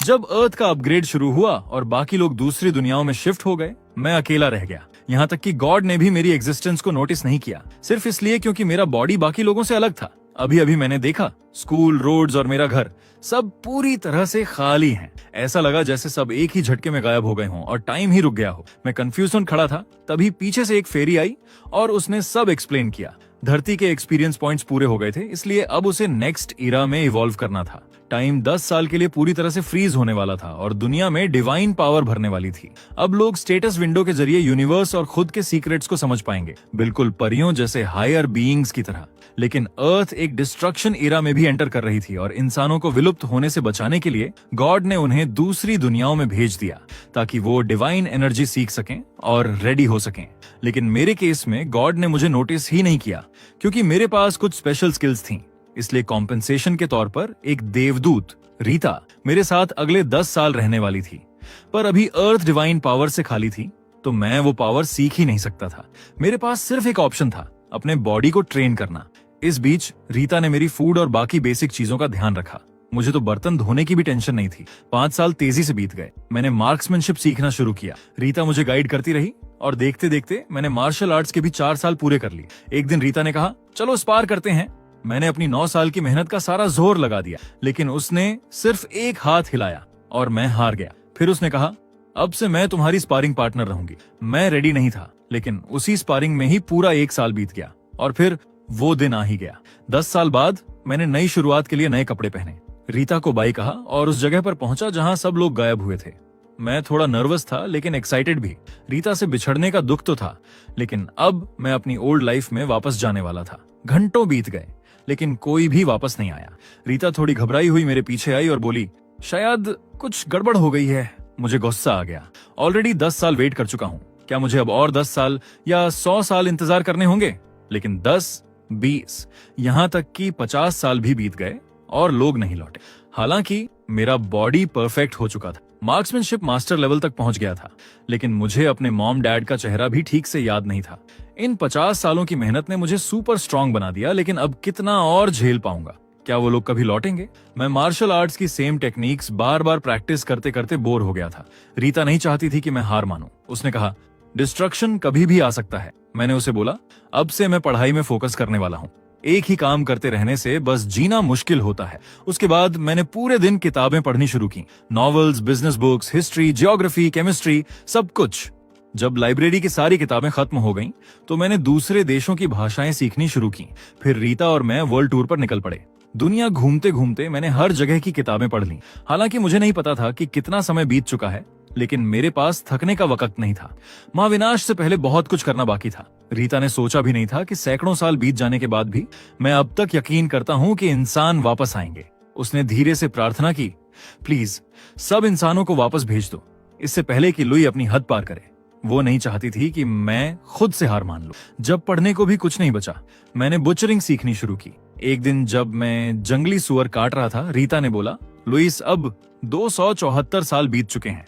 जब अर्थ का अपग्रेड शुरू हुआ और बाकी लोग दूसरी दुनियाओं में शिफ्ट हो गए, मैं अकेला रह गया। यहाँ तक कि गॉड ने भी मेरी एग्जिस्टेंस को नोटिस नहीं किया, सिर्फ इसलिए क्योंकि मेरा बॉडी बाकी लोगों से अलग था। अभी अभी मैंने देखा, स्कूल, रोड्स और मेरा घर सब पूरी तरह से खाली हैं। ऐसा लगा जैसे सब एक ही झटके में गायब हो गए हों और टाइम ही रुक गया हो। मैं कंफ्यूजन खड़ा था, तभी पीछे से एक फेरी आई और उसने सब एक्सप्लेन किया। धरती के एक्सपीरियंस पॉइंट्स पूरे हो गए थे, इसलिए अब उसे नेक्स्ट इरा में इवॉल्व करना था। टाइम 10 साल के लिए पूरी तरह से फ्रीज होने वाला था और दुनिया में डिवाइन पावर भरने वाली थी। अब लोग स्टेटस विंडो के जरिए यूनिवर्स और खुद के सीक्रेट्स को समझ पाएंगे, बिल्कुल परियों जैसे हायर बीइंग्स की तरह। लेकिन अर्थ एक डिस्ट्रक्शन इरा में भी एंटर कर रही थी और इंसानों को विलुप्त होने से बचाने के लिए गॉड ने उन्हें दूसरी दुनियाओं में भेज दिया ताकि वो डिवाइन एनर्जी सीख सकें और रेडी हो सकें। लेकिन मेरे केस में गॉड ने मुझे नोटिस ही नहीं किया क्योंकि मेरे पास कुछ स्पेशल स्किल्स थी। इसलिए कॉम्पेंसेशन के तौर पर एक देवदूत रीता मेरे साथ अगले 10 साल रहने वाली थी। पर अभी अर्थ डिवाइन पावर से खाली थी, तो मैं वो पावर सीख ही नहीं सकता था। मेरे पास सिर्फ एक ऑप्शन था, अपने बॉडी को ट्रेन करना। इस बीच रीता ने मेरी फूड और बाकी बेसिक चीजों का ध्यान रखा। मुझे तो बर्तन धोने की भी टेंशन नहीं थी। 5 साल तेजी से बीत गए। मैंने मार्क्समैनशिप सीखना शुरू किया। रीता मुझे गाइड करती रही और देखते देखते मैंने मार्शल आर्ट्स के भी 4 साल पूरे कर लिए। एक दिन रीता ने कहा, चलो स्पार करते हैं। मैंने अपनी 9 साल की मेहनत का सारा जोर लगा दिया, लेकिन उसने सिर्फ एक हाथ हिलाया और मैं हार गया। फिर उसने कहा, अब से मैं तुम्हारी स्पारिंग पार्टनर रहूंगी। मैं रेडी नहीं था, लेकिन उसी स्पारिंग में ही पूरा 1 साल बीत गया और फिर वो दिन आ ही गया। 10 साल बाद मैंने नई शुरुआत के लिए नए कपड़े पहने, रीता को बाय कहा और उस जगह पर पहुंचा जहां सब लोग गायब हुए थे। मैं थोड़ा नर्वस था लेकिन एक्साइटेड भी। रीता से बिछड़ने का दुख तो था, लेकिन अब मैं अपनी ओल्ड लाइफ में वापस जाने वाला था। घंटों बीत गए लेकिन कोई भी वापस नहीं आया। रीता थोड़ी घबराई हुई मेरे पीछे आई और बोली, शायद कुछ गड़बड़ हो गई है। मुझे गुस्सा आ गया। ऑलरेडी 10 साल वेट कर चुका हूँ। क्या मुझे अब और 10 साल या 100 साल इंतजार करने होंगे? लेकिन 10, 20, यहाँ तक कि 50 साल भी बीत गए और लोग नहीं लौटे। हालांकि मेरा बॉडी परफेक्ट हो चुका था, मार्क्समैनशिप मास्टर लेवल तक पहुंच गया था, लेकिन मुझे अपने मॉम डैड का चेहरा भी ठीक से याद नहीं था। इन 50 सालों की मेहनत ने मुझे सुपर स्ट्रांग बना दिया, लेकिन अब कितना और झेल पाऊंगा? क्या वो लोग कभी लौटेंगे? मैं मार्शल आर्ट्स की सेम टेक्निक्स बार बार प्रैक्टिस करते करते बोर हो गया था। रीता नहीं चाहती थी कि मैं हार मानूं। उसने कहा, डिस्ट्रक्शन कभी भी आ सकता है। मैंने उसे बोला, अब से मैं पढ़ाई में फोकस करने वाला हूँ। एक ही काम करते रहने से बस जीना मुश्किल होता है। उसके बाद मैंने पूरे दिन किताबें पढ़नी शुरू की, novels, business books, history, geography, chemistry, सब कुछ। जब लाइब्रेरी की सारी किताबें खत्म हो गईं, तो मैंने दूसरे देशों की भाषाएं सीखनी शुरू की। फिर रीता और मैं वर्ल्ड टूर पर निकल पड़े। दुनिया घूमते घूमते मैंने हर जगह की किताबें पढ़ ली। हालांकि मुझे नहीं पता था कि कितना समय बीत चुका है, लेकिन मेरे पास थकने का वक्त नहीं था। महाविनाश से पहले बहुत कुछ करना बाकी था। रीता ने सोचा भी नहीं था कि सैकड़ों साल बीत जाने के बाद भी मैं अब तक यकीन करता हूं कि इंसान वापस आएंगे। उसने धीरे से प्रार्थना की, प्लीज सब इंसानों को वापस भेज दो, इससे पहले कि लुई अपनी हद पार करे। वो नहीं चाहती थी कि मैं खुद से हार मान लूं। जब पढ़ने को भी कुछ नहीं बचा, मैंने बुचरिंग सीखनी शुरू की। एक दिन जब मैं जंगली सुअर काट रहा था, रीता ने बोला, लुइस, अब 274 साल बीत चुके हैं।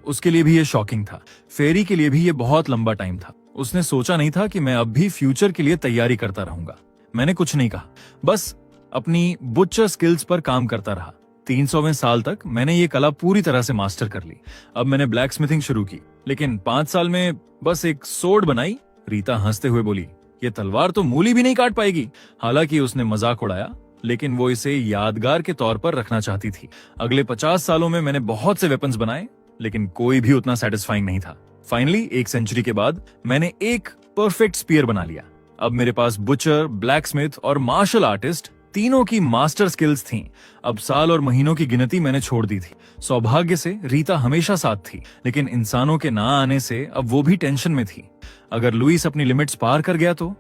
उसके लिए भी ये शॉकिंग था। फेरी के लिए भी ये बहुत लंबा टाइम था। उसने सोचा नहीं था कि मैं अब भी फ्यूचर के लिए तैयारी करता रहूंगा। मैंने कुछ नहीं कहा, बस अपनी बुचर स्किल्स पर काम करता रहा। 300वें साल तक मैंने ये कला पूरी तरह से मास्टर कर ली। अब मैंने ब्लैक स्मिथिंग शुरू की, लेकिन 5 साल में बस एक सोर्ड बनाई। रीता हंसते हुए बोली, ये तलवार तो मूली भी नहीं काट पाएगी। हालांकि उसने मजाक उड़ाया, लेकिन वो इसे यादगार के तौर पर रखना चाहती थी। अगले 50 सालों में मैंने बहुत से वेपन्स बनाए, लेकिन कोई भी उतना सेटिस्फाइंग नहीं था। फाइनली 1 सेंचुरी के बाद मैंने एक परफेक्ट स्पीयर बना लिया। अब मेरे पास बुचर, ब्लैकस्मिथ और मार्शल आर्टिस्ट तीनों की मास्टर स्किल्स थीं। अब साल और महीनों की गिनती मैंने छोड़ दी थी। सौभाग्य से रीता हमेशा साथ थी, लेकिन इंसानों के ना आने से अब वो भी टेंशन में थी। अगर लुइस अपनी लिमिट्स पार कर गया तो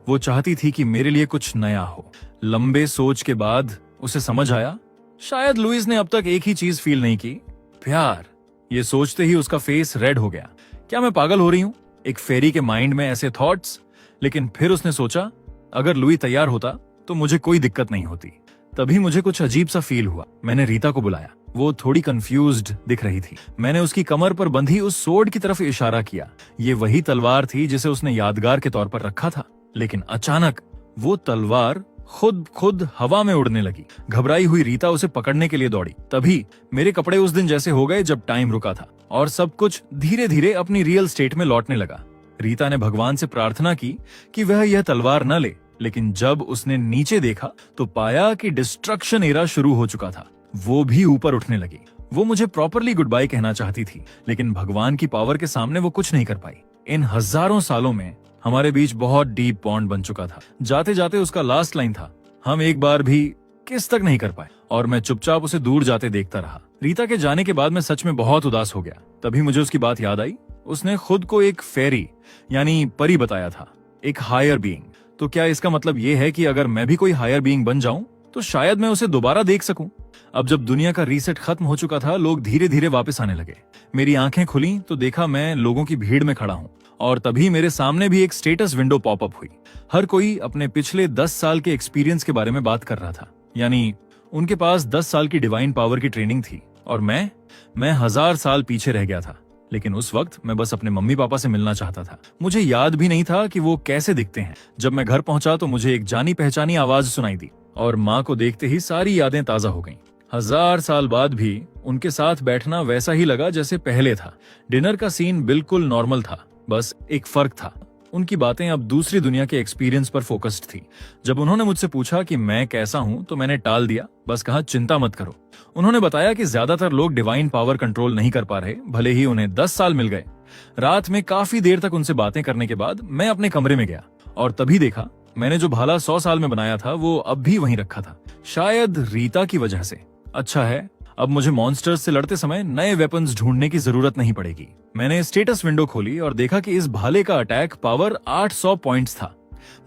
वो चाहती थी कि मेरे लिए कुछ नया हो। लंबे सोच के बाद उसे समझ आया, शायद लुइस ने अब तक एक ही चीज फील नहीं की, प्यार। ये सोचते ही उसका फेस रेड हो गया। क्या मैं पागल हो रही हूँ? एक फेरी के माइंड में ऐसे थॉट्स? लेकिन फिर उसने सोचा, अगर लुई तैयार होता तो मुझे कोई दिक्कत नहीं होती। तभी मुझे कुछ अजीब सा फील हुआ। मैंने रीता को बुलाया। वो थोड़ी कंफ्यूज्ड दिख रही थी। मैंने उसकी कमर पर बंधी उस सोर्ड की तरफ इशारा किया। ये वही तलवार थी जिसे उसने यादगार के तौर पर रखा था। लेकिन अचानक वो तलवार खुद खुद हवा में उड़ने लगी। घबराई हुई रीता उसे पकड़ने के लिए दौड़ी। तभी मेरे कपड़े उस दिन जैसे हो गए जब टाइम रुका था और सब कुछ धीरे धीरे अपनी रियल स्टेट में लौटने लगा। रीता ने भगवान से प्रार्थना की कि वह यह तलवार न ले, लेकिन जब उसने नीचे देखा तो पाया कि डिस्ट्रक्शन एरा शुरू हो चुका था। वो भी ऊपर उठने लगी। वो मुझे प्रॉपरली गुड बाय कहना चाहती थी, लेकिन भगवान की पावर के सामने वो कुछ नहीं कर पाई। इन हजारों सालों में हमारे बीच बहुत डीप बॉन्ड बन चुका था। जाते जाते उसका लास्ट लाइन था, हम एक बार भी किस तक नहीं कर पाए, और मैं चुपचाप उसे दूर जाते देखता रहा। रीता के जाने के बाद मैं सच में बहुत उदास हो गया। तभी मुझे उसकी बात याद आई। उसने खुद को एक फेरी यानी परी बताया था, एक हायर बीइंग। तो क्या इसका मतलब ये है कि अगर मैं भी कोई हायर बीइंग बन जाऊं तो शायद मैं उसे दोबारा देख सकूं? अब जब दुनिया का रीसेट खत्म हो चुका था, लोग धीरे धीरे वापस आने लगे। मेरी आंखें खुली तो देखा मैं लोगों की भीड़ में खड़ा हूं, और तभी मेरे सामने भी एक स्टेटस विंडो पॉपअप हुई। हर कोई अपने पिछले 10 साल के एक्सपीरियंस के बारे में बात कर रहा था। यानी उनके पास 10 साल की डिवाइन पावर की ट्रेनिंग थी, और मैं 1000 साल पीछे रह गया था। लेकिन उस वक्त मैं बस अपने मम्मी पापा से मिलना चाहता था। मुझे याद भी नहीं था कि वो कैसे दिखते हैं। जब मैं घर पहुंचा तो मुझे एक जानी पहचानी आवाज सुनाई दी, और माँ को देखते ही सारी यादें ताजा हो गईं। 1000 साल बाद भी उनके साथ बैठना वैसा ही लगा जैसे पहले था। डिनर का सीन बिल्कुल नॉर्मल था, बस एक फर्क था। उनकी बातें अब दूसरी दुनिया के एक्सपीरियंस पर फोकस्ड थी। जब उन्होंने मुझसे पूछा कि मैं कैसा हूं तो मैंने टाल दिया, बस कहा चिंता मत करो। उन्होंने बताया कि ज्यादातर लोग डिवाइन पावर कंट्रोल नहीं कर पा रहे, भले ही उन्हें 10 साल मिल गए। रात में काफी देर तक उनसे बातें करने के बाद मैं अपने कमरे में गया, और तभी देखा मैंने जो भाला 100 साल में बनाया था वो अब भी वहीं रखा था, शायद रीता की वजह से। अच्छा है, अब मुझे मॉन्स्टर्स से लड़ते समय नए वेपन्स ढूंढने की जरूरत नहीं पड़ेगी। मैंने स्टेटस विंडो खोली और देखा कि इस भाले का अटैक पावर 800 पॉइंट्स था।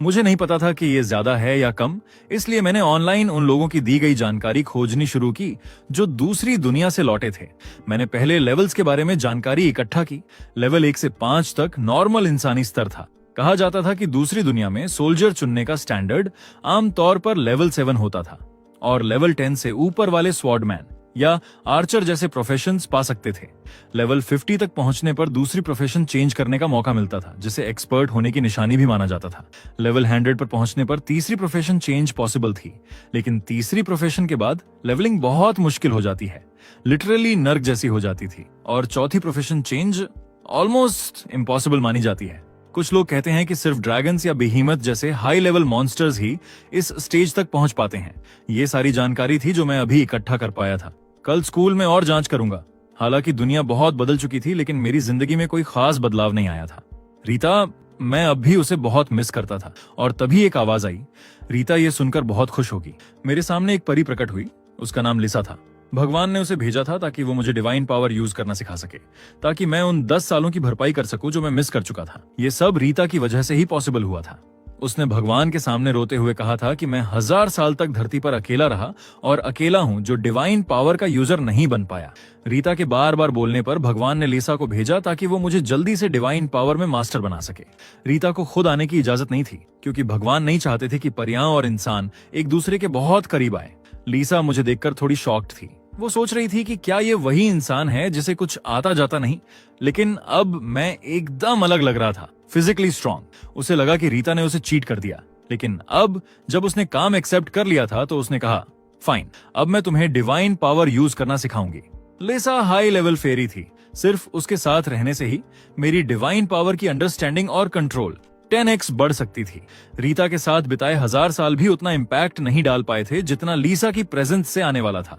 मुझे नहीं पता था कि ये ज्यादा है या कम, इसलिए मैंने ऑनलाइन उन लोगों की दी गई जानकारी खोजनी शुरू की जो दूसरी दुनिया से लौटे थे। मैंने पहले लेवल्स के बारे में जानकारी इकट्ठा की। लेवल 1 से 5 तक नॉर्मल इंसानी स्तर था। कहा जाता था कि दूसरी दुनिया में सोल्जर चुनने का स्टैंडर्ड आमतौर पर लेवल 7 होता था, और लेवल 10 से ऊपर वाले स्वॉर्डमैन या आर्चर जैसे प्रोफेशंस पा सकते थे। लेवल 50 तक पहुंचने पर दूसरी प्रोफेशन चेंज करने का मौका मिलता था, जिसे एक्सपर्ट होने की निशानी भी माना जाता था। लेवल 100 पर पहुंचने पर तीसरी प्रोफेशन चेंज पॉसिबल थी, लेकिन तीसरी प्रोफेशन के बाद लेवलिंग बहुत मुश्किल हो जाती है, लिटरली नर्क जैसी हो जाती थी, और चौथी प्रोफेशन चेंज ऑलमोस्ट इम्पॉसिबल मानी जाती है। कुछ लोग कहते हैं कि सिर्फ ड्रैगन्स या बेहीमथ जैसे हाई लेवल मॉन्स्टर्स ही इस स्टेज तक पहुंच पाते हैं। ये सारी जानकारी थी जो मैं अभी इकट्ठा कर पाया था। कल स्कूल में और जांच करूंगा। हालांकि दुनिया बहुत बदल चुकी थी, लेकिन मेरी जिंदगी में कोई खास बदलाव नहीं आया था। रीता, मैं अब भी उसे बहुत मिस करता था। और तभी एक आवाज आई। रीता ये सुनकर बहुत खुश होगी। मेरे सामने एक परी प्रकट हुई। उसका नाम लिसा था। भगवान ने उसे भेजा था ताकि वो मुझे डिवाइन पावर यूज करना सिखा सके, ताकि मैं उन 10 सालों की भरपाई कर सकूं जो मैं मिस कर चुका था। ये सब रीता की वजह से ही पॉसिबल हुआ था। उसने भगवान के सामने रोते हुए कहा था कि मैं 1000 साल तक धरती पर अकेला रहा और अकेला हूं जो डिवाइन पावर का यूजर नहीं बन पाया। रीता के बार बार बोलने पर भगवान ने लिसा को भेजा ताकि वो मुझे जल्दी से डिवाइन पावर में मास्टर बना सके। रीता को खुद आने की इजाजत नहीं थी, क्योंकि भगवान नहीं चाहते थे कि परियां और इंसान एक दूसरे के बहुत करीब आए। लिसा मुझे देखकर थोड़ी शॉक्ड थी। वो सोच रही थी कि क्या ये वही इंसान है जिसे कुछ आता जाता नहीं, लेकिन अब मैं एकदम अलग लग रहा था, फिजिकली स्ट्रांग। उसे लगा कि रीता ने उसे चीट कर दिया, लेकिन अब जब उसने काम एक्सेप्ट कर लिया था तो उसने कहा, फाइन, अब मैं तुम्हें डिवाइन पावर यूज करना सिखाऊंगी। लिसा हाई लेवल फेरी थी। सिर्फ उसके साथ रहने से ही मेरी डिवाइन पावर की अंडरस्टैंडिंग और कंट्रोल 10x बढ़ सकती थी। रीता के साथ बिताए 1000 साल भी उतना इम्पैक्ट नहीं डाल पाए थे जितना लिसा की प्रेजेंस से आने वाला था।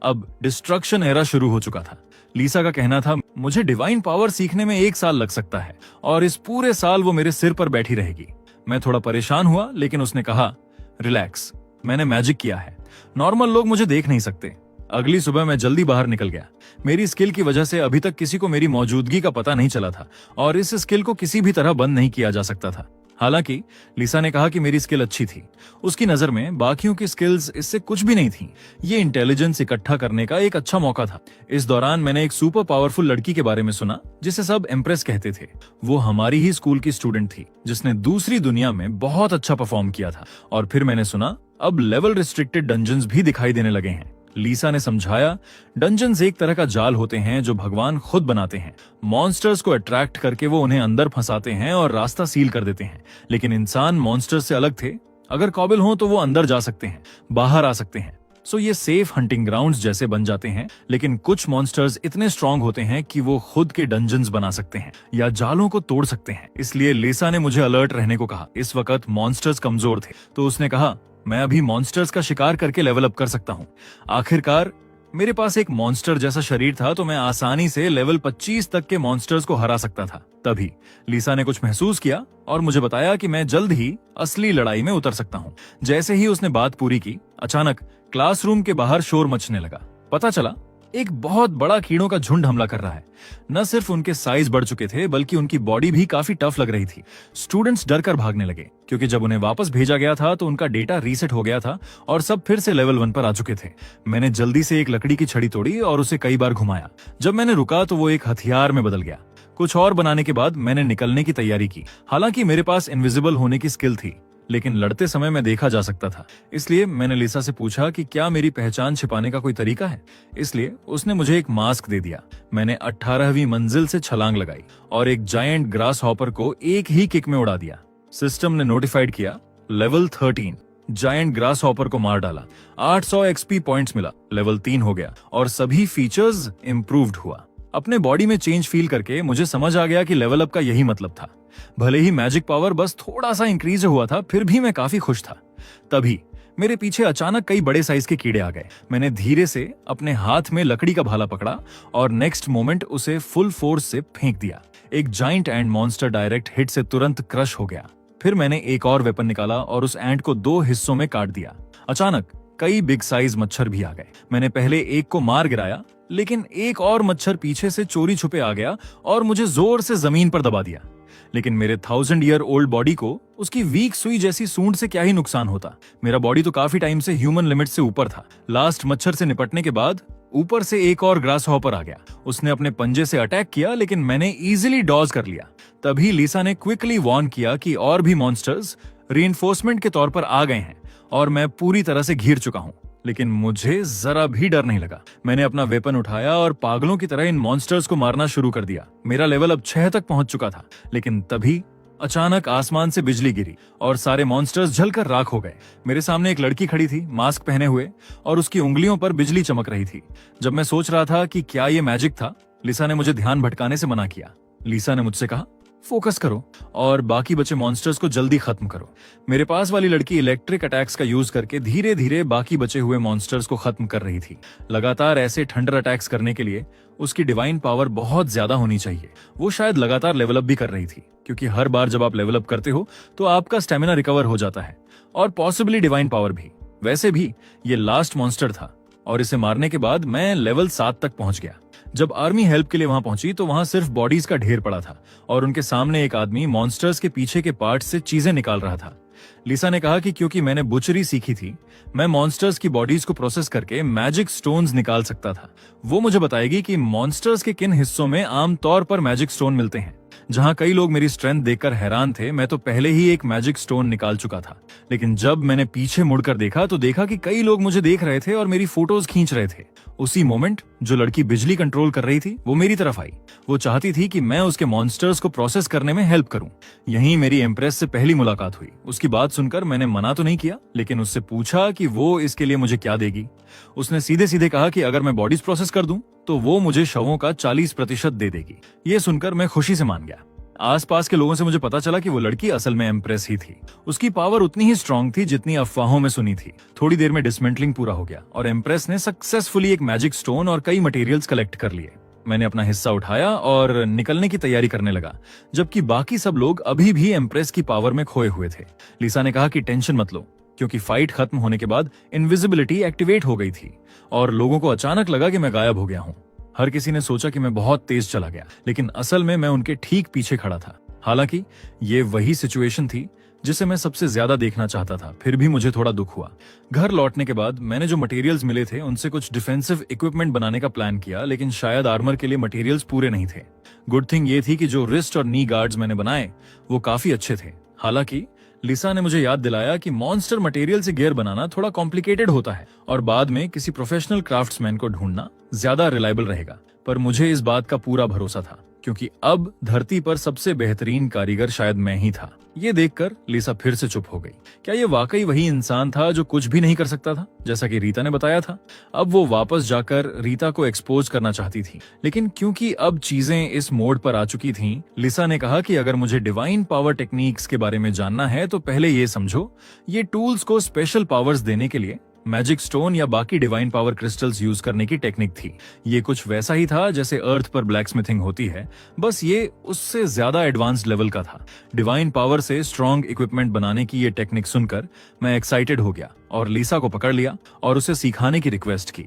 अब डिस्ट्रक्शन एरा शुरू हो चुका था। लिसा का कहना था, मुझे डिवाइन पावर सीखने में 1 साल लग सकता है, और इस पूरे साल वो मेरे सिर पर बैठी रहेगी। मैं थोड़ा परेशान हुआ, लेकिन उसने कहा, रिलैक्स, मैंने मैजिक किया है, नॉर्मल लोग मुझे देख नहीं सकते। अगली सुबह मैं जल्दी बाहर निकल गया। मेरी स्किल की वजह से अभी तक किसी को मेरी मौजूदगी का पता नहीं चला था, और इस स्किल को किसी भी तरह बंद नहीं किया जा सकता था। हालांकि लिसा ने कहा कि मेरी स्किल अच्छी थी। उसकी नजर में बाकियों की स्किल्स इससे कुछ भी नहीं थी। ये इंटेलिजेंस इकट्ठा करने का एक अच्छा मौका था। इस दौरान मैंने एक सुपर पावरफुल लड़की के बारे में सुना जिसे सब इम्प्रेस कहते थे। वो हमारी ही स्कूल की स्टूडेंट थी जिसने दूसरी दुनिया में बहुत अच्छा परफॉर्म किया था। और फिर मैंने सुना अब लेवल रिस्ट्रिक्टेड डंजन्स भी दिखाई देने लगे हैं। लिसा ने समझाया, डंजन्स एक तरह का जाल होते हैं जो भगवान खुद बनाते हैं। मॉन्स्टर्स को अट्रैक्ट करके वो उन्हें अंदर फंसाते हैं और रास्ता सील कर देते हैं। लेकिन इंसान मॉन्स्टर्स से अलग थे। अगर काबिल हो तो वो अंदर जा सकते हैं, बाहर आ सकते हैं। सो ये सेफ हंटिंग ग्राउंड्स जैसे बन जाते हैं। लेकिन कुछ मॉन्स्टर्स इतने स्ट्रांग होते हैं कि वो खुद के डंजन्स बना सकते हैं या जालों को तोड़ सकते हैं। इसलिए लिसा ने मुझे अलर्ट रहने को कहा। इस वक्त मॉन्स्टर्स कमजोर थे, तो उसने कहा मैं अभी मॉन्स्टर्स का शिकार करके लेवल अप कर सकता हूँ। आखिरकार मेरे पास एक मॉन्स्टर जैसा शरीर था, तो मैं आसानी से लेवल 25 तक के मॉन्स्टर्स को हरा सकता था। तभी लिसा ने कुछ महसूस किया और मुझे बताया कि मैं जल्द ही असली लड़ाई में उतर सकता हूँ। जैसे ही उसने बात पूरी की, अचानक क्लासरूम के बाहर शोर मचने लगा। पता चला एक बहुत बड़ा कीड़ों का झुंड हमला कर रहा है। न सिर्फ उनके साइज बढ़ चुके थे, बल्कि उनकी बॉडी भी काफी टफ लग रही थी। स्टूडेंट्स डरकर भागने लगे, क्योंकि जब उन्हें वापस भेजा गया था तो उनका डेटा रीसेट हो गया था और सब फिर से लेवल 1 पर आ चुके थे। मैंने जल्दी से एक लकड़ी की छड़ी तोड़ी और उसे कई बार घुमाया। जब मैंने रुका तो वो एक हथियार में बदल गया। कुछ और बनाने के बाद मैंने निकलने की तैयारी की। हालांकि मेरे पास इनविजिबल होने की स्किल थी, लेकिन लड़ते समय मैं देखा जा सकता था। इसलिए मैंने लिसा से पूछा कि क्या मेरी पहचान छिपाने का कोई तरीका है। इसलिए उसने मुझे एक मास्क दे दिया। मैंने 18वीं मंजिल से छलांग लगाई और एक जायंट ग्रास हॉपर को एक ही किक में उड़ा दिया। सिस्टम ने नोटिफाइड किया, लेवल 13। जायंट ग्रास हॉपर को मार डाला, 800 एक्सपी पॉइंट्स मिला, लेवल 3 हो गया और सभी फीचर्स इंप्रूव्ड हुआ। अपने बॉडी में चेंज फील करके मुझे समझ आ गया कि लेवल अप का यही मतलब था। भले ही मैजिक पावर बस थोड़ा सा इंक्रीज हुआ था, फिर भी मैं काफी खुश था। तभी मेरे पीछे अचानक कई बड़े साइज के कीड़े आ गए। मैंने धीरे से अपने हाथ में लकड़ी का भाला पकड़ा और नेक्स्ट मोमेंट उसे फुल फोर्स से फेंक दिया। एक giant and monster direct hit से तुरंत क्रश हो गया। फिर मैंने एक और वेपन निकाला और उस एंट को 2 हिस्सों में काट दिया। अचानक कई बिग साइज मच्छर भी आ गए। मैंने पहले एक को मार गिराया, लेकिन एक और मच्छर पीछे से चोरी छुपे आ गया और मुझे जोर से जमीन पर दबा दिया। लेकिन मेरे 1000 ईयर ओल्ड बॉडी को उसकी वीक सुई जैसी सूंड से क्या ही नुकसान होता। मेरा बॉडी तो काफी टाइम से ह्यूमन लिमिट से ऊपर था। लास्ट मच्छर से निपटने के बाद ऊपर से एक और ग्रास हॉपर आ गया। उसने अपने पंजे से अटैक किया, लेकिन मैंने इजीली डॉज कर लिया। तभी लिसा ने क्विकली वार्न किया कि और भी मॉन्स्टर्स रीइंफोर्समेंट के तौर पर आ गए हैं और मैं पूरी तरह से घिर चुका हूँ। लेकिन मुझे जरा भी डर नहीं लगा। मैंने अपना वेपन उठाया और पागलों की तरह इन मॉन्स्टर्स को मारना शुरू कर दिया। मेरा लेवल अब 6 तक पहुंच चुका था। लेकिन तभी अचानक आसमान से बिजली गिरी और सारे मॉन्स्टर्स जलकर राख हो गए। मेरे सामने एक लड़की खड़ी थी, मास्क पहने हुए, और उसकी उंगलियों पर बिजली चमक रही थी। जब मैं सोच रहा था कि क्या ये मैजिक था, लिसा ने मुझे ध्यान भटकाने से मना किया। लिसा ने मुझसे कहा, फोकस करो और बाकी बचे मॉन्स्टर्स को जल्दी खत्म करो। मेरे पास वाली लड़की इलेक्ट्रिक अटैक्स का यूज करके धीरे धीरे बाकी बचे हुए मॉन्स्टर्स को खत्म कर रही थी। लगातार ऐसे थंडर अटैक्स करने के लिए उसकी डिवाइन पावर बहुत ज्यादा होनी चाहिए। वो शायद लगातार लेवल अप भी कर रही थी, क्योंकि हर बार जब आप लेवल अप करते हो तो आपका स्टेमिना रिकवर हो जाता है और पॉसिबली डिवाइन पावर भी। वैसे भी ये लास्ट मॉन्स्टर था और इसे मारने के बाद मैं लेवल 7 तक पहुंच गया। जब आर्मी हेल्प के लिए वहां पहुंची तो वहां सिर्फ बॉडीज का ढेर पड़ा था और उनके सामने एक आदमी मॉन्स्टर्स के पीछे के पार्ट्स से चीजें निकाल रहा था। लिसा ने कहा कि क्योंकि मैंने बुचरी सीखी थी, मैं मॉन्स्टर्स की बॉडीज को प्रोसेस करके मैजिक स्टोन्स निकाल सकता था। वो मुझे बताएगी कि मॉन्स्टर्स के किन हिस्सों में आमतौर पर मैजिक स्टोन मिलते हैं। जहां कई लोग मेरी स्ट्रेंथ देखकर हैरान थे, मैं तो पहले ही एक मैजिक स्टोन निकाल चुका था। लेकिन जब मैंने पीछे मुड़कर देखा तो देखा कि कई लोग मुझे देख रहे थे और मेरी फोटोज खींच रहे थे। उसी मोमेंट जो लड़की बिजली कंट्रोल कर रही थी वो मेरी तरफ आई। वो चाहती थी कि मैं उसके मॉन्स्टर्स को प्रोसेस करने में हेल्प करूं। यहीं मेरी एम्प्रेस से पहली मुलाकात हुई। उसकी बात सुनकर मैंने मना तो नहीं किया, लेकिन उससे पूछा कि वो इसके लिए मुझे क्या देगी। उसने सीधे सीधे कहा कि अगर मैं बॉडीज प्रोसेस कर दूं तो वो मुझे शवों का 40% दे देगी। ये सुनकर मैं खुशी से मान गया। आसपास के लोगों से मुझे पता चला कि वो लड़की असल में एम्प्रेस ही थी। उसकी पावर उतनी ही स्ट्रांग थी जितनी अफवाहों में सुनी थी। थोड़ी देर में डिसमेंटलिंग पूरा हो गया और एम्प्रेस ने सक्सेसफुली एक मैजिक स्टोन और कई मटेरियल्स कलेक्ट कर लिए। मैंने अपना हिस्सा उठाया और निकलने की तैयारी करने लगा, जबकि बाकी सब लोग अभी भी एम्प्रेस की पावर में खोए हुए थे। लिसा ने कहा कि टेंशन मत लो, क्योंकि फाइट खत्म होने के बाद इनविजिबिलिटी एक्टिवेट हो गई थी और लोगों को अचानक लगा कि मैं गायब हो गया हूँ। हर किसी ने सोचा कि मैं बहुत तेज चला गया, लेकिन असल में मैं उनके ठीक पीछे खड़ा था। हालांकि ये वही सिचुएशन थी जिसे मैं सबसे ज्यादा देखना चाहता था। फिर भी मुझे थोड़ा दुख हुआ। घर लौटने के बाद मैंने जो मटेरियल्स मिले थे उनसे कुछ डिफेंसिव इक्विपमेंट बनाने का प्लान किया, लेकिन शायद आर्मर के लिए मटेरियल्स पूरे नहीं थे। गुड थिंग ये थी कि जो रिस्ट और नी गार्ड्स मैंने बनाए वो काफी अच्छे थे। हालांकि लिसा ने मुझे याद दिलाया कि मॉन्स्टर मटेरियल से गियर बनाना थोड़ा कॉम्प्लिकेटेड होता है और बाद में किसी प्रोफेशनल क्राफ्ट्समैन को ढूंढना ज्यादा रिलायबल रहेगा। पर मुझे इस बात का पूरा भरोसा था, क्योंकि अब धरती पर सबसे बेहतरीन कारीगर शायद मैं ही था। ये देखकर लिसा फिर से चुप हो गई। क्या ये वाकई वही इंसान था जो कुछ भी नहीं कर सकता था, जैसा कि रीता ने बताया था? अब वो वापस जाकर रीता को एक्सपोज करना चाहती थी, लेकिन क्योंकि अब चीजें इस मोड पर आ चुकी थीं, लिसा ने कहा कि अगर मुझे डिवाइन पावर टेक्निक्स के बारे में जानना है तो पहले ये समझो, ये टूल्स को स्पेशल पावर्स देने के लिए मैजिक स्टोन या बाकी डिवाइन पावर क्रिस्टल्स यूज करने की टेक्निक थी। ये कुछ वैसा ही था जैसे अर्थ पर ब्लैकस्मिथिंग होती है, बस ये उससे ज्यादा एडवांस्ड लेवल का था। डिवाइन पावर से स्ट्रॉन्ग इक्विपमेंट बनाने की ये टेक्निक सुनकर मैं एक्साइटेड हो गया और लिसा को पकड़ लिया और उसे सिखाने की रिक्वेस्ट की।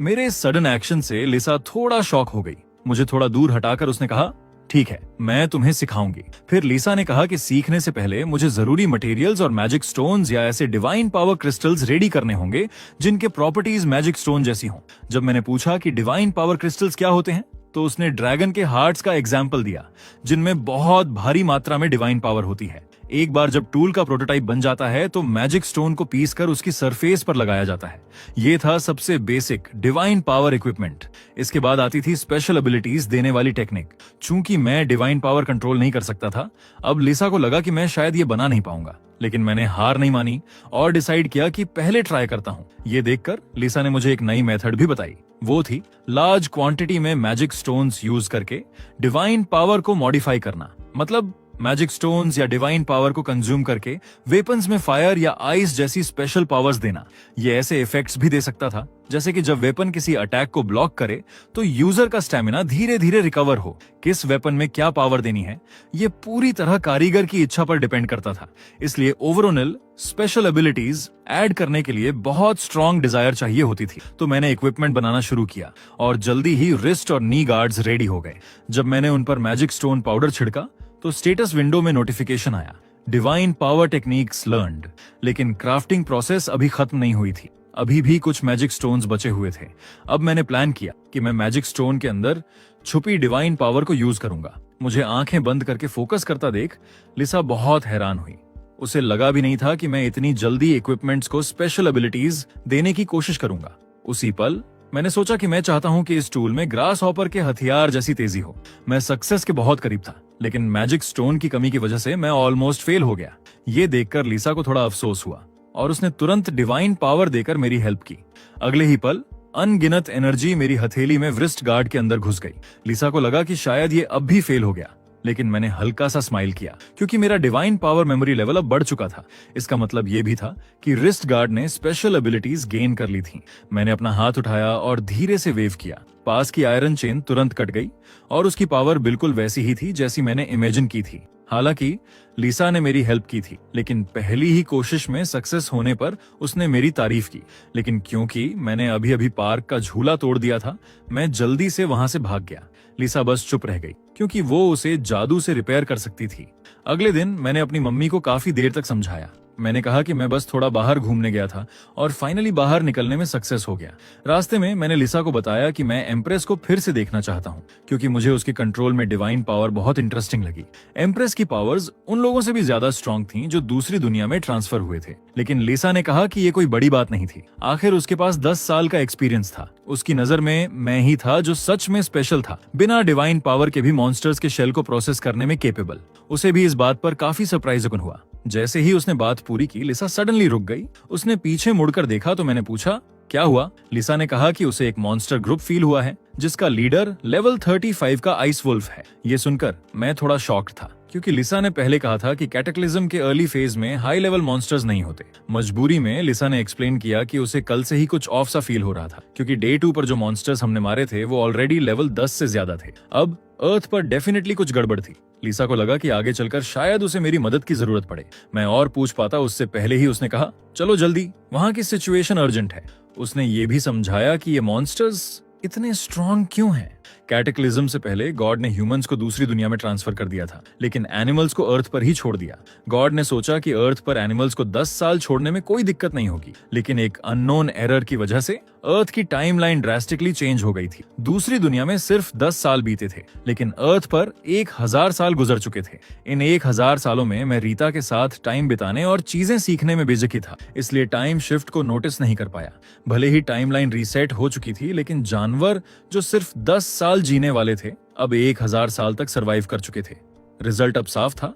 मेरे सडन एक्शन से लिसा थोड़ा शॉक हो गई। मुझे थोड़ा दूर हटाकर उसने कहा, ठीक है, मैं तुम्हें सिखाऊंगी। फिर लिसा ने कहा कि सीखने से पहले मुझे जरूरी मटेरियल्स और मैजिक स्टोन्स या ऐसे डिवाइन पावर क्रिस्टल्स रेडी करने होंगे जिनके प्रॉपर्टीज मैजिक स्टोन जैसी हों। जब मैंने पूछा कि डिवाइन पावर क्रिस्टल्स क्या होते हैं, तो उसने ड्रैगन के हार्ट्स का एग्जाम्पल दिया, जिनमें बहुत भारी मात्रा में डिवाइन पावर होती है। एक बार जब टूल का प्रोटोटाइप बन जाता है तो मैजिक स्टोन को पीस कर उसकी सरफेस पर लगाया जाता है। ये था सबसे बेसिक डिवाइन पावर इक्विपमेंट। इसके बाद आती थी स्पेशल एबिलिटीज देने वाली टेक्निक। चूंकि मैं डिवाइन पावर कंट्रोल नहीं कर सकता था, अब लिसा को लगा कि मैं शायद ये बना नहीं पाऊंगा, लेकिन मैंने हार नहीं मानी और डिसाइड किया कि पहले ट्राई करता हूँ। ये देखकर लिसा ने मुझे एक नई मेथड भी बताई। वो थी लार्ज क्वांटिटी में मैजिक स्टोन्स यूज करके डिवाइन पावर को मॉडिफाई करना। मतलब मैजिक स्टोन्स या डिवाइन पावर को कंज्यूम करके वेपन्स में फायर या आइस जैसी स्पेशल पावर्स देना। ये ऐसे इफेक्ट्स भी दे सकता था जैसे कि जब वेपन किसी अटैक को ब्लॉक करे तो यूजर का स्टेमिना धीरे धीरे रिकवर हो। किस वेपन में क्या पावर देनी है, ये पूरी तरह कारीगर की इच्छा पर डिपेंड करता था। इसलिए ओवरऑल स्पेशल एबिलिटीज ऐड करने के लिए बहुत स्ट्रॉन्ग डिजायर चाहिए होती थी। तो मैंने इक्विपमेंट बनाना शुरू किया और जल्दी ही रिस्ट और नी गार्ड्स रेडी हो गए। जब मैंने उन पर मैजिक स्टोन पाउडर छिड़का तो स्टेटस विंडो में नोटिफिकेशन आया, डिवाइन पावर टेक्निक्स लर्न्ड। लेकिन क्राफ्टिंग प्रोसेस अभी खत्म नहीं हुई थी, अभी भी कुछ मैजिक स्टोन्स बचे हुए थे। अब मैंने प्लान किया कि मैं मैजिक स्टोन के अंदर छुपी डिवाइन पावर को यूज करूंगा। मुझे आंखें बंद करके फोकस करता देख लिसा बहुत हैरान हुई। उसे लगा भी नहीं था कि मैं इतनी जल्दी इक्विपमेंट्स को स्पेशल एबिलिटीज देने की कोशिश करूंगा। उसी पल मैंने सोचा कि मैं चाहता हूं कि इस टूल में ग्रास हॉपर के हथियार जैसी तेजी हो। मैं सक्सेस के बहुत करीब था, लेकिन मैजिक स्टोन की कमी की वजह से मैं ऑलमोस्ट फेल हो गया। ये देखकर लिसा को थोड़ा अफसोस हुआ और उसने तुरंत डिवाइन पावर देकर मेरी हेल्प की। अगले ही पल अनगिनत एनर्जी मेरी हथेली में व्रिस्ट गार्ड के अंदर घुस गई। लिसा को लगा कि शायद ये अब भी फेल हो गया, लेकिन मैंने हल्का सा स्माइल किया क्योंकि मेरा डिवाइन पावर मेमोरी लेवल अब बढ़ चुका था। इसका मतलब ये भी था कि रिस्ट गार्ड ने स्पेशल एबिलिटीज गेन कर ली थी। मैंने अपना हाथ उठाया और धीरे से वेव किया। पास की आयरन चेन तुरंत कट गई और उसकी पावर बिल्कुल वैसी ही थी जैसी मैंने इमेजिन की थी। हालांकि लिसा ने मेरी हेल्प की थी, लेकिन पहली ही कोशिश में सक्सेस होने पर उसने मेरी तारीफ की। लेकिन क्योंकि मैंने अभी अभी पार्क का झूला तोड़ दिया था, मैं जल्दी से वहां से भाग गया। लिसा बस चुप रह गई क्योंकि वो उसे जादू से रिपेयर कर सकती थी। अगले दिन मैंने अपनी मम्मी को काफी देर तक समझाया। मैंने कहा कि मैं बस थोड़ा बाहर घूमने गया था और फाइनली बाहर निकलने में सक्सेस हो गया। रास्ते में मैंने लिसा को बताया कि मैं एम्प्रेस को फिर से देखना चाहता हूँ क्योंकि मुझे उसके कंट्रोल में डिवाइन पावर बहुत इंटरेस्टिंग लगी। एम्प्रेस की पावर्स उन लोगों से भी ज्यादा स्ट्रॉन्ग थीं जो दूसरी दुनिया में ट्रांसफर हुए थे। लेकिन लिसा ने कहा कि ये कोई बड़ी बात नहीं थी। आखिर उसके पास 10 साल का एक्सपीरियंस था। उसकी नजर में मैं ही था जो सच में स्पेशल था, बिना डिवाइन पावर के भी मॉन्स्टर्स के शेल को प्रोसेस करने में केपेबल। उसे भी इस बात पर काफी सरप्राइज हुआ। जैसे ही उसने बात पूरी की, लिसा सडनली रुक गई। उसने पीछे मुड़कर देखा तो मैंने पूछा, क्या हुआ? लिसा ने कहा कि उसे एक मॉन्स्टर ग्रुप फील हुआ है जिसका लीडर लेवल 35 का आइस वुल्फ है। ये सुनकर मैं थोड़ा शॉक्ड था क्योंकि लिसा ने पहले कहा था कि कैटेक्लिज्म के अर्ली फेज में हाई लेवल मॉन्स्टर्स नहीं होते। मजबूरी में लिसा ने एक्सप्लेन किया कि उसे कल से ही कुछ ऑफ सा फील हो रहा था क्योंकि डे 2 पर जो मॉन्स्टर्स हमने मारे थे वो ऑलरेडी लेवल 10 से ज्यादा थे। अब अर्थ पर डेफिनेटली कुछ गड़बड़ थी। लिसा को लगा कि आगे चलकर शायद उसे मेरी मदद की जरूरत पड़े। मैं और पूछ पाता उससे पहले ही उसने कहा, चलो जल्दी, वहां की सिचुएशन अर्जेंट है। उसने ये भी समझाया कि ये मॉन्स्टर्स इतने स्ट्रॉन्ग क्यों हैं। कैटेक्लिज्म से पहले गॉड ने ह्यूमंस को दूसरी दुनिया में ट्रांसफर कर दिया था, लेकिन एनिमल्स को अर्थ पर ही छोड़ दिया। गॉड ने सोचा कि अर्थ पर एनिमल्स को 10 साल छोड़ने में कोई दिक्कत नहीं होगी, लेकिन एक अननोन एरर की वजह से अर्थ की टाइमलाइन ड्रास्टिकली चेंज हो गई थी। दूसरी दुनिया में सिर्फ 10 साल बीते थे, लेकिन अर्थ पर 1000 साल गुजर चुके थे। इन 1000 सालों में मैं रीता के साथ टाइम बिताने और चीजें सीखने में बेझिझक था, इसलिए टाइम शिफ्ट को नोटिस नहीं कर पाया। भले ही टाइमलाइन रीसेट हो चुकी थी, लेकिन जानवर जो सिर्फ 10 साल जीने वाले थे अब 1000 साल तक सरवाइव कर चुके थे। रिजल्ट अब साफ था,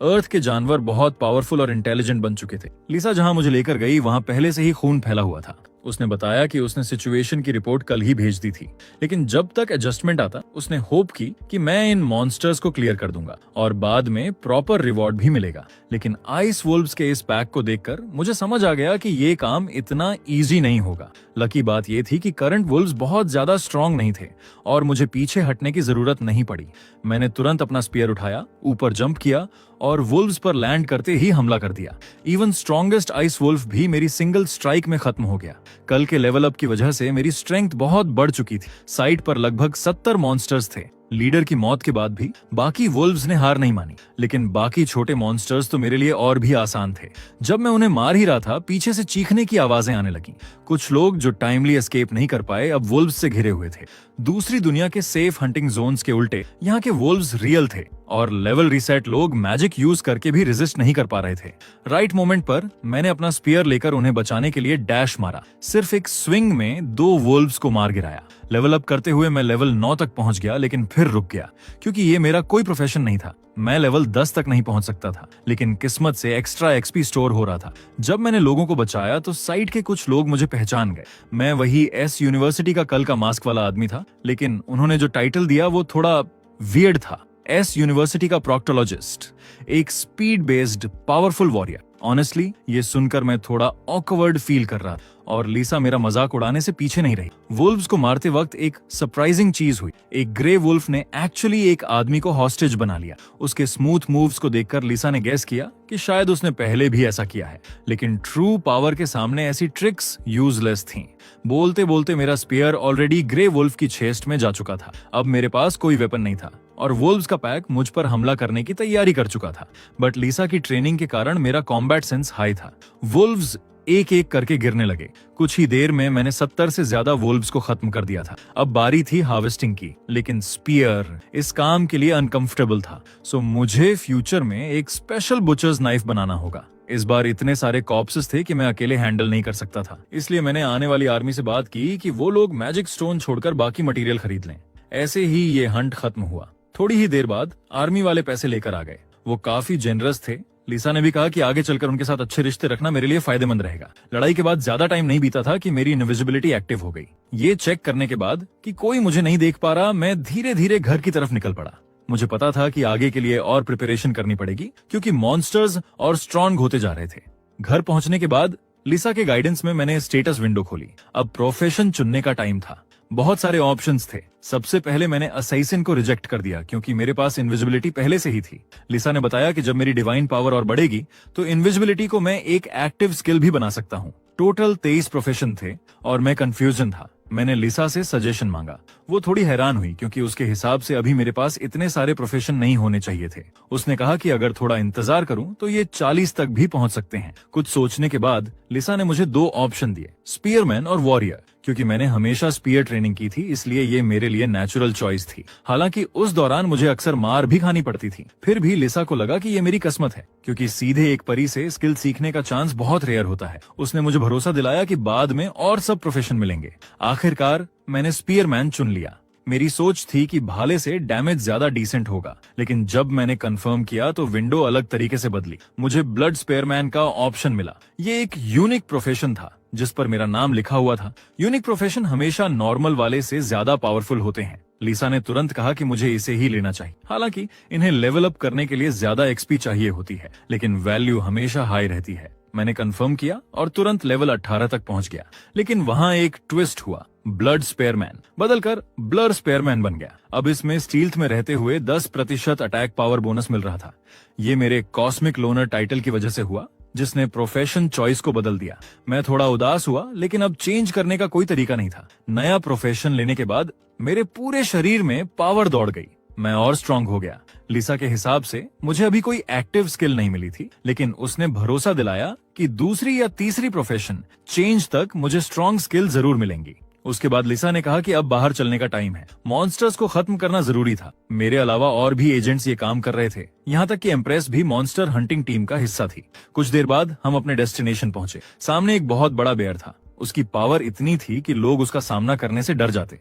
अर्थ के जानवर बहुत पावरफुल और इंटेलिजेंट बन चुके थे। लिसा जहां मुझे लेकर गई वहां पहले से ही खून फैला हुआ था। उसने बताया कि उसने सिचुएशन की रिपोर्ट कल ही भेज दी थी, लेकिन जब तक एडजस्टमेंट आता उसने होप की कि मैं इन मॉन्स्टर्स को क्लियर कर दूंगा और बाद में प्रॉपर रिवॉर्ड भी मिलेगा। लेकिन आइस वुल्व्स के इस पैक को देखकर मुझे समझ आ गया कि ये काम इतना इजी नहीं होगा। लकी बात ये थी कि करंट वुल्व्स बहुत ज्यादा स्ट्रांग नहीं थे और मुझे पीछे हटने की जरूरत नहीं पड़ी। मैंने तुरंत अपना स्पीयर उठाया, ऊपर जंप किया और वुल्व्स पर लैंड करते ही हमला कर दिया। इवन स्ट्रॉन्गेस्ट आइस वुल्फ भी मेरी सिंगल स्ट्राइक में खत्म हो गया। कल के लेवल अप की वजह से मेरी स्ट्रेंथ बहुत बढ़ चुकी थी। साइड पर लगभग 70 मॉन्स्टर्स थे। लीडर की मौत के बाद भी बाकी वुल्व्स ने हार नहीं मानी, लेकिन बाकी छोटे मॉन्स्टर्स तो मेरे लिए और भी आसान थे। जब मैं उन्हें मार ही रहा था, पीछे से चीखने की आवाजें आने लगी। कुछ लोग जो टाइमली एस्केप नहीं कर पाए अब वुल्व्स से घिरे हुए थे। दूसरी दुनिया के सेफ हंटिंग जोन्स के उल्टे यहाँ के वुल्व्स रियल थे और लेवल रिसेट लोग मैजिक यूज करके भी रेजिस्ट नहीं कर पा रहे थे। राइट मोमेंट पर मैंने अपना स्पीयर लेकर उन्हें बचाने के लिए डैश मारा। सिर्फ एक स्विंग में 2 वुल्व्स को मार गिराया। लेवल अप करते हुए मैं लेवल 9 तक पहुंच गया, लेकिन फिर रुक गया क्योंकि ये मेरा कोई प्रोफेशन नहीं था। मैं लेवल 10 तक नहीं पहुंच सकता था, लेकिन किस्मत से एक्स्ट्रा एक्सपी स्टोर हो रहा था। जब मैंने लोगों को बचाया तो साइड के कुछ लोग मुझे पहचान गए। मैं वही एस यूनिवर्सिटी का कल का मास्क वाला आदमी था, लेकिन उन्होंने जो टाइटल दिया वो थोड़ा वियर्ड था। एस यूनिवर्सिटी का प्रोक्टोलॉजिस्ट, एक speed based powerful warrior. Honestly ये सुनकर मैं थोड़ा ऑकवर्ड फील कर रहा था और लिसा मेरा मजाक उड़ाने से पीछे नहीं रही। वुल्व्स को मारते वक्त एक सरप्राइजिंग चीज हुई। एक ग्रे वुल्फ ने एक्चुअली एक आदमी को हॉस्टेज बना लिया। उसके स्मूथ मूव्स को देखकर लिसा ने गेस किया कि शायद उसने पहले भी ऐसा किया है, लेकिन ट्रू पावर के सामने ऐसी ट्रिक्स यूजलेस थीं। बोलते बोलते मेरा स्पीयर ऑलरेडी ग्रे वुल्फ की चेस्ट में जा चुका था। अब मेरे पास कोई वेपन नहीं था और वुल्व्स का पैक मुझ पर हमला करने की तैयारी कर चुका था। बट लिसा की ट्रेनिंग के कारण मेरा कॉम्बैट सेंस हाई था। वुल्व्स एक एक करके गिरने लगे। कुछ ही देर में मैंने 70 से ज्यादा वुल्व्स को खत्म कर दिया था। अब बारी थी हार्वेस्टिंग की, लेकिन स्पीयर इस काम के लिए अनकंफर्टेबल था। सो मुझे फ्यूचर में एक स्पेशल बुचर्स नाइफ बनाना होगा। इस बार इतने सारे कॉर्प्सेस थे कि मैं अकेले हैंडल नहीं कर सकता था। इसलिए मैंने आने वाली आर्मी से बात की कि वो लोग मैजिक स्टोन छोड़कर बाकी मटेरियल खरीद लें। ऐसे ही ये हंट खत्म हुआ। थोड़ी ही देर बाद आर्मी वाले पैसे लेकर आ गए। वो काफी जेनरस थे। लिसा ने भी कहा कि आगे चलकर उनके साथ अच्छे रिश्ते रखना मेरे लिए फायदेमंद रहेगा। लड़ाई के बाद ज्यादा टाइम नहीं बीता था कि मेरी इनविजिबिलिटी एक्टिव हो गई। ये चेक करने के बाद कि कोई मुझे नहीं देख पा रहा, मैं धीरे धीरे घर की तरफ निकल पड़ा। मुझे पता था कि आगे के लिए और प्रिपरेशन करनी पड़ेगी क्योंकि मॉन्स्टर्स और स्ट्रॉन्ग होते जा रहे थे। घर पहुंचने के बाद लिसा के गाइडेंस में मैंने स्टेटस विंडो खोली। अब प्रोफेशन चुनने का टाइम था। बहुत सारे ऑप्शंस थे। सबसे पहले मैंने असैसिन को रिजेक्ट कर दिया क्योंकि मेरे पास इनविजिबिलिटी पहले से ही थी। लिसा ने बताया कि जब मेरी डिवाइन पावर और बढ़ेगी तो इनविजिबिलिटी को मैं एक एक्टिव स्किल भी बना सकता हूँ। टोटल 23 प्रोफेशन थे और मैं कंफ्यूजन था। मैंने लिसा से सजेशन मांगा। वो थोड़ी हैरान हुई क्योंकि उसके हिसाब से अभी मेरे पास इतने सारे प्रोफेशन नहीं होने चाहिए थे। उसने कहा कि अगर थोड़ा इंतजार करूं तो ये 40 तक भी पहुंच सकते हैं। कुछ सोचने के बाद लिसा ने मुझे 2 ऑप्शन दिए, स्पीयरमैन और वॉरियर। क्योंकि मैंने हमेशा स्पीयर ट्रेनिंग की थी इसलिए ये मेरे लिए नेचुरल चॉइस थी। हालांकि उस दौरान मुझे अक्सर मार भी खानी पड़ती थी। फिर भी लिसा को लगा कि ये मेरी किस्मत है क्योंकि सीधे एक परी से स्किल सीखने का चांस बहुत रेयर होता है। उसने मुझे भरोसा दिलाया कि बाद में और सब प्रोफेशन मिलेंगे। आखिरकार मैंने स्पीयरमैन चुन लिया। मेरी सोच थी कि भाले से डैमेज ज्यादा डिसेंट होगा, लेकिन जब मैंने कंफर्म किया तो विंडो अलग तरीके से बदली। मुझे ब्लड स्पेयरमैन का ऑप्शन मिला। ये एक यूनिक प्रोफेशन था जिस पर मेरा नाम लिखा हुआ था। यूनिक प्रोफेशन हमेशा नॉर्मल वाले से ज्यादा पावरफुल होते हैं। लिसा ने तुरंत कहा कि मुझे इसे ही लेना चाहिए। हालांकि इन्हें लेवल अप करने के लिए ज्यादा एक्सपी चाहिए होती है, लेकिन वैल्यू हमेशा हाई रहती है। मैंने कंफर्म किया और तुरंत लेवल 18 तक पहुंच गया। लेकिन वहां एक ट्विस्ट हुआ। ब्लड स्पेयरमैन बदलकर ब्लर स्पेयरमैन बन गया। अब इसमें स्टील्थ में रहते हुए 10% अटैक पावर बोनस मिल रहा था। ये मेरे कॉस्मिक लोनर टाइटल की वजह से हुआ जिसने प्रोफेशन चॉइस को बदल दिया। मैं थोड़ा उदास हुआ, लेकिन अब चेंज करने का कोई तरीका नहीं था। नया प्रोफेशन लेने के बाद मेरे पूरे शरीर में पावर दौड़ गई। मैं और स्ट्रांग हो गया। लिसा के हिसाब से मुझे अभी कोई एक्टिव स्किल नहीं मिली थी, लेकिन उसने भरोसा दिलाया कि दूसरी या तीसरी प्रोफेशन चेंज तक मुझे स्ट्रांग स्किल जरूर मिलेंगी। उसके बाद लिसा ने कहा कि अब बाहर चलने का टाइम है। मॉन्स्टर्स को खत्म करना जरूरी था। मेरे अलावा और भी एजेंट्स ये काम कर रहे थे। यहाँ तक कि एम्प्रेस भी मॉन्स्टर हंटिंग टीम का हिस्सा थी। कुछ देर बाद हम अपने डेस्टिनेशन पहुंचे। सामने एक बहुत बड़ा बेयर था। उसकी पावर इतनी थी कि लोग उसका सामना करने से डर जाते।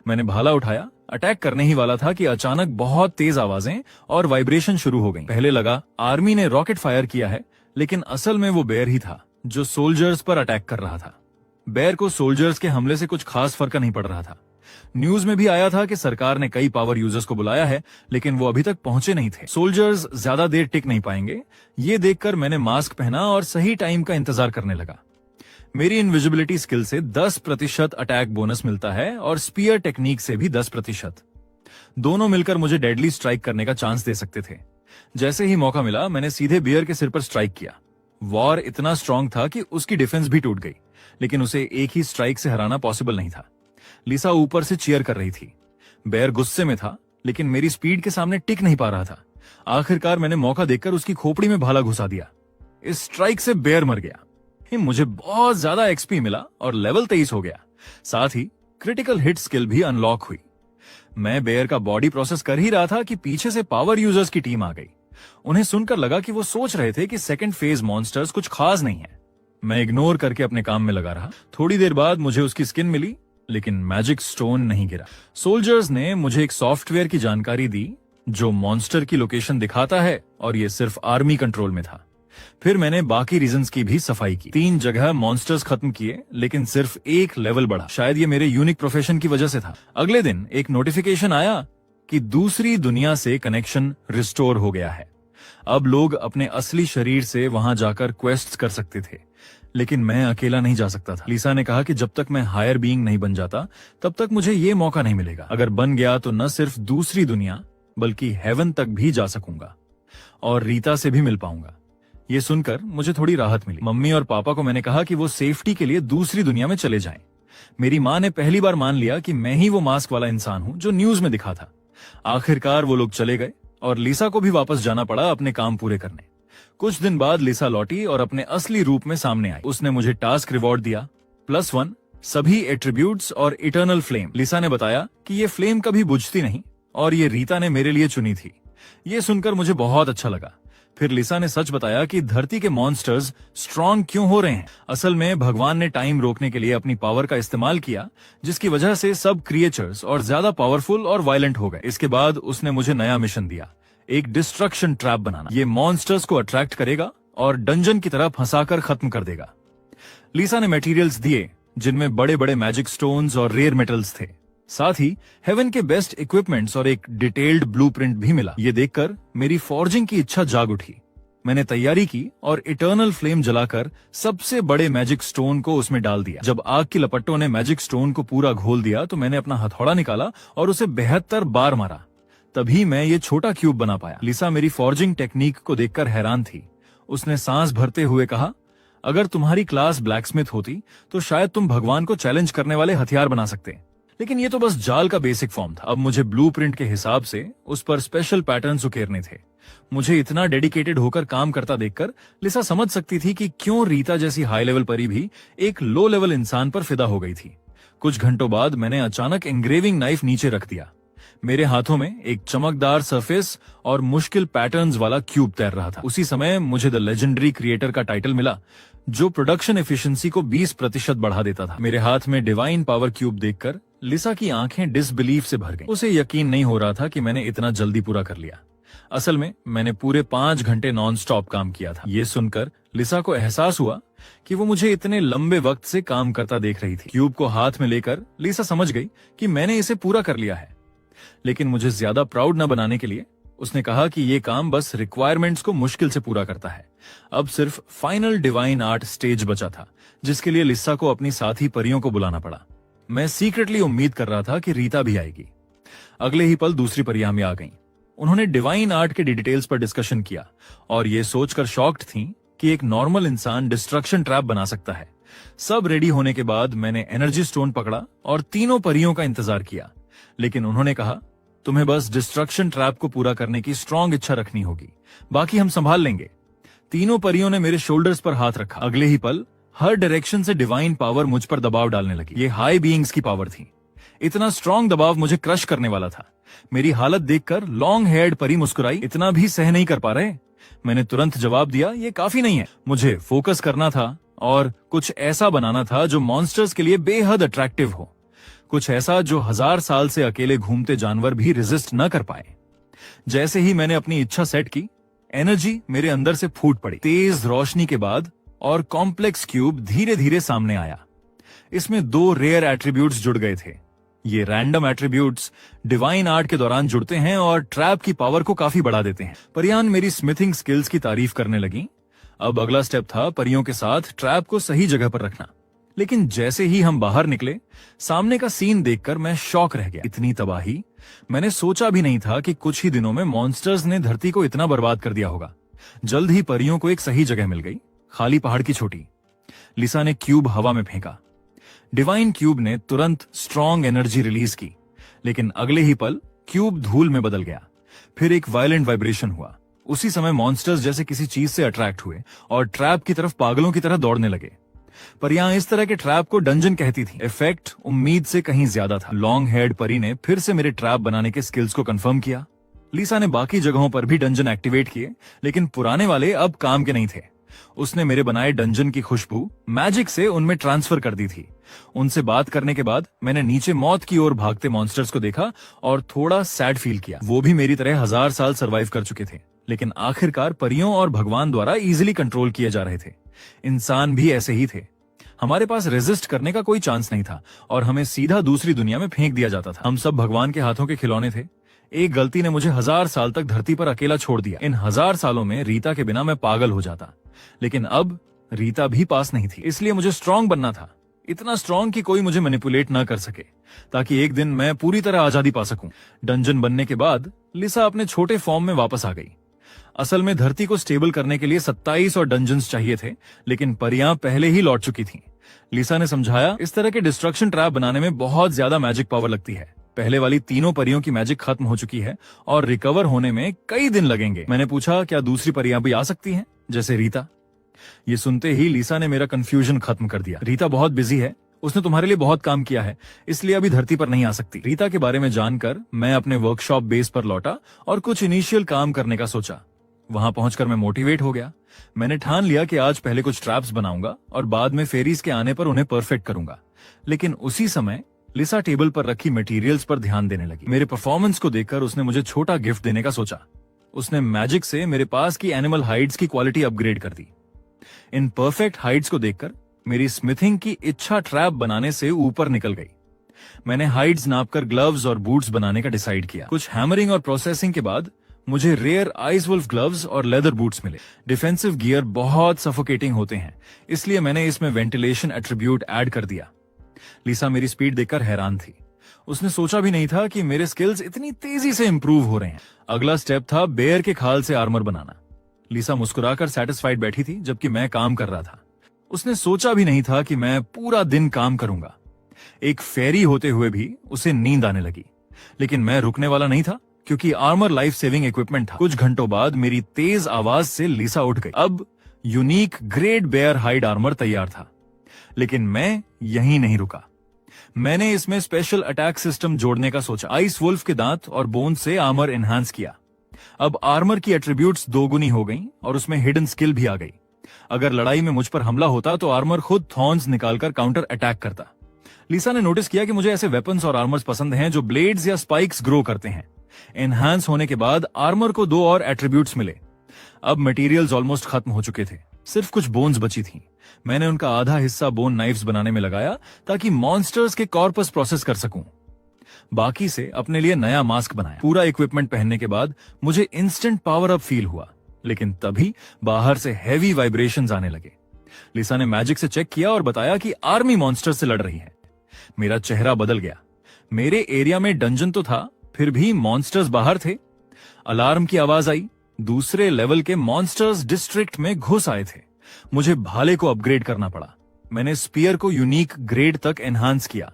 मैंने भाला उठाया अटैक करने ही वाला था कि अचानक बहुत तेज आवाजें और वाइब्रेशन शुरू हो गई। पहले लगा आर्मी ने रॉकेट फायर किया है, लेकिन असल में वो बेयर ही था जो सोल्जर्स पर अटैक कर रहा था। बेयर को सोल्जर्स के हमले से कुछ खास फर्क नहीं पड़ रहा था। न्यूज में भी आया था कि सरकार ने कई पावर यूजर्स को बुलाया है, लेकिन वो अभी तक पहुंचे नहीं थे। सोल्जर्स ज्यादा देर टिक नहीं पाएंगे, ये देखकर मैंने मास्क पहना और सही टाइम का इंतजार करने लगा। मेरी इनविजिबिलिटी स्किल से 10% अटैक बोनस मिलता है और स्पीयर टेक्निक से भी 10%। दोनों मिलकर मुझे डेडली स्ट्राइक करने का चांस दे सकते थे। जैसे ही मौका मिला, मैंने सीधे बियर के सिर पर स्ट्राइक किया। वॉर इतना स्ट्रांग था कि उसकी डिफेंस भी टूट गई, लेकिन उसे एक ही स्ट्राइक से हराना पॉसिबल नहीं था। लिसा ऊपर से चीयर कर रही थी। बेयर गुस्से में था, लेकिन मेरी स्पीड के सामने टिक नहीं पा रहा था। आखिरकार मैंने मौका देखकर उसकी खोपड़ी में भाला घुसा दिया। इस स्ट्राइक से बेयर मर गया। मुझे बहुत ज्यादा एक्सपी मिला और लेवल 23 हो गया। साथ ही क्रिटिकल हिट स्किल भी अनलॉक हुई। मैं बेयर का बॉडी प्रोसेस कर ही रहा था कि पीछे से पावर यूजर्स की टीम आ गई। उन्हें सुनकर लगा कि वो सोच रहे थे कि सेकंड फेज मॉन्स्टर्स कुछ खास नहीं है। मैं इग्नोर करके अपने काम में लगा रहा। थोड़ी देर बाद मुझे उसकी स्किन मिली, लेकिन मैजिक स्टोन नहीं गिरा। सोल्जर्स ने मुझे एक सॉफ्टवेयर की जानकारी दी जो मॉन्स्टर की लोकेशन दिखाता है, और ये सिर्फ आर्मी कंट्रोल में था। फिर मैंने बाकी रीजंस की भी सफाई की। 3 जगह मॉन्स्टर्स खत्म किए, लेकिन सिर्फ एक लेवल बढ़ा। शायद ये मेरे यूनिक प्रोफेशन की वजह से था। अगले दिन एक नोटिफिकेशन आया कि दूसरी दुनिया से कनेक्शन रिस्टोर हो गया है। अब लोग अपने असली शरीर से वहां जाकर क्वेस्ट्स कर सकते थे, लेकिन मैं अकेला नहीं जा सकता था। लिसा ने कहा कि जब तक मैं हायर बीइंग नहीं बन जाता, तब तक मुझे ये मौका नहीं मिलेगा। अगर बन गया तो न सिर्फ दूसरी दुनिया बल्कि हेवन तक भी जा सकूंगा और रीता से भी मिल पाऊंगा। ये सुनकर मुझे थोड़ी राहत मिली। मम्मी और पापा को मैंने कहा कि वो सेफ्टी के लिए दूसरी दुनिया में चले जाएं। मेरी माँ ने पहली बार मान लिया कि मैं ही वो मास्क वाला इंसान हूँ जो न्यूज में दिखा था। आखिरकार वो लोग चले गए और लिसा को भी वापस जाना पड़ा अपने काम पूरे करने। कुछ दिन बाद लिसा लौटी और अपने असली रूप में सामने आई। उसने मुझे टास्क रिवॉर्ड दिया, +1 सभी एट्रीब्यूट्स और इटर्नल फ्लेम। लिसा ने बताया कि ये फ्लेम कभी बुझती नहीं और ये रीता ने मेरे लिए चुनी थी। ये सुनकर मुझे बहुत अच्छा लगा। फिर लिसा ने सच बताया कि धरती के मॉन्स्टर्स स्ट्रांग क्यों हो रहे हैं। असल में भगवान ने टाइम रोकने के लिए अपनी पावर का इस्तेमाल किया, जिसकी वजह से सब क्रिएचर्स और ज्यादा पावरफुल और वायलेंट हो गए। इसके बाद उसने मुझे नया मिशन दिया, एक डिस्ट्रक्शन ट्रैप बनाना। ये मॉन्स्टर्स को अट्रैक्ट करेगा और डंजन की तरह फंसाकर खत्म कर देगा। लिसा ने मटेरियल्स दिए जिनमें बड़े बड़े मैजिक स्टोन्स और रेयर मेटल्स थे। साथ ही हेवन के बेस्ट इक्विपमेंट्स और एक डिटेल्ड ब्लूप्रिंट भी मिला। ये देखकर मेरी फॉर्जिंग की इच्छा जाग उठी। मैंने तैयारी की और इटर्नल फ्लेम जलाकर सबसे बड़े मैजिक स्टोन को उसमें डाल दिया। जब आग की लपटों ने मैजिक स्टोन को पूरा घोल दिया तो मैंने अपना हथौड़ा निकाला और उसे 72 बार मारा। तभी मैं ये छोटा क्यूब बना पाया। लिसा मेरी फॉर्जिंग टेक्निक को देखकर हैरान थी। उसने सांस भरते हुए कहा, अगर तुम्हारी क्लास ब्लैकस्मिथ होती तो शायद तुम भगवान को चैलेंज करने वाले हथियार बना सकते, लेकिन ये तो बस जाल का बेसिक फॉर्म था। अब मुझे ब्लूप्रिंट के हिसाब से उस पर स्पेशल पैटर्न्स उकेरने थे। मुझे इतना डेडिकेटेड होकर काम करता देखकर लिसा समझ सकती थी कि क्यों रीता जैसी हाई लेवल परी भी एक लो लेवल इंसान पर फिदा हो गई थी। कुछ घंटों बाद मैंने अचानक एंग्रेविंग नाइफ नीचे रख दिया। मेरे हाथों में एक चमकदार सरफेस और मुश्किल पैटर्न्स वाला क्यूब तैर रहा था। उसी समय मुझे द लेजेंडरी क्रिएटर का टाइटल मिला, जो प्रोडक्शन एफिशिएंसी को 20% बढ़ा देता था। मेरे हाथ में डिवाइन पावर क्यूब देखकर लिसा की आंखें डिसबिलीफ से भर गईं। उसे यकीन नहीं हो रहा था कि मैंने इतना जल्दी पूरा कर लिया। असल में मैंने पूरे 5 घंटे नॉन स्टॉप काम किया था। ये सुनकर लिसा को एहसास हुआ कि वो मुझे इतने लंबे वक्त से काम करता देख रही थी। क्यूब को हाथ में लेकर लिसा समझ गई कि मैंने इसे पूरा कर लिया है, लेकिन मुझे ज्यादा प्राउड न बनाने के लिए उसने कहा कि ये काम बस रिक्वायरमेंट्स को मुश्किल से पूरा करता है। अब सिर्फ फाइनल डिवाइन आर्ट स्टेज बचा था, जिसके लिए लिसा को अपनी साथी परियों को बुलाना पड़ा। मैं सीक्रेटली उम्मीद कर रहा था कि रीता भी आएगी। अगले ही पल दूसरी परियां में आ गईं। उन्होंने डिवाइन आर्ट के डिटेल्स पर डिस्कशन किया और ये सोचकर शॉक्ड थीं कि एक नॉर्मल इंसान डिस्ट्रक्शन ट्रैप बना सकता है। सब रेडी होने के बाद मैंने एनर्जी स्टोन पकड़ा और तीनों परियों का इंतजार किया, लेकिन उन्होंने कहा, तुम्हें बस डिस्ट्रक्शन ट्रैप को पूरा करने की स्ट्रॉन्ग इच्छा रखनी होगी, बाकी हम संभाल लेंगे। तीनों परियों ने मेरे शोल्डर्स पर हाथ रखा। अगले ही पल हर डायरेक्शन से डिवाइन पावर मुझ पर दबाव डालने लगी। ये हाई बीइंग्स की पावर थी। इतना स्ट्रॉन्ग दबाव मुझे क्रश करने वाला था। मेरी हालत देखकर लॉन्ग हेयर्ड परी मुस्कुराई, इतना भी सह नहीं कर पा रहे? मैंने तुरंत जवाब दिया, ये काफी नहीं है। मुझे फोकस करना था और कुछ ऐसा बनाना था जो मॉन्स्टर्स के लिए बेहद अट्रैक्टिव हो। कुछ ऐसा जो 1000 साल से अकेले घूमते जानवर भी रेजिस्ट न कर पाए। जैसे ही मैंने अपनी इच्छा सेट की, एनर्जी मेरे अंदर से फूट पड़ी। तेज रोशनी के बाद और कॉम्प्लेक्स क्यूब धीरे धीरे सामने आया। इसमें 2 रेयर एट्रीब्यूट्स जुड़ गए थे। ये रैंडम एट्रीब्यूट्स डिवाइन आर्ट के दौरान जुड़ते हैं और ट्रैप की पावर को काफी बढ़ा देते हैं। परियान मेरी स्मिथिंग स्किल्स की तारीफ करने लगी। अब अगला स्टेप था परियों के साथ ट्रैप को सही जगह पर रखना। लेकिन जैसे ही हम बाहर निकले, सामने का सीन देखकर मैं शॉक रह गया। इतनी तबाही मैंने सोचा भी नहीं था कि कुछ ही दिनों में मॉन्स्टर्स ने धरती को इतना बर्बाद कर दिया होगा। जल्द ही परियों को एक सही जगह मिल गई, खाली पहाड़ की चोटी। लिसा ने क्यूब हवा में फेंका। डिवाइन क्यूब ने तुरंत स्ट्रॉन्ग एनर्जी रिलीज की, लेकिन अगले ही पल क्यूब धूल में बदल गया। फिर एक वायलेंट वाइब्रेशन हुआ। उसी समय मॉन्स्टर्स जैसे किसी चीज से अट्रैक्ट हुए और ट्रैप की तरफ पागलों की तरह दौड़ने लगे। परियां इस तरह के ट्रैप को डंजन कहती थी। इफेक्ट उम्मीद से कहीं ज्यादा था। लॉन्ग हेड परी ने फिर से मेरे ट्रैप बनाने के स्किल्स को कंफर्म किया। लिसा ने बाकी जगहों पर भी डंजन एक्टिवेट किए, लेकिन पुराने वाले अब काम के नहीं थे। उसने मेरे बनाए डंजन की खुशबू मैजिक से उनमें ट्रांसफर कर दी थी। उनसे बात करने के बाद मैंने नीचे मौत की ओर भागते मॉन्स्टर्स को देखा और थोड़ा सैड फील किया। वो भी मेरी तरह 1000 साल सरवाइव कर चुके थे, लेकिन आखिरकार परियों और भगवान द्वारा इजीली कंट्रोल किए जा रहे थे। इंसान भी ऐसे ही थे। हमारे पास रेजिस्ट करने का कोई चांस नहीं था और हमें सीधा दूसरी दुनिया में फेंक दिया जाता था। हम सब भगवान के हाथों के खिलौने थे। एक गलती ने मुझे 1000 साल तक धरती पर अकेला छोड़ दिया। इन 1000 सालों में रीता के बिना मैं पागल हो जाता, लेकिन अब रीता भी पास नहीं थी। इसलिए मुझे स्ट्रांग बनना था, इतना स्ट्रांग कि कोई मुझे मैनिपुलेट ना कर सके, ताकि एक दिन मैं पूरी तरह आजादी पा सकूं। डंजन बनने के बाद लिसा अपने छोटे फॉर्म में वापस आ गई। असल में धरती को स्टेबल करने के लिए 27 और डंजन्स चाहिए थे, लेकिन परियां पहले ही लौट चुकी थीं। लिसा ने समझाया, इस तरह के डिस्ट्रक्शन ट्रैप बनाने में बहुत ज्यादा मैजिक पावर लगती है। पहले वाली तीनों परियों की मैजिक खत्म हो चुकी है और रिकवर होने में कई दिन लगेंगे। मैंने पूछा, क्या दूसरी परियां भी आ सकती हैं, जैसे रीता? ये सुनते ही लिसा ने मेरा कंफ्यूजन खत्म कर दिया। रीता बहुत बिजी है, उसने तुम्हारे लिए बहुत काम किया है, इसलिए अभी धरती पर नहीं आ सकती। रीता के बारे में जानकर मैं अपने वर्कशॉप बेस पर लौटा और कुछ इनिशियल काम करने का सोचा। वहां पहुंचकर मैं मोटिवेट हो गया। मैंने ठान लिया कि आज पहले कुछ ट्रैप्स बनाऊंगा और बाद में फेरीज के आने पर उन्हें परफेक्ट करूंगा। लेकिन उसी समय लिसा टेबल पर रखी मटेरियल्स पर ध्यान देने लगी। मेरे परफॉर्मेंस को देखकर उसने मुझे छोटा गिफ्ट देने का सोचा। उसने मैजिक से मेरे पास की एनिमल हाइड्स की क्वालिटी अपग्रेड कर दी। इन परफेक्ट हाइड्स को देखकर मेरी स्मिथिंग की इच्छा ट्रैप बनाने से ऊपर निकल गई। मैंने हाइड्स नापकर ग्लव्स और बूट्स बनाने का डिसाइड किया। कुछ हैमरिंग और प्रोसेसिंग के बाद मुझे रेयर आइस वुल्फ ग्लव्स और लेदर बूट्स मिले। डिफेंसिव गियर बहुत सफोकेटिंग होते हैं, इसलिए मैंने इसमें वेंटिलेशन एट्रीब्यूट ऐड कर दिया। लिसा मेरी स्पीड देखकर हैरान थी। उसने सोचा भी नहीं था कि मेरे स्किल्स इतनी तेजी से इंप्रूव हो रहे हैं। अगला स्टेप था बेयर के खाल से आर्मर बनाना। लिसा मुस्कुराकर सैटिस्फाइड बैठी थी, जबकि मैं काम कर रहा था। उसने सोचा भी नहीं था कि मैं पूरा दिन काम करूंगा। एक फेरी होते हुए भी उसे नींद आने लगी, लेकिन मैं रुकने वाला नहीं था, क्योंकि आर्मर लाइफ सेविंग इक्विपमेंट था। कुछ घंटों बाद मेरी तेज आवाज से लिसा उठ गई। अब unique great bear hide armour तैयार था। लेकिन मैं यहीं नहीं रुका। मैंने इसमें स्पेशल अटैक सिस्टम जोड़ने का सोचा। आइस वुल्फ के दांत और बोन से आर्मर एनहांस किया। अब आर्मर की एट्रीब्यूट्स दोगुनी हो गई और उसमें हिडन स्किल भी आ गई। अगर लड़ाई में मुझ पर हमला होता तो आर्मर खुद थॉर्न्स निकालकर काउंटर अटैक करता। लिसा ने नोटिस किया कि मुझे ऐसे वेपन्स और आर्मर्स पसंद हैं जो ब्लेड्स या स्पाइक्स ग्रो करते हैं। एनहांस होने के बाद आर्मर को 2 और एट्रीब्यूट्स मिले। अब मटेरियल्स ऑलमोस्ट खत्म हो चुके थे, सिर्फ कुछ बोन्स बची थी। मैंने उनका आधा हिस्सा बोन नाइफ्स बनाने में लगाया ताकि मॉन्स्टर्स के कॉर्पस प्रोसेस कर सकूं। बाकी से अपने लिए नया मास्क बनाया। पूरा इक्विपमेंट पहनने के बाद मुझे इंस्टेंट पावर अप फील हुआ, लेकिन तभी बाहर से हैवी वाइब्रेशंस आने लगे। लिसा ने मैजिक से चेक किया और बताया कि आर्मी मॉन्स्टर्स से लड़ रही है। मेरा चेहरा बदल गया। मेरे एरिया में डंजन तो था, फिर भी मॉन्स्टर्स बाहर थे। अलार्म की आवाज आई। दूसरे लेवल के मॉन्स्टर्स डिस्ट्रिक्ट में घुस आए थे। मुझे भाले को अपग्रेड करना पड़ा। मैंने स्पीयर को यूनिक ग्रेड तक एनहांस किया।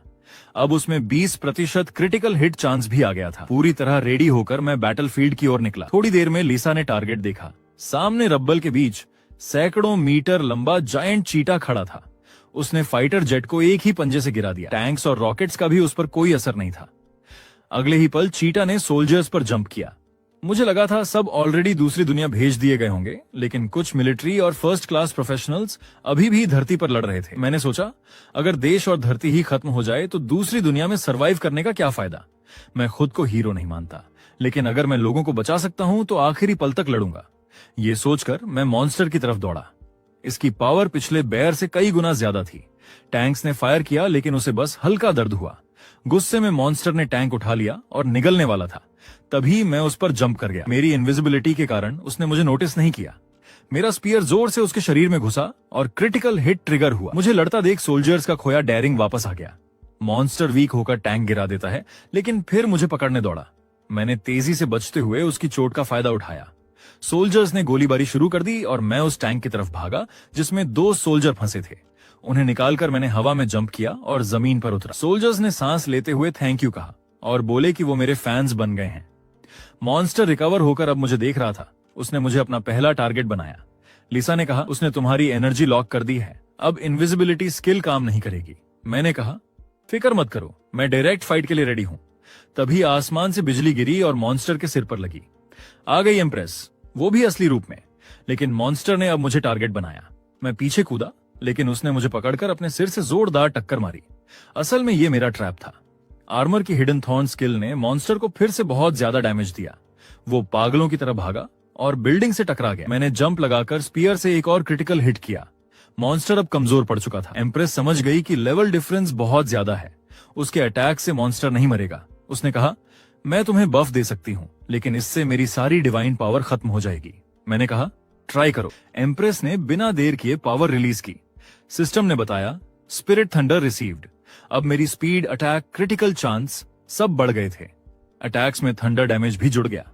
अब उसमें 20% क्रिटिकल हिट चांस भी आ गया था। पूरी तरह रेडी होकर मैं बैटलफील्ड की ओर निकला। थोड़ी देर में लिसा ने टारगेट देखा। सामने रब्बल के बीच सैकड़ों मीटर लंबा जायंट चीटा खड़ा था। उसने फाइटर जेट को एक ही पंजे से गिरा दिया। टैंक्स और रॉकेट्स का भी उस पर कोई असर नहीं था। अगले ही पल चीटा ने सोल्जर्स पर जंप किया। मुझे लगा था सब ऑलरेडी दूसरी दुनिया भेज दिए गए होंगे, लेकिन कुछ मिलिट्री और फर्स्ट क्लास प्रोफेशनल्स अभी भी धरती पर लड़ रहे थे। मैंने सोचा, अगर देश और धरती ही खत्म हो जाए तो दूसरी दुनिया में सरवाइव करने का क्या फायदा। मैं खुद को हीरो नहीं मानता, लेकिन अगर मैं लोगों को बचा सकता हूं तो आखिरी पल तक लड़ूंगा। ये सोचकर मैं मॉन्स्टर की तरफ दौड़ा। इसकी पावर पिछले बेयर से कई गुना ज्यादा थी। टैंक्स ने फायर किया, लेकिन उसे बस हल्का दर्द हुआ। गुस्से में मॉन्स्टर ने टैंक उठा लिया और निगलने वाला था। तभी मैं उस पर जंप कर गया। मेरी इनविजिबिलिटी के कारण उसने मुझे नोटिस नहीं किया। मेरा स्पीयर जोर से उसके शरीर में घुसा और क्रिटिकल हिट ट्रिगर हुआ। मुझे लड़ता देख सोल्जर्स का खोया डेयरिंग वापस आ गया। मॉन्स्टर वीक होकर टैंक गिरा देता है, लेकिन फिर मुझे पकड़ने दौड़ा। मैंने तेजी से बचते हुए उसकी चोट का फायदा उठाया। सोल्जर्स ने गोलीबारी शुरू कर दी और मैं उस टैंक की तरफ भागा जिसमें 2 सोल्जर फंसे थे। उन्हें निकालकर मैंने हवा में जंप किया और जमीन पर उतरा। सोल्जर्स ने सांस लेते हुए थैंक यू कहा और बोले कि वो मेरे फैंस बन गए हैं। मॉन्स्टर रिकवर होकर अब मुझे देख रहा था। उसने मुझे अपना पहला टारगेट बनाया। लिसा ने कहा, उसने तुम्हारी एनर्जी लॉक कर दी है, अब इनविजिबिलिटी स्किल काम नहीं करेगी। मैंने कहा, फिक्र मत करो, मैं डायरेक्ट फाइट के लिए रेडी हूं। तभी आसमान से बिजली गिरी और मॉन्स्टर के सिर पर लगी। आ गई एम्प्रेस, वो भी असली रूप में। लेकिन मॉन्स्टर ने अब मुझे टारगेट बनाया। मैं पीछे कूदा, लेकिन उसने मुझे पकड़कर अपने सिर से जोरदार टक्कर मारी। असल में ये मेरा ट्रैप था। आर्मर की हिडन थॉर्न स्किल ने मॉन्स्टर को फिर से बहुत ज्यादा डैमेज दिया। वो पागलों की तरह भागा और बिल्डिंग से टकरा गया। मैंने जंप लगाकर स्पीयर से एक और क्रिटिकल हिट किया। मॉन्स्टर अब कमजोर पड़ चुका था। एम्प्रेस समझ गई कि लेवल डिफरेंस बहुत ज्यादा है। उसके अटैक से मॉन्स्टर नहीं मरेगा। उसने कहा, मैं तुम्हें बफ दे सकती हूँ, लेकिन इससे मेरी सारी डिवाइन पावर खत्म हो जाएगी। मैंने कहा, ट्राई करो। एम्प्रेस ने बिना देर किए पावर रिलीज की। सिस्टम ने बताया, स्पिरिट थंडर रिसीव्ड। अब मेरी स्पीड, अटैक, क्रिटिकल चांस सब बढ़ गए थे। अटैक्स में थंडर डैमेज भी जुड़ गया।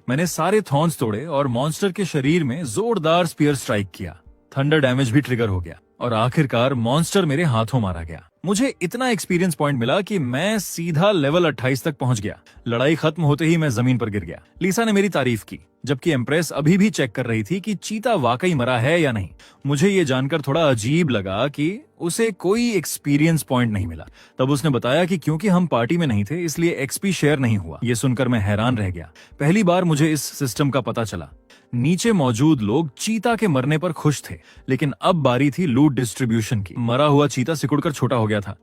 मैंने सारे थॉर्न्स तोड़े और मॉन्स्टर के शरीर में जोरदार स्पीयर स्ट्राइक किया। थंडर डैमेज भी ट्रिगर हो गया और आखिरकार मॉन्स्टर मेरे हाथों मारा गया। मुझे इतना एक्सपीरियंस पॉइंट मिला कि मैं सीधा लेवल 28 तक पहुंच गया। लड़ाई खत्म होते ही मैं जमीन पर गिर गया। लिसा ने मेरी तारीफ की, जबकि एम्प्रेस अभी भी चेक कर रही थी कि चीता वाकई मरा है या नहीं। मुझे ये जानकर थोड़ा अजीब लगा कि उसे कोई एक्सपीरियंस पॉइंट नहीं मिला। तब उसने बताया कि क्योंकि हम पार्टी में नहीं थे, इसलिए एक्सपी शेयर नहीं हुआ। ये सुनकर मैं हैरान रह गया। पहली बार मुझे इस सिस्टम का पता चला। नीचे मौजूद लोग चीता के मरने पर खुश थे, लेकिन अब बारी थी लूट डिस्ट्रीब्यूशन की। मरा हुआ चीता सिकुड़कर छोटा हो गया था।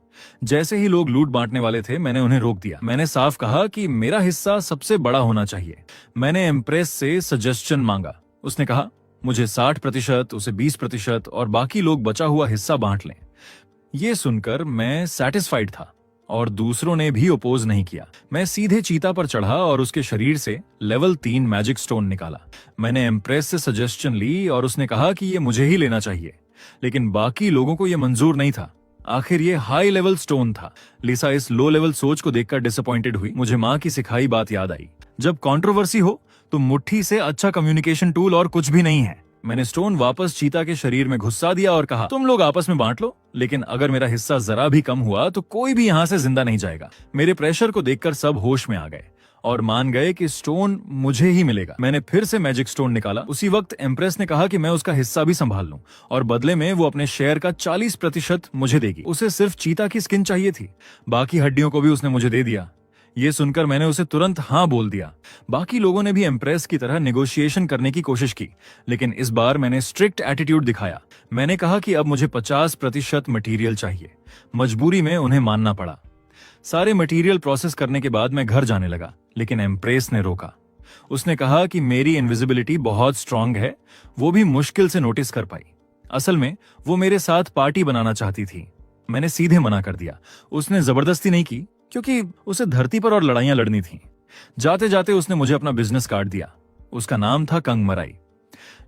जैसे ही लोग लूट बांटने वाले थे, मैंने उन्हें रोक दिया। मैंने साफ कहा कि मेरा हिस्सा सबसे बड़ा होना चाहिए। मैंने एम्प्रेस से सजेशन मांगा। उसने कहा, मुझे 60%, उसे 20% और बाकी लोग बचा हुआ हिस्सा बांट लें। ये सुनकर मैं सैटिस्फाइड था और दूसरों ने भी अपोज नहीं किया। मैं सीधे चीता पर चढ़ा और उसके शरीर से लेवल 3 मैजिक स्टोन निकाला। मैंने एम्प्रेस से सजेशन ली और उसने कहा कि ये मुझे ही लेना चाहिए, लेकिन बाकी लोगों को ये मंजूर नहीं था। आखिर ये हाई लेवल स्टोन था। लिसा इस लो लेवल सोच को देखकर डिसअपॉइंटेड हुई। मुझे माँ की सिखाई बात याद आई, जब कंट्रोवर्सी हो तो मुट्ठी से अच्छा कम्युनिकेशन टूल और कुछ भी नहीं है। मैंने स्टोन वापस चीता के शरीर में घुसा दिया और कहा, तुम लोग आपस में बांट लो, लेकिन अगर मेरा हिस्सा जरा भी कम हुआ तो कोई भी यहाँ से जिंदा नहीं जाएगा। मेरे प्रेशर को देखकर सब होश में आ गए और मान गए कि स्टोन मुझे ही मिलेगा। मैंने फिर से मैजिक स्टोन निकाला। उसी वक्त एम्प्रेस ने कहा कि मैं उसका हिस्सा भी संभाल लूं और बदले में वो अपने शेयर का 40% मुझे देगी। उसे सिर्फ चीता की स्किन चाहिए थी, बाकी हड्डियों को भी उसने मुझे दे दिया। ये सुनकर मैंने उसे तुरंत हाँ बोल दिया। बाकी लोगों ने भी एम्प्रेस की तरह नेगोशिएशन करने की कोशिश की, लेकिन इस बार मैंने स्ट्रिक्ट एटीट्यूड दिखाया। मैंने कहा कि अब मुझे 50% मटेरियल चाहिए। मजबूरी में उन्हें मानना पड़ा। सारे मटेरियल प्रोसेस करने के बाद मैं घर जाने लगा, लेकिन एम्प्रेस ने रोका। उसने कहा कि मेरी इनविजिबिलिटी बहुत स्ट्रांग है, वो भी मुश्किल से नोटिस कर पाई। असल में वो मेरे साथ पार्टी बनाना चाहती थी। मैंने सीधे मना कर दिया। उसने जबरदस्ती नहीं की, क्योंकि उसे धरती पर और लड़ाइयां लड़नी थीं। जाते जाते उसने मुझे अपना बिजनेस कार्ड दिया। उसका नाम था कंगमराई,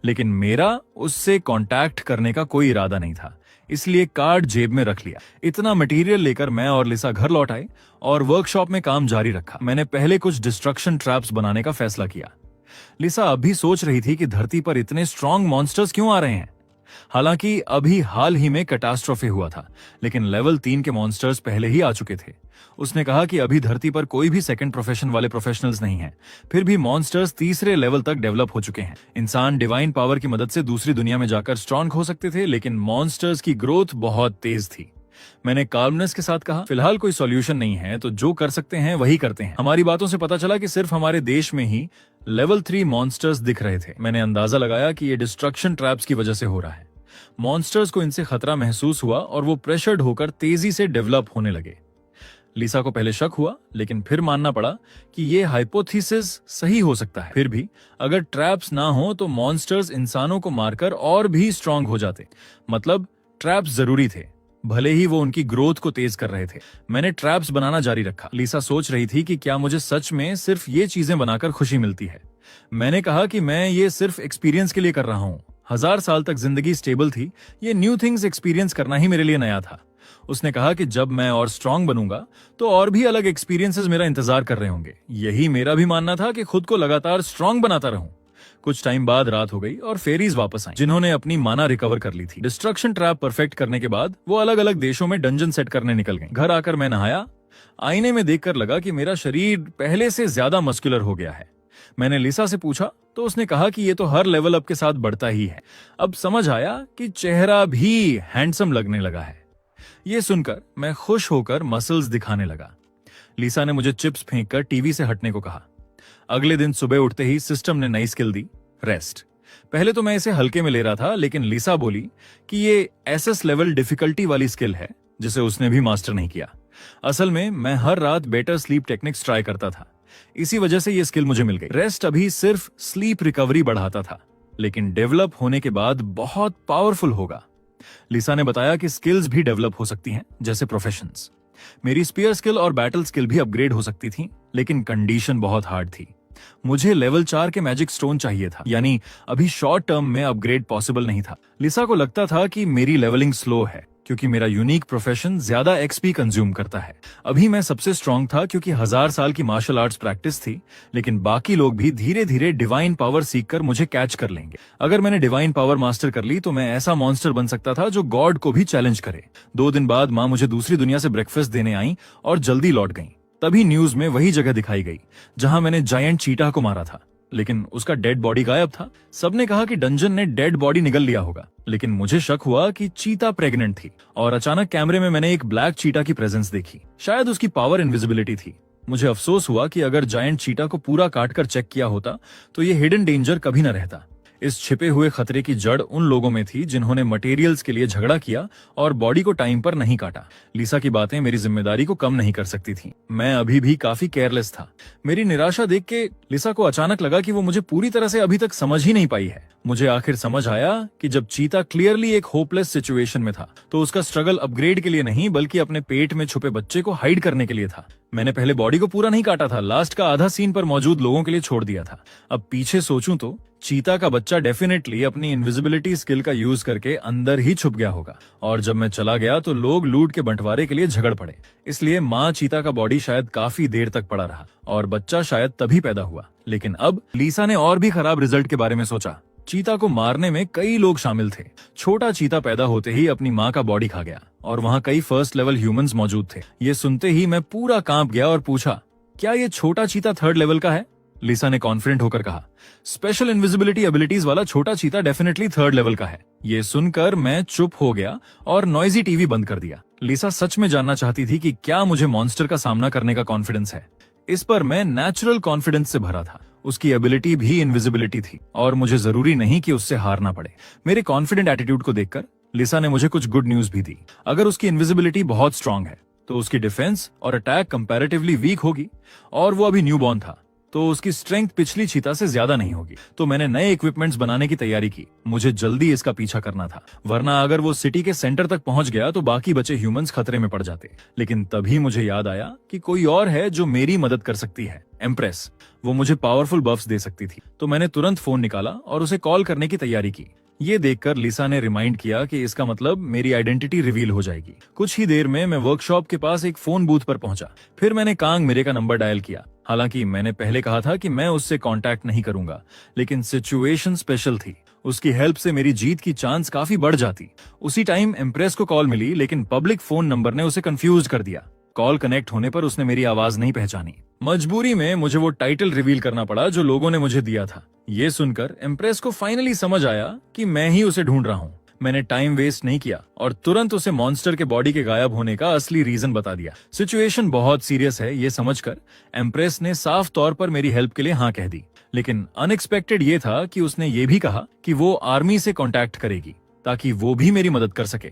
लेकिन मेरा उससे कांटेक्ट करने का कोई इरादा नहीं था, इसलिए कार्ड जेब में रख लिया। इतना मटेरियल लेकर मैं और लिसा घर लौट आए और वर्कशॉप में काम जारी रखा। मैंने पहले कुछ डिस्ट्रक्शन ट्रैप्स बनाने का फैसला किया। लिसा अभी सोच रही थी कि धरती पर इतने स्ट्रॉन्ग मॉन्स्टर्स क्यों आ रहे हैं। हालांकि अभी हाल ही में कैटास्ट्रोफी हुआ था, लेकिन लेवल 3 के मॉन्स्टर्स पहले ही आ चुके थे। उसने कहा कि अभी धरती पर कोई भी सेकंड प्रोफेशन वाले प्रोफेशनल्स नहीं हैं। फिर भी मॉन्स्टर्स तीसरे लेवल तक डेवलप हो चुके हैं। इंसान डिवाइन पावर की मदद से दूसरी दुनिया में जाकर स्ट्रॉन्ग हो सकते थे, लेकिन मॉन्स्टर्स की ग्रोथ बहुत तेज थी। मैंने काल्मनेस के साथ कहा, फिलहाल कोई सॉल्यूशन नहीं है, तो जो कर सकते हैं वही करते हैं। हमारी बातों से पता चला कि सिर्फ हमारे देश में ही लेवल 3 मॉन्स्टर्स दिख रहे थे। मैंने अंदाजा लगाया कि ये डिस्ट्रक्शन ट्रैप्स की वजह से हो रहा है। मॉन्स्टर्स को इनसे खतरा महसूस हुआ और वो प्रेशर्ड होकर तेजी से डेवलप होने लगे। लिसा को पहले शक हुआ, लेकिन फिर मानना पड़ा कि ये हाइपोथेसिस सही हो सकता है। फिर भी अगर ट्रैप्स ना हो तो मॉन्स्टर्स इंसानों को मारकर और भी स्ट्रांग हो जाते। मतलब ट्रैप्स जरूरी थे, भले ही वो उनकी ग्रोथ को तेज कर रहे थे। मैंने ट्रैप्स बनाना जारी रखा। लिसा सोच रही थी कि क्या मुझे सच में सिर्फ ये चीजें बनाकर खुशी मिलती है। मैंने कहा कि मैं ये सिर्फ एक्सपीरियंस के लिए कर रहा हूँ। 1000 साल तक जिंदगी स्टेबल थी, ये न्यू थिंग्स एक्सपीरियंस करना ही मेरे लिए नया था। उसने कहा कि जब मैं और स्ट्रांग बनूंगा तो और भी अलग एक्सपीरियंसेस मेरा इंतजार कर रहे होंगे। यही मेरा भी मानना था कि खुद को लगातार स्ट्रांग बनाता रहूं। कुछ टाइम बाद रात हो गई और फेरीज वापस आई, जिन्होंने अपनी माना रिकवर कर ली थी। डिस्ट्रक्शन ट्रैप परफेक्ट करने के बाद वो अलग अलग देशों में डंजन सेट करने निकल गई। घर आकर मैं नहाया। आईने में देखकर लगा कि मेरा शरीर पहले से ज्यादा मस्कुलर हो गया है। मैंने लिसा से पूछा तो उसने कहा कि ये तो हर लेवल अप के साथ बढ़ता ही है। अब समझ आया कि चेहरा भी हैंडसम लगने लगा है। ये सुनकर मैं खुश होकर मसल्स दिखाने लगा। लिसा ने मुझे चिप्स फेंककर टीवी से हटने को कहा। अगले दिन सुबह उठते ही सिस्टम ने नई स्किल दी, रेस्ट। पहले तो मैं इसे हल्के में ले रहा था, लेकिन लिसा बोली कि ये एसएस लेवल डिफिकल्टी वाली स्किल है जिसे उसने भी मास्टर नहीं किया। असल में मैं हर रात बेटर स्लीप टेक्निक्स ट्राई करता था, इसी वजह से ये स्किल मुझे मिल गई। रेस्ट अभी सिर्फ स्लीप रिकवरी बढ़ाता था, लेकिन डेवलप होने के बाद बहुत पावरफुल होगा। लिसा ने बताया कि स्किल्स भी डेवलप हो सकती हैं, जैसे प्रोफेशंस। मेरी स्पीयर स्किल और बैटल स्किल भी अपग्रेड हो सकती थी, लेकिन कंडीशन बहुत हार्ड थी। मुझे लेवल 4 के मैजिक स्टोन चाहिए था, यानी अभी शॉर्ट टर्म में अपग्रेड पॉसिबल नहीं था। लिसा को लगता था कि मेरी लेवलिंग स्लो है, क्योंकि मेरा यूनिक प्रोफेशन ज्यादा एक्सपी कंज्यूम करता है। अभी मैं सबसे स्ट्रांग था क्योंकि 1000 साल की मार्शल आर्ट्स प्रैक्टिस थी, लेकिन बाकी लोग भी धीरे धीरे डिवाइन पावर सीखकर मुझे कैच कर लेंगे। अगर मैंने डिवाइन पावर मास्टर कर ली तो मैं ऐसा मॉन्स्टर बन सकता था जो गॉड को भी चैलेंज करे। 2 दिन बाद माँ मुझे दूसरी दुनिया से ब्रेकफास्ट देने आई और जल्दी लौट गई। तभी न्यूज में वही जगह दिखाई गई जहां मैंने जायंट चीटा को मारा था, लेकिन उसका डेड बॉडी गायब था। सबने कहा कि डंजन ने डेड बॉडी निगल लिया होगा, लेकिन मुझे शक हुआ कि चीता प्रेग्नेंट थी। और अचानक कैमरे में मैंने एक ब्लैक चीटा की प्रेजेंस देखी। शायद उसकी पावर इनविजिबिलिटी थी। मुझे अफसोस हुआ कि अगर जायंट चीटा को पूरा काटकर चेक किया होता तो ये हिडन डेंजर कभी न रहता। इस छिपे हुए खतरे की जड़ उन लोगों में थी जिन्होंने मटेरियल्स के लिए झगड़ा किया और बॉडी को टाइम पर नहीं काटा। लिसा की बातें मेरी जिम्मेदारी को कम नहीं कर सकती थी। मैं अभी भी काफी केयरलेस था। मेरी निराशा देख के लिसा को अचानक लगा कि वो मुझे पूरी तरह से अभी तक समझ ही नहीं पाई है। मुझे आखिर समझ आया कि जब चीता क्लियरली एक होपलेस सिचुएशन में था, तो उसका स्ट्रगल अपग्रेड के लिए नहीं बल्कि अपने पेट में छुपे बच्चे को हाइड करने के लिए था। मैंने पहले बॉडी को पूरा नहीं काटा था, लास्ट का आधा सीन पर मौजूद लोगों के लिए छोड़ दिया था। अब पीछे सोचूं तो चीता का बच्चा डेफिनेटली अपनी इनविजिबिलिटी स्किल का यूज करके अंदर ही छुप गया होगा, और जब मैं चला गया तो लोग लूट के बंटवारे के लिए झगड़ पड़े। इसलिए माँ चीता का बॉडी शायद काफी देर तक पड़ा रहा और बच्चा शायद तभी पैदा हुआ। लेकिन अब लिसा ने और भी खराब रिजल्ट के बारे में सोचा। चीता को मारने में कई लोग शामिल थे। छोटा चीता पैदा होते ही अपनी माँ का बॉडी खा गया और वहाँ कई फर्स्ट लेवल ह्यूमंस मौजूद थे। ये सुनते ही मैं पूरा कांप गया और पूछा, क्या ये छोटा चीता 3rd लेवल का है? लिसा ने कॉन्फिडेंट होकर कहा, स्पेशल इनविजिबिलिटी एबिलिटीज वाला छोटा चीता डेफिनेटली 3rd लेवल का है। ये सुनकर मैं चुप हो गया और नॉइजी टीवी बंद कर दिया। लिसा सच में जानना चाहती थी कि क्या मुझे मॉन्स्टर का सामना करने का कॉन्फिडेंस है। इस पर मैं नेचुरल कॉन्फिडेंस से भरा था। उसकी एबिलिटी भी इनविजिबिलिटी थी और मुझे जरूरी नहीं कि उससे हारना पड़े। मेरे कॉन्फिडेंट एटीट्यूड को देखकर लिसा ने मुझे कुछ गुड न्यूज भी दी। अगर उसकी इनविजिबिलिटी बहुत स्ट्रांग है तो उसकी डिफेंस और अटैक कंपैरेटिवली वीक होगी, और वो अभी न्यू बॉर्न था तो उसकी स्ट्रेंथ पिछली चीता से ज्यादा नहीं होगी। तो मैंने नए इक्विपमेंट्स बनाने की तैयारी की। मुझे जल्दी इसका पीछा करना था, वरना अगर वो सिटी के सेंटर तक पहुंच गया तो बाकी बचे ह्यूमंस खतरे में पड़ जाते। लेकिन तभी मुझे याद आया कि कोई और है जो मेरी मदद कर सकती है, एम्प्रेस। वो मुझे पावरफुल बफ्स दे सकती थी। तो मैंने तुरंत फोन निकाला और उसे कॉल करने की तैयारी की। ये देखकर लिसा ने रिमाइंड किया कि इसका मतलब मेरी आइडेंटिटी रिवील हो जाएगी। कुछ ही देर में मैं वर्कशॉप के पास एक फोन बूथ पर पहुंचा। फिर मैंने कांग मेरे का नंबर डायल किया। हालांकि मैंने पहले कहा था कि मैं उससे कांटेक्ट नहीं करूंगा, लेकिन सिचुएशन स्पेशल थी। उसकी हेल्प से मेरी जीत की चांस काफी बढ़ जाती। उसी टाइम एम्प्रेस को कॉल मिली, लेकिन पब्लिक फोन नंबर ने उसे कंफ्यूज कर दिया। कॉल कनेक्ट होने पर उसने मेरी आवाज नहीं पहचानी। मजबूरी में मुझे वो टाइटल रिवील करना पड़ा जो लोगों ने मुझे दिया था। ये सुनकर एम्प्रेस को फाइनली समझ आया कि मैं ही उसे ढूंढ रहा हूँ। मैंने टाइम वेस्ट नहीं किया और तुरंत उसे मॉन्स्टर के बॉडी के गायब होने का असली रीजन बता दिया। सिचुएशन बहुत सीरियस है ये समझकर एम्प्रेस ने साफ तौर पर मेरी हेल्प के लिए हाँ कह दी, लेकिन अनएक्सपेक्टेड ये था कि उसने ये भी कहा कि वो आर्मी से कांटेक्ट करेगी ताकि वो भी मेरी मदद कर सके।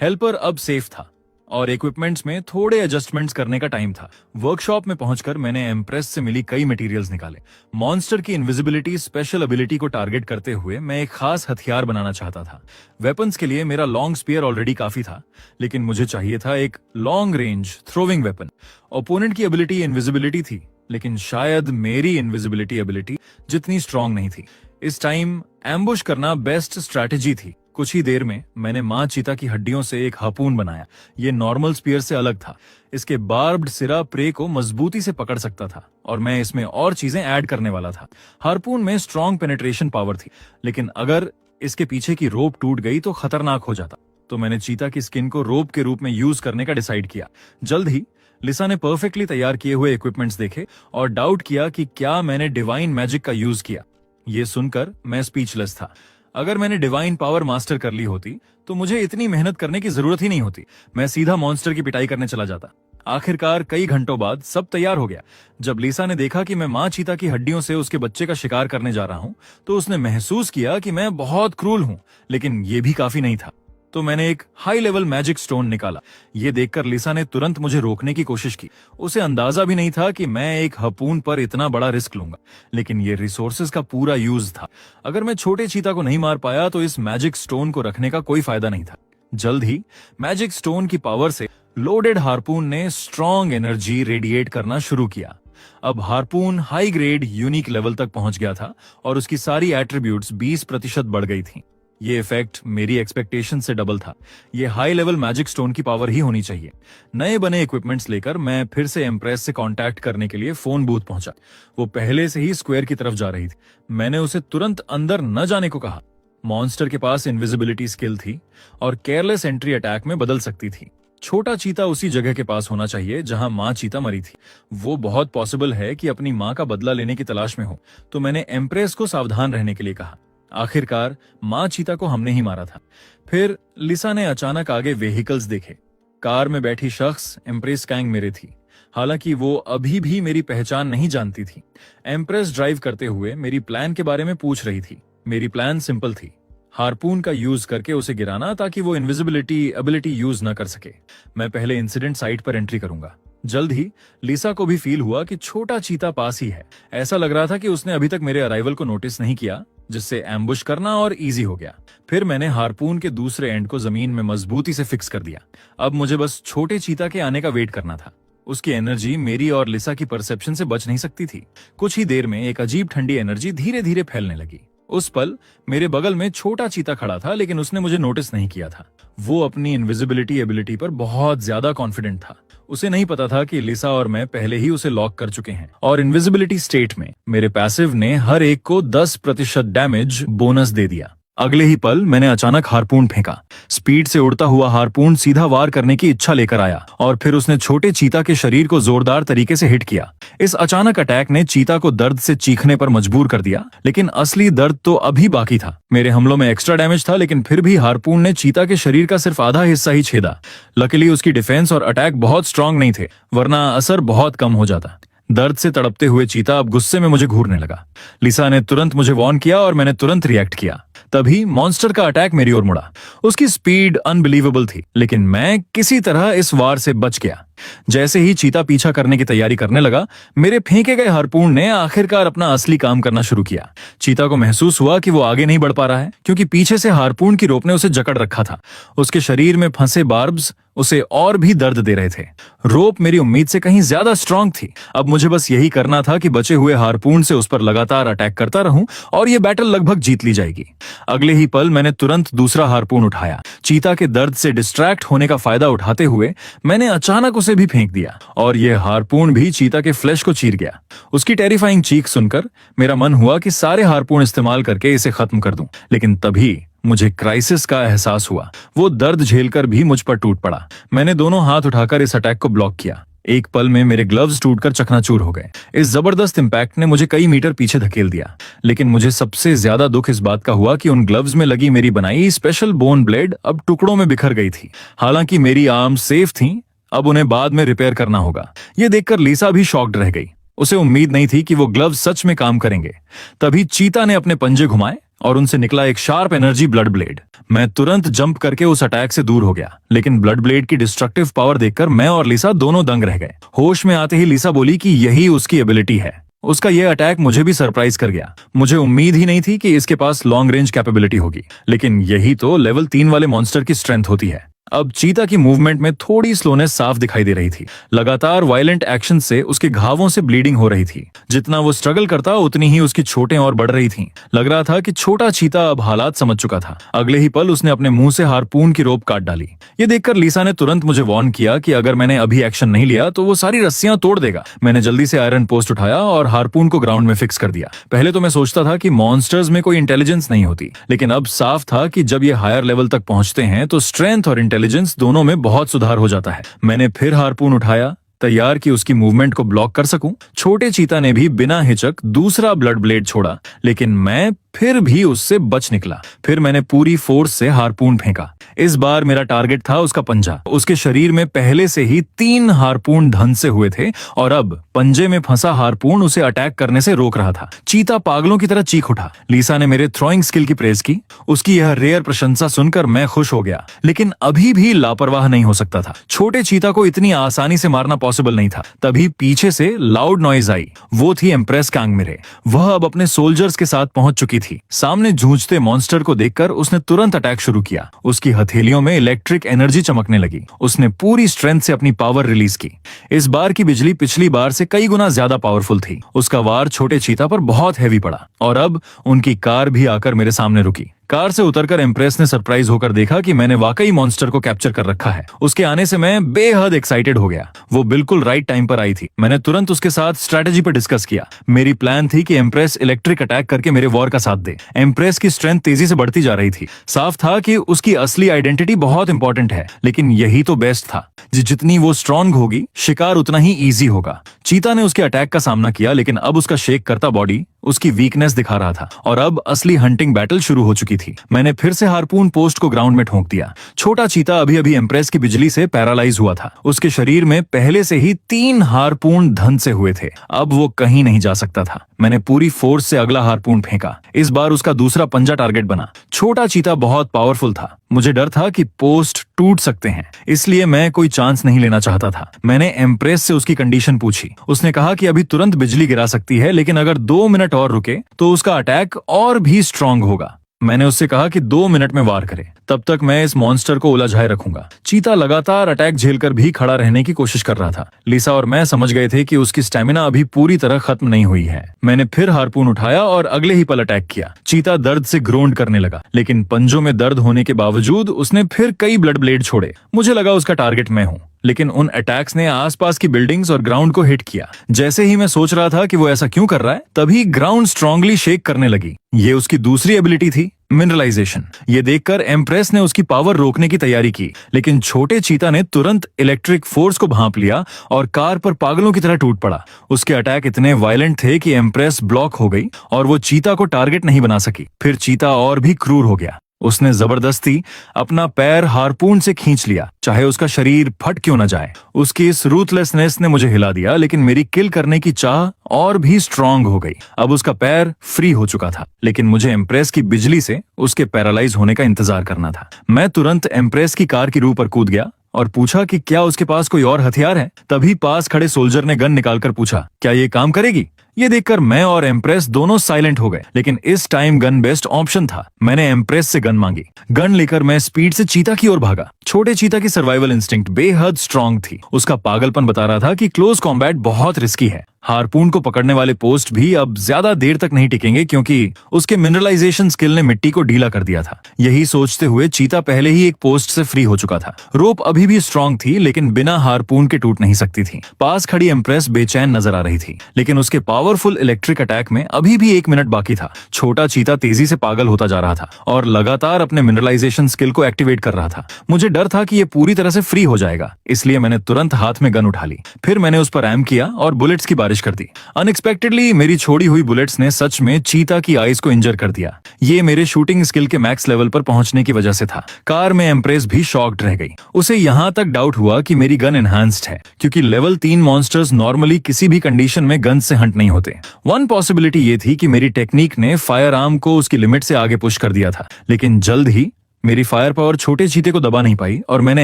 हेल्पर अब सेफ था और इक्विपमेंट्स में थोड़े एडजस्टमेंट्स करने का टाइम था। वर्कशॉप में पहुंचकर मैंने एम्प्रेस से मिली कई मटेरियल्स निकाले। मॉन्स्टर की इनविजिबिलिटी स्पेशल एबिलिटी को टारगेट करते हुए मैं एक खास हथियार बनाना चाहता था। वेपन्स के लिए मेरा लॉन्ग स्पीयर ऑलरेडी काफी था, लेकिन मुझे चाहिए था एक long range throwing weapon. Opponent की एबिलिटी इनविजिबिलिटी थी, लेकिन शायद मेरी इनविजिबिलिटी एबिलिटी जितनी स्ट्रांग नहीं थी। इस टाइम एम्बुश करना बेस्ट स्ट्रैटेजी थी। कुछ ही देर में मैंने मां चीता की हड्डियों से एक हार्पून बनाया। ये नॉर्मल स्पीयर से अलग था। इसके बार्ब्ड सिरा प्रे को मजबूती से पकड़ सकता था और मैं इसमें और चीजें ऐड करने वाला था। हार्पून में स्ट्रॉन्ग पेनिट्रेशन पावर थी, लेकिन अगर इसके पीछे की रोप टूट गई तो खतरनाक हो जाता। तो मैंने चीता की स्किन को रोप के रूप में यूज करने का डिसाइड किया। जल्द ही लिसा ने परफेक्टली तैयार किए हुए इक्विपमेंट्स देखे और डाउट किया कि क्या मैंने डिवाइन मैजिक का यूज किया। ये सुनकर मैं स्पीचलेस था। अगर मैंने डिवाइन पावर मास्टर कर ली होती तो मुझे इतनी मेहनत करने की जरूरत ही नहीं होती। मैं सीधा मॉन्स्टर की पिटाई करने चला जाता। आखिरकार कई घंटों बाद सब तैयार हो गया। जब लिसा ने देखा कि मैं मां चीता की हड्डियों से उसके बच्चे का शिकार करने जा रहा हूं, तो उसने महसूस किया कि मैं बहुत क्रूर हूं, लेकिन ये भी काफी नहीं था। तो मैंने एक हाई लेवल मैजिक स्टोन निकाला। ये देखकर लिसा ने तुरंत मुझे रोकने की कोशिश की। उसे अंदाजा भी नहीं था कि मैं एक हार्पून पर इतना बड़ा रिस्क लूंगा, लेकिन ये रिसोर्सेज का पूरा यूज था। अगर मैं छोटे चीता को नहीं मार पाया तो इस मैजिक स्टोन को रखने का कोई फायदा नहीं था। जल्द ही मैजिक स्टोन की पावर से लोडेड हार्पून ने स्ट्रॉन्ग एनर्जी रेडिएट करना शुरू किया। अब harpoon high grade unique level तक पहुंच गया था और उसकी सारी एट्रीब्यूट्स 20% बढ़ गई थी। ये इफेक्ट मेरी एक्सपेक्टेशन से डबल था। ये हाई लेवल मैजिक स्टोन की पावर ही होनी चाहिए। नए बने इक्विपमेंट्स लेकर मैं फिर से एम्प्रेस से कांटेक्ट करने के लिए फोन बूथ पहुंचा। वो पहले से ही स्क्वायर की तरफ जा रही थी। मैंने उसे तुरंत अंदर न जाने को कहा। मॉन्स्टर के पास इनविजिबिलिटी स्किल थी और केयरलेस एंट्री अटैक में बदल सकती थी। छोटा चीता उसी जगह के पास होना चाहिए जहां मां चीता मरी थी। वो बहुत पॉसिबल है कि अपनी मां का बदला लेने की तलाश में हो, तो मैंने एम्प्रेस को सावधान रहने के लिए कहा। आखिरकार मां चीता को हमने ही मारा था। फिर लिसा ने अचानक आगे व्हीकल्स देखे। कार में बैठी शख्स एम्प्रेस कैंग मेरे थी। हालांकि वो अभी भी मेरी पहचान नहीं जानती थी। एम्प्रेस ड्राइव करते हुए मेरी प्लान के बारे में पूछ रही थी। मेरी प्लान सिंपल थी, हार्पून का यूज करके उसे गिराना ताकि वो इनविजिबिलिटी एबिलिटी यूज न कर सके। मैं पहले इंसिडेंट साइट पर एंट्री करूंगा। जल्द ही लिसा को भी फील हुआ कि छोटा चीता पास ही है। ऐसा लग रहा था कि उसने अभी तक मेरे अराइवल को नोटिस नहीं किया, जिससे एम्बुश करना और इजी हो गया। फिर मैंने हार्पून के दूसरे एंड को जमीन में मजबूती से फिक्स कर दिया। अब मुझे बस छोटे चीता के आने का वेट करना था। उसकी एनर्जी मेरी और लिसा की परसेप्शन से बच नहीं सकती थी। कुछ ही देर में एक अजीब ठंडी एनर्जी धीरे धीरे फैलने लगी। उस पल मेरे बगल में छोटा चीता खड़ा था, लेकिन उसने मुझे नोटिस नहीं किया था। वो अपनी इनविजिबिलिटी एबिलिटी पर बहुत ज्यादा कॉन्फिडेंट था। उसे नहीं पता था कि लिसा और मैं पहले ही उसे लॉक कर चुके हैं और इनविजिबिलिटी स्टेट में मेरे पैसिव ने हर एक को 10% डैमेज बोनस दे दिया। अगले ही पल मैंने अचानक हार्पून फेंका। स्पीड से उड़ता हुआ हार्पून सीधा वार करने की इच्छा लेकर आया और फिर उसने छोटे चीता के शरीर को जोरदार तरीके से हिट किया। इस अचानक अटैक ने चीता को दर्द से चीखने पर मजबूर कर दिया, लेकिन असली दर्द तो अभी बाकी था। मेरे हमलों में एक्स्ट्रा डैमेज था, लेकिन फिर भी हार्पून ने चीता के शरीर का सिर्फ आधा हिस्सा ही छेदा। लकीली उसकी डिफेंस और अटैक बहुत स्ट्रांग नहीं थे, वरना असर बहुत कम हो जाता। दर्द से तड़पते हुए चीता अब गुस्से में मुझे घूरने लगा। लिसा ने तुरंत मुझे वार्न किया और मैंने तुरंत रिएक्ट किया। तभी मॉन्स्टर का अटैक मेरी ओर मुड़ा। उसकी स्पीड अनबिलीवेबल थी, लेकिन मैं किसी तरह इस वार से बच गया। जैसे ही चीता पीछा करने की तैयारी करने लगा, मेरे फेंके गए हार्पून ने आखिरकार अपना असली काम करना शुरू किया। चीता को महसूस हुआ कि वो आगे नहीं बढ़ पा रहा है, क्योंकि पीछे से हार्पून की रोप ने उसे जकड़ रखा था। उसके शरीर में फंसे बार्ब्स उसे और भी दर्द दे रहे थे। रोप मेरी उम्मीद से कहीं ज्यादा स्ट्रांग थी। अब मुझे बस यही करना था कि बचे हुए हार्पून से उस पर लगातार अटैक करता रहूं और ये बैटल लगभग जीत ली जाएगी। अगले ही पल मैंने तुरंत दूसरा हार्पून उठाया। चीता के दर्द से डिस्ट्रैक्ट होने का फायदा उठाते हुए मैंने अचानक उसे भी फेंक दिया और यह हार्पून भी चीता के फ्लैश को चीर गया। उसकी टेरिफाइंग चीख सुनकर मेरा मन हुआ कि सारे हार्पून इस्तेमाल करके इसे खत्म कर दूं, लेकिन तभी मुझे क्राइसिस का एहसास हुआ। वो दर्द झेलकर भी मुझ पर टूट पड़ा। मैंने दोनों हाथ उठाकर इस अटैक को ब्लॉक किया। एक पल में मेरे ग्लव्स टूटकर चकनाचूर हो गए। इस जबरदस्त इम्पैक्ट ने मुझे कई मीटर पीछे धकेल दिया, लेकिन मुझे सबसे ज्यादा दुख इस बात का हुआ कि उन ग्लव्स में लगी मेरी बनाई स्पेशल बोन ब्लेड अब टुकड़ों में बिखर गई थी। हालांकि मेरी आर्म सेफ थी, अब उन्हें बाद में रिपेयर करना होगा। ये देखकर लीसा भी शॉक्ड रह गई। उसे उम्मीद नहीं थी कि वो ग्लव्स सच में काम करेंगे। तभी चीता ने अपने पंजे घुमाए और उनसे निकला एक शार्प एनर्जी ब्लड ब्लेड। मैं तुरंत जंप करके उस अटैक से दूर हो गया, लेकिन ब्लड ब्लेड की डिस्ट्रक्टिव पावर देखकर मैं और लीसा दोनों दंग रह गए। होश में आते ही लीसा बोली कि यही उसकी एबिलिटी है। उसका यह अटैक मुझे भी सरप्राइज कर गया। मुझे उम्मीद ही नहीं थी कि इसके पास लॉन्ग रेंज कैपेबिलिटी होगी, लेकिन यही तो लेवल 3 वाले मॉन्स्टर की स्ट्रेंथ होती है। अब चीता की मूवमेंट में थोड़ी स्लोनेस साफ दिखाई दे रही थी। लगातार वायलेंट एक्शन से उसके घावों से ब्लीडिंग हो रही थी। जितना वो स्ट्रगल करता उतनी ही उसकी चोटें और बढ़ रही थीं। लग रहा था कि छोटा चीता अब हालात समझ चुका था। अगले ही पल उसने अपने मुंह से हारपून की रोप काट डाली। ये देखकर लीसा ने तुरंत मुझे वार्न किया कि अगर मैंने अभी एक्शन नहीं लिया तो वो सारी रस्सियां तोड़ देगा। मैंने जल्दी से आयरन पोस्ट उठाया और हारपून को ग्राउंड में फिक्स कर दिया। पहले तो मैं सोचता था कि मॉन्स्टर्स में कोई इंटेलिजेंस नहीं होती, लेकिन अब साफ था कि जब ये हायर लेवल तक पहुंचते हैं तो स्ट्रेंथ और इंटेलिजेंस दोनों में बहुत सुधार हो जाता है। मैंने फिर हारपून उठाया, तैयार कि उसकी मूवमेंट को ब्लॉक कर सकूं। छोटे चीता ने भी बिना हिचक दूसरा ब्लड ब्लेड छोड़ा, लेकिन मैं फिर भी उससे बच निकला। फिर मैंने पूरी फोर्स से हारपून फेंका। इस बार मेरा टारगेट था उसका पंजा। उसके शरीर में पहले से ही 3 हारपून धंसे हुए थे और अब पंजे में फंसा हारपून उसे अटैक करने से रोक रहा था। चीता पागलों की तरह चीख उठा। लीसा ने मेरे थ्रोइंग स्किल की प्रेज की। उसकी यह रेयर प्रशंसा सुनकर मैं खुश हो गया, लेकिन अभी भी लापरवाह नहीं हो सकता था। छोटे चीता को इतनी आसानी से मारना पॉसिबल नहीं था। तभी पीछे से लाउड नॉइज आई। वो थी एम्प्रेस कांगमिरे। वह अब अपने सोल्जर्स के साथ पहुंच चुकी थी। सामने जूझते मॉन्स्टर को देखकर उसने तुरंत अटैक शुरू किया। उसकी हथेलियों में इलेक्ट्रिक एनर्जी चमकने लगी। उसने पूरी स्ट्रेंथ से अपनी पावर रिलीज की। इस बार की बिजली पिछली बार से कई गुना ज्यादा पावरफुल थी। उसका वार छोटे चीता पर बहुत हैवी पड़ा और अब उनकी कार भी आकर मेरे सामने रुकी। कार से उतरकर एम्प्रेस ने सरप्राइज होकर देखा कि मैंने वाकई मॉन्स्टर को कैप्चर कर रखा है। उसके आने से मैं बेहद एक्साइटेड हो गया। वो बिल्कुल राइट टाइम पर आई थी। मैंने तुरंत उसके साथ स्ट्रेटेजी पर डिस्कस किया। मेरी प्लान थी कि एम्प्रेस इलेक्ट्रिक अटैक करके मेरे वॉर का साथ दे। एम्प्रेस की स्ट्रेंथ तेजी से बढ़ती जा रही थी। साफ था कि उसकी असली आइडेंटिटी बहुत इंपॉर्टेंट है, लेकिन यही तो बेस्ट था। जितनी वो स्ट्रांग होगी, शिकार उतना ही ईजी होगा। चीता ने उसके अटैक का सामना किया, लेकिन अब उसका शेक करता बॉडी उसकी वीकनेस दिखा रहा था और अब असली हंटिंग बैटल शुरू हो चुकी थी। मैंने फिर से हारपून पोस्ट को ग्राउंड में ठोक दिया। छोटा चीता अभी अभी एम्प्रेस की बिजली से पैरालाइज हुआ था। उसके शरीर में पहले से ही 3 हारपून धंसे हुए थे। अब वो कहीं नहीं जा सकता था। मैंने पूरी फोर्स से अगला हारपून फेंका। इस बार उसका दूसरा पंजा टारगेट बना। छोटा चीता बहुत पावरफुल था। मुझे डर था कि पोस्ट टूट सकते हैं, इसलिए मैं कोई चांस नहीं लेना चाहता था। मैंने एम्प्रेस से उसकी कंडीशन पूछी। उसने कहा कि अभी तुरंत बिजली गिरा सकती है, लेकिन अगर 2 मिनट और रुके तो उसका अटैक और भी स्ट्रांग होगा। मैंने उससे कहा कि 2 मिनट में वार करे, तब तक मैं इस मॉन्स्टर को उलझाए रखूंगा। चीता लगातार अटैक झेलकर भी खड़ा रहने की कोशिश कर रहा था। लीसा और मैं समझ गए थे कि उसकी स्टेमिना अभी पूरी तरह खत्म नहीं हुई है। मैंने फिर हारपून उठाया और अगले ही पल अटैक किया। चीता दर्द से ग्रोंड करने लगा, लेकिन पंजों में दर्द होने के बावजूद उसने फिर कई ब्लड ब्लेड छोड़े। मुझे लगा उसका टारगेट मैं हूँ, लेकिन उन अटैक्स ने आसपास की बिल्डिंग्स और ग्राउंड को हिट किया। जैसे ही मैं सोच रहा था कि वो ऐसा क्यों कर रहा है, तभी ग्राउंड स्ट्रांगली शेक करने लगी। ये उसकी दूसरी एबिलिटी थी, मिनरलाइजेशन। ये देखकर एम्प्रेस ने उसकी पावर रोकने की तैयारी की, लेकिन छोटे चीता ने तुरंत इलेक्ट्रिक फोर्स को भांप लिया और कार पर पागलों की तरह टूट पड़ा। उसके अटैक इतने वायलेंट थे कि एम्प्रेस ब्लॉक हो गई और वो चीता को टारगेट नहीं बना सकी। फिर चीता और भी क्रूर हो गया। उसने जबरदस्ती अपना पैर हारपून से खींच लिया, चाहे उसका शरीर फट क्यों न जाए। उसकी इस रूथलेसनेस ने मुझे हिला दिया, लेकिन मेरी किल करने की चाह और भी स्ट्रांग हो गई। अब उसका पैर फ्री हो चुका था, लेकिन मुझे एम्प्रेस की बिजली से उसके पैरालाइज होने का इंतजार करना था। मैं तुरंत एम्प्रेस की कार की रूह पर कूद गया और पूछा कि क्या उसके पास कोई और हथियार है। तभी पास खड़े सोल्जर ने गन निकालकर पूछा, क्या ये काम करेगी? ये देखकर मैं और एम्प्रेस दोनों साइलेंट हो गए, लेकिन इस टाइम गन बेस्ट ऑप्शन था। मैंने एम्प्रेस से गन मांगी। गन लेकर मैं स्पीड से चीता की ओर भागा। छोटे चीता की सर्वाइवल इंस्टिंक्ट बेहद स्ट्रांग थी। उसका पागलपन बता रहा था कि क्लोज कॉम्बैट बहुत रिस्की है। हार्पून को पकड़ने वाले पोस्ट भी अब ज्यादा देर तक नहीं टिकेंगे क्योंकि उसके मिनरलाइजेशन स्किल ने मिट्टी को ढीला कर दिया था। यही सोचते हुए चीता पहले ही एक पोस्ट से फ्री हो चुका था। रोप अभी भी स्ट्रांग थी लेकिन बिना हार्पून के टूट नहीं सकती थी। पास खड़ी एम्प्रेस बेचैन नजर आ रही थी लेकिन उसके पावरफुल इलेक्ट्रिक अटैक में अभी भी 1 मिनट बाकी था। छोटा चीता तेजी से पागल होता जा रहा था और लगातार अपने मिनरलाइजेशन स्किल को एक्टिवेट कर रहा था। मुझे डर था कि यह पूरी तरह से फ्री हो जाएगा, इसलिए मैंने तुरंत हाथ में गन उठा ली। फिर मैंने उस पर एम किया और बुलेट्स की बारिश कर दी। अनएक्सपेक्टेडली मेरी छोड़ी हुई बुलेट्स ने सच में चीता की आईज को इंजर कर दिया। ये मेरे शूटिंग स्किल के मैक्स लेवल पर पहुंचने की वजह से था। कार में एम्प्रेस भी शॉक्ड रह गई। उसे यहां तक डाउट हुआ कि मेरी गन एनहांस्ड है क्योंकि लेवल 3 मॉन्स्टर्स नॉर्मली किसी भी कंडीशन में गन से हंट नहीं होते। वन पॉसिबिलिटी ये थी कि मेरी टेक्निक ने फायर आर्म को उसकी लिमिट से आगे पुश कर दिया था, लेकिन जल्द ही मेरी फायर पावर छोटे चीते को दबा नहीं पाई और मैंने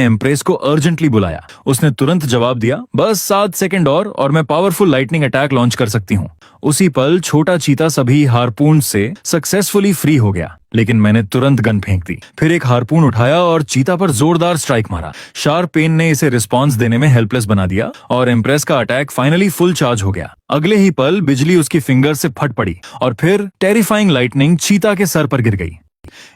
एम्प्रेस को अर्जेंटली बुलाया। उसने तुरंत जवाब दिया, बस 7 सेकंड और मैं पावरफुल लाइटनिंग अटैक लॉन्च कर सकती हूँ। उसी पल छोटा चीता सभी हार्पून से सक्सेसफुली फ्री हो गया, लेकिन मैंने तुरंत गन फेंक दी। फिर एक हार्पून उठाया और चीता पर जोरदार स्ट्राइक मारा। शार्प पेन ने इसे रिस्पॉन्स देने में हेल्पलेस बना दिया और एम्प्रेस का अटैक फाइनली फुल चार्ज हो गया। अगले ही पल बिजली उसकी फिंगर से फट पड़ी और फिर टेरिफाइंग लाइटनिंग चीता के सर पर गिर गई।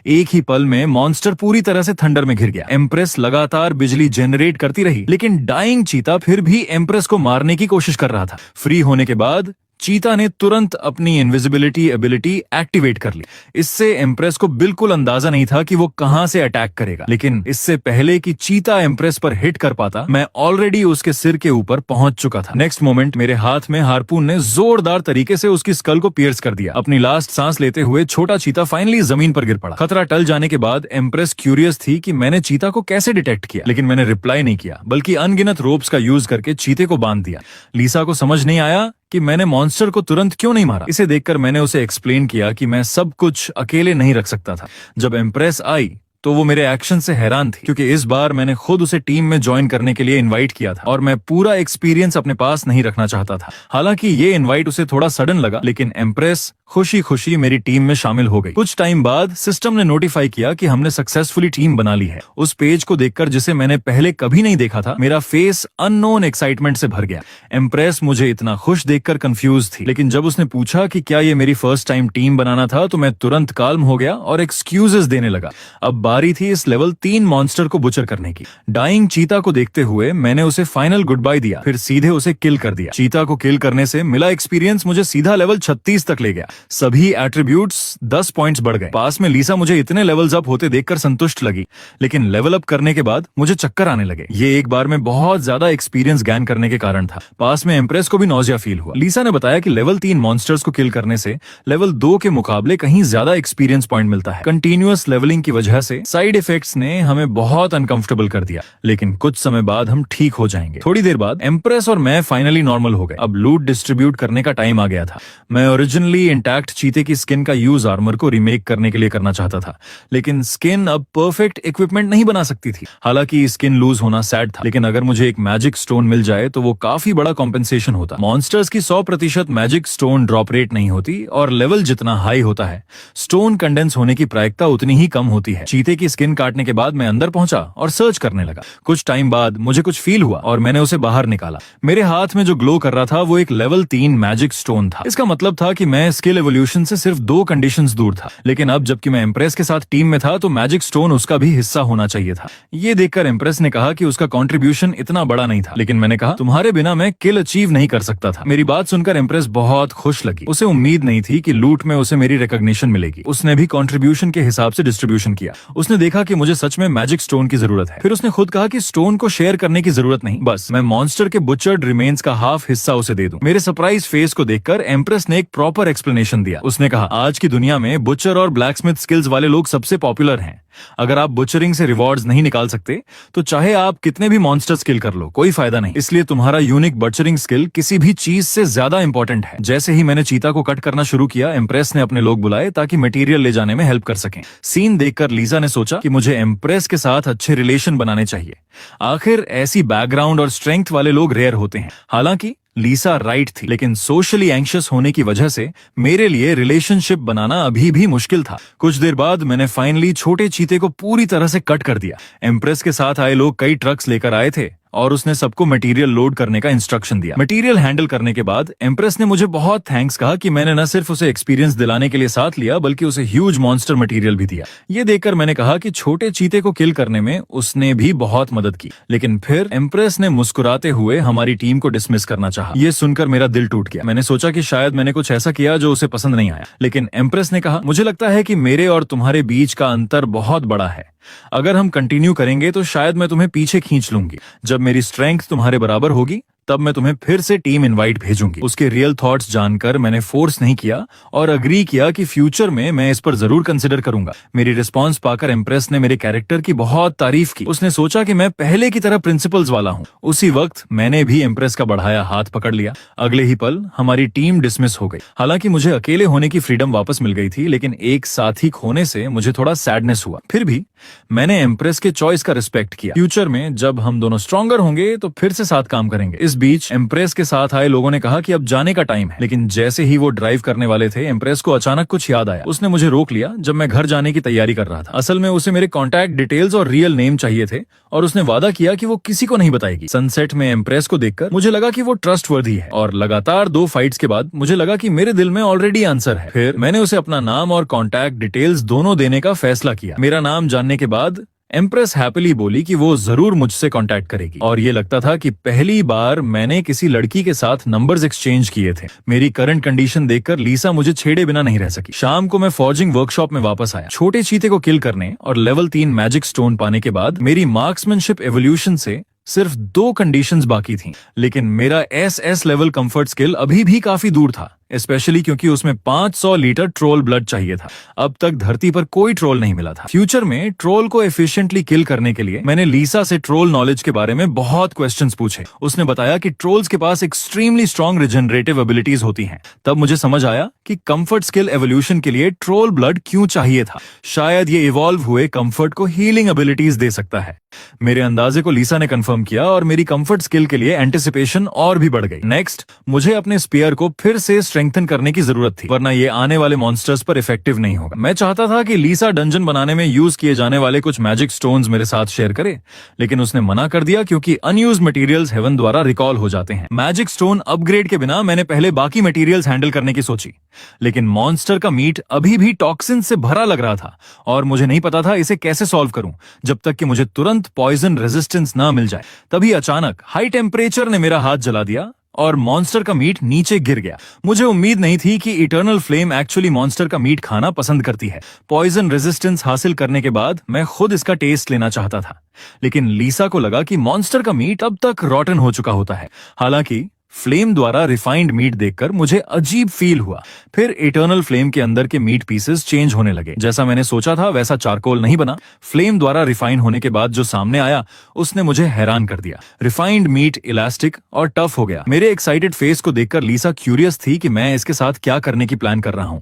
एक ही पल में मॉन्स्टर पूरी तरह से थंडर में घिर गया। एम्प्रेस लगातार बिजली जनरेट करती रही लेकिन डाइंग चीता फिर भी एम्प्रेस को मारने की कोशिश कर रहा था। फ्री होने के बाद चीता ने तुरंत अपनी इनविजिबिलिटी एबिलिटी एक्टिवेट कर ली। इससे एम्प्रेस को बिल्कुल अंदाजा नहीं था कि वो कहां से अटैक करेगा, लेकिन इससे पहले कि चीता एम्प्रेस पर हिट कर पाता मैं ऑलरेडी उसके सिर के ऊपर पहुंच चुका था। नेक्स्ट मोमेंट मेरे हाथ में हार्पून ने जोरदार तरीके से उसकी स्कल को पियर्स कर दिया। अपनी लास्ट सांस लेते हुए छोटा चीता फाइनली जमीन पर गिर पड़ा। खतरा टल जाने के बाद एम्प्रेस क्यूरियस थी कि मैंने चीता को कैसे डिटेक्ट किया, लेकिन मैंने रिप्लाई नहीं किया बल्कि अनगिनत रोप्स का यूज करके चीते को बांध दिया। लीसा को समझ नहीं आया कि मैंने मॉन्स्टर को तुरंत क्यों नहीं मारा। इसे देखकर मैंने उसे एक्सप्लेन किया कि मैं सब कुछ अकेले नहीं रख सकता था। जब एम्प्रेस आई तो वो मेरे एक्शन से हैरान थी क्योंकि इस बार मैंने खुद उसे टीम में ज्वाइन करने के लिए इनवाइट किया था और मैं पूरा एक्सपीरियंस अपने पास नहीं रखना चाहता था। हालांकि ये इनवाइट उसे थोड़ा सडन लगा, लेकिन एम्प्रेस खुशी खुशी मेरी टीम में शामिल हो गई। कुछ टाइम बाद सिस्टम ने नोटिफाई किया कि हमने सक्सेसफुली टीम बना ली है। उस पेज को देखकर जिसे मैंने पहले कभी नहीं देखा था, मेरा फेस अननोन एक्साइटमेंट से भर गया। एम्प्रेस मुझे इतना खुश देखकर कंफ्यूज थी, लेकिन जब उसने पूछा कि क्या ये मेरी फर्स्ट टाइम टीम बनाना था तो मैं तुरंत काल्म हो गया और एक्सक्यूजेस देने लगा। अब बारी थी इस लेवल 3 मॉन्स्टर को बुचर करने की। डाइंग चीता को देखते हुए मैंने उसे फाइनल गुड बाय दिया, फिर सीधे उसे किल कर दिया। चीता को किल करने से मिला एक्सपीरियंस मुझे सीधा लेवल 36 तक ले गया। सभी एट्रीब्यूट्स 10 पॉइंट्स बढ़ गए। पास में लीसा मुझे इतने लेवल्स अप होते देखकर संतुष्ट लगी, लेकिन लेवल अप करने के बाद मुझे चक्कर आने लगे। ये एक बार में बहुत ज्यादा एक्सपीरियंस गेन करने के कारण था। पास में एम्प्रेस को भी नौजिया फील हुआ। लीसा ने बताया कि लेवल 3 मॉन्स्टर्स को किल करने से लेवल 2 के मुकाबले कहीं ज्यादा एक्सपीरियंस पॉइंट मिलता है। कंटिन्यूअस लेवलिंग की वजह से साइड इफेक्ट्स ने हमें बहुत अनकंफर्टेबल कर दिया, लेकिन कुछ समय बाद हम ठीक हो जाएंगे। थोड़ी देर बाद एम्प्रेस और मैं फाइनली नॉर्मल हो गए। अब लूट डिस्ट्रीब्यूट करने का टाइम आ गया था। मैं ओरिजिनली इंटैक्ट चीते की स्किन का यूज आर्मर को रीमेक करने के लिए करना चाहता था, लेकिन स्किन अब परफेक्ट इक्विपमेंट नहीं बना सकती थी। हालांकि स्किन लूज होना सैड था, लेकिन अगर मुझे एक मैजिक स्टोन मिल जाए तो वो काफी बड़ा कॉम्पेंसेशन होता। मॉन्स्टर्स की 100% मैजिक स्टोन ड्रॉप रेट नहीं होती और लेवल जितना हाई होता है स्टोन कंडेंस होने की प्रायिकता उतनी ही कम होती है। चीते की स्किन काटने के बाद मैं अंदर पहुंचा और सर्च करने लगा। कुछ टाइम बाद मुझे कुछ फील हुआ और मैंने उसे बाहर निकाला। मेरे हाथ में जो ग्लो कर रहा था वो एक लेवल 3 मैजिक स्टोन था। इसका मतलब था कि मैं स्किल एवोल्यूशन से सिर्फ 2 कंडीशंस दूर था। लेकिन अब जबकि मैं एम्प्रेस के साथ टीम में था तो मैजिक स्टोन उसका भी हिस्सा होना चाहिए था। ये देखकर एम्प्रेस ने कहा कि उसका कंट्रीब्यूशन इतना बड़ा नहीं था, लेकिन मैंने कहा तुम्हारे बिना मैं किल अचीव नहीं कर सकता था। मेरी बात सुनकर एम्प्रेस बहुत खुश लगी। उसे उम्मीद नहीं थी कि लूट में उसे मेरी रिकॉग्निशन मिलेगी। उसने भी कंट्रीब्यूशन के हिसाब से डिस्ट्रीब्यूशन किया। उसने देखा कि मुझे सच में मैजिक स्टोन की जरूरत है। फिर उसने खुद कहा कि स्टोन को शेयर करने की जरूरत नहीं, बस मैं मॉन्स्टर के बुचर्ड रिमेन्स का हाफ हिस्सा उसे दे दूं। मेरे सरप्राइज फेस को देखकर एम्प्रेस ने एक प्रॉपर एक्सप्लेनेशन दिया। उसने कहा आज की दुनिया में बुचर और ब्लैकस्मिथ स्किल्स वाले लोग सबसे पॉपुलर हैं। अगर आप बुचरिंग से रिवॉर्ड्स नहीं निकाल सकते तो चाहे आप कितने भी मॉन्स्टर स्किल कर लो, कोई फायदा नहीं। इसलिए तुम्हारा यूनिक बचरिंग स्किल किसी भी चीज से ज्यादा इंपॉर्टेंट है। जैसे ही मैंने चीता को कट करना शुरू किया, एम्प्रेस ने अपने लोग बुलाए ताकि मटेरियल ले जाने में हेल्प कर सकें। सीन देखकर लीजा ने सोचा कि मुझे एम्प्रेस के साथ अच्छे रिलेशन बनाने चाहिए। आखिर ऐसी बैकग्राउंड और स्ट्रेंथ वाले लोग रेयर होते हैं। हालांकि लीसा राइट थी, लेकिन सोशली एंग्शियस होने की वजह से मेरे लिए रिलेशनशिप बनाना अभी भी मुश्किल था। कुछ देर बाद मैंने फाइनली छोटे चीते को पूरी तरह से कट कर दिया। एम्प्रेस के साथ आए लोग कई ट्रक्स लेकर आए थे और उसने सबको मटेरियल लोड करने का इंस्ट्रक्शन दिया। मटेरियल हैंडल करने के बाद एम्प्रेस ने मुझे बहुत थैंक्स कहा कि मैंने न सिर्फ उसे एक्सपीरियंस दिलाने के लिए साथ लिया बल्कि उसे ह्यूज मॉन्स्टर मटेरियल भी दिया। ये देखकर मैंने कहा कि छोटे चीते को किल करने में उसने भी बहुत मदद की। लेकिन फिर एम्प्रेस ने मुस्कुराते हुए हमारी टीम को डिसमिस करना चाहा। ये सुनकर मेरा दिल टूट गया। मैंने सोचा कि शायद मैंने कुछ ऐसा किया जो उसे पसंद नहीं आया, लेकिन एम्प्रेस ने कहा, मुझे लगता है कि मेरे और तुम्हारे बीच का अंतर बहुत बड़ा है। अगर हम कंटिन्यू करेंगे तो शायद मैं तुम्हें पीछे खींच लूंगी। जब मेरी स्ट्रेंथ तुम्हारे बराबर होगी तब मैं तुम्हें फिर से टीम इनवाइट भेजूंगी। उसके रियल थॉट्स जानकर मैंने फोर्स नहीं किया और अग्री किया कि फ्यूचर में मैं इस पर जरूर कंसिडर करूंगा। मेरी रिस्पांस पाकर एम्प्रेस ने मेरे कैरेक्टर की बहुत तारीफ की। उसने सोचा कि मैं पहले की तरह प्रिंसिपल्स वाला हूँ। उसी वक्त मैंने भी एम्प्रेस का बढ़ाया हाथ पकड़ लिया। अगले ही पल हमारी टीम डिसमिस हो गई। हालांकि मुझे अकेले होने की फ्रीडम वापस मिल गई थी, लेकिन एक साथी खोने से मुझे थोड़ा सैडनेस हुआ। फिर भी मैंने एम्प्रेस के चॉइस का रिस्पेक्ट किया। फ्यूचर में जब हम दोनों स्ट्रॉन्गर होंगे तो फिर से साथ काम करेंगे। इस बीच एम्प्रेस के साथ आए लोगों ने कहा कि अब जाने का टाइम है, लेकिन जैसे ही वो ड्राइव करने वाले थे एम्प्रेस को अचानक कुछ याद आया। उसने मुझे रोक लिया जब मैं घर जाने की तैयारी कर रहा था। असल में उसे मेरे कॉन्टैक्ट डिटेल्स और रियल नेम चाहिए थे और उसने वादा किया कि वो किसी को नहीं बताएगी। सनसेट में एम्प्रेस को देखकर मुझे लगा कि वो ट्रस्टवर्दी है और लगातार 2 फाइट्स के बाद मुझे लगा कि मेरे दिल में ऑलरेडी आंसर है। फिर मैंने उसे अपना नाम और कॉन्टैक्ट डिटेल्स दोनों देने का फैसला किया। मेरा नाम जानने के बाद एम्प्रेस हैप्पीली बोली कि वो जरूर मुझसे कांटेक्ट करेगी और ये लगता था कि पहली बार मैंने किसी लड़की के साथ नंबर्स एक्सचेंज किए थे। मेरी करंट कंडीशन देखकर लीसा मुझे छेड़े बिना नहीं रह सकी। शाम को मैं फॉर्जिंग वर्कशॉप में वापस आया। छोटे चीते को किल करने और लेवल 3 मैजिक स्टोन पाने के बाद मेरी मार्क्समैनशिप एवोल्यूशन से सिर्फ 2 कंडीशंस बाकी थीं, लेकिन मेरा एसएस लेवल कंफर्ट स्किल अभी भी काफी दूर था, स्पेशली क्योंकि उसमें 500 लीटर ट्रोल ब्लड चाहिए था। अब तक धरती पर कोई ट्रोल नहीं मिला था। फ्यूचर में ट्रोल को एफिशिएंटली किल करने के लिए मैंने लीसा से ट्रोल नॉलेज के बारे में बहुत क्वेश्चंस पूछे। उसने बताया कि ट्रोल्स के पास एक्सट्रीमली स्ट्रॉन्ग रिजनरेटिव एबिलिटीज होती हैं। तब मुझे समझ आया कि कंफर्ट स्किल एवोल्यूशन के लिए ट्रोल ब्लड क्यों चाहिए था। शायद ये इवॉल्व हुए कंफर्ट को हीलिंग एबिलिटीज दे सकता है। मेरे अंदाजे को लीसा ने कंफर्म किया और मेरी कंफर्ट स्किल के लिए एंटिसिपेशन और भी बढ़ गई। नेक्स्ट, मुझे अपने स्पीयर को फिर से स्ट्रेंथन करने की जरूरत थी, वरना ये आने वाले मॉन्स्टर्स पर इफेक्टिव नहीं होगा। मैं चाहता था कि लीसा डंजन बनाने में यूज किए जाने वाले कुछ मैजिक स्टोन्स मेरे साथ शेयर करे, लेकिन उसने मना कर दिया क्योंकि अनयूज्ड मटेरियल्स हेवन द्वारा रिकॉल हो जाते हैं। मैजिक स्टोन अपग्रेड के बिना मैंने पहले बाकी मटेरियल्स हैंडल करने की सोची, लेकिन मॉन्स्टर का मीट अभी भी टॉक्सिन से भरा लग रहा था और मुझे नहीं पता था इसे कैसे सॉल्व करूं जब तक कि मुझे तुरंत पॉइजन रेजिस्टेंस ना मिल जाए। तभी अचानक हाई टेम्परेचर ने मेरा हाथ जला दिया और मॉन्स्टर का मीट नीचे गिर गया। मुझे उम्मीद नहीं थी कि इटर्नल फ्लेम एक्चुअली मॉन्स्टर का मीट खाना पसंद करती है। पॉइजन रेजिस्टेंस हासिल करने के बाद मैं खुद इसका टेस्ट लेना चाहता था, लेकिन लीसा को लगा कि मॉन्स्टर का मीट अब तक रॉटन हो चुका होता है। हालांकि फ्लेम द्वारा रिफाइंड मीट देखकर मुझे अजीब फील हुआ। फिर इटर्नल फ्लेम के अंदर के मीट पीसेस चेंज होने लगे। जैसा मैंने सोचा था वैसा चारकोल नहीं बना। फ्लेम द्वारा रिफाइन होने के बाद जो सामने आया उसने मुझे हैरान कर दिया। रिफाइंड मीट इलास्टिक और टफ हो गया। मेरे एक्साइटेड फेस को देखकर लीसा क्यूरियस थी कि मैं इसके साथ क्या करने की प्लान कर रहा हूँ।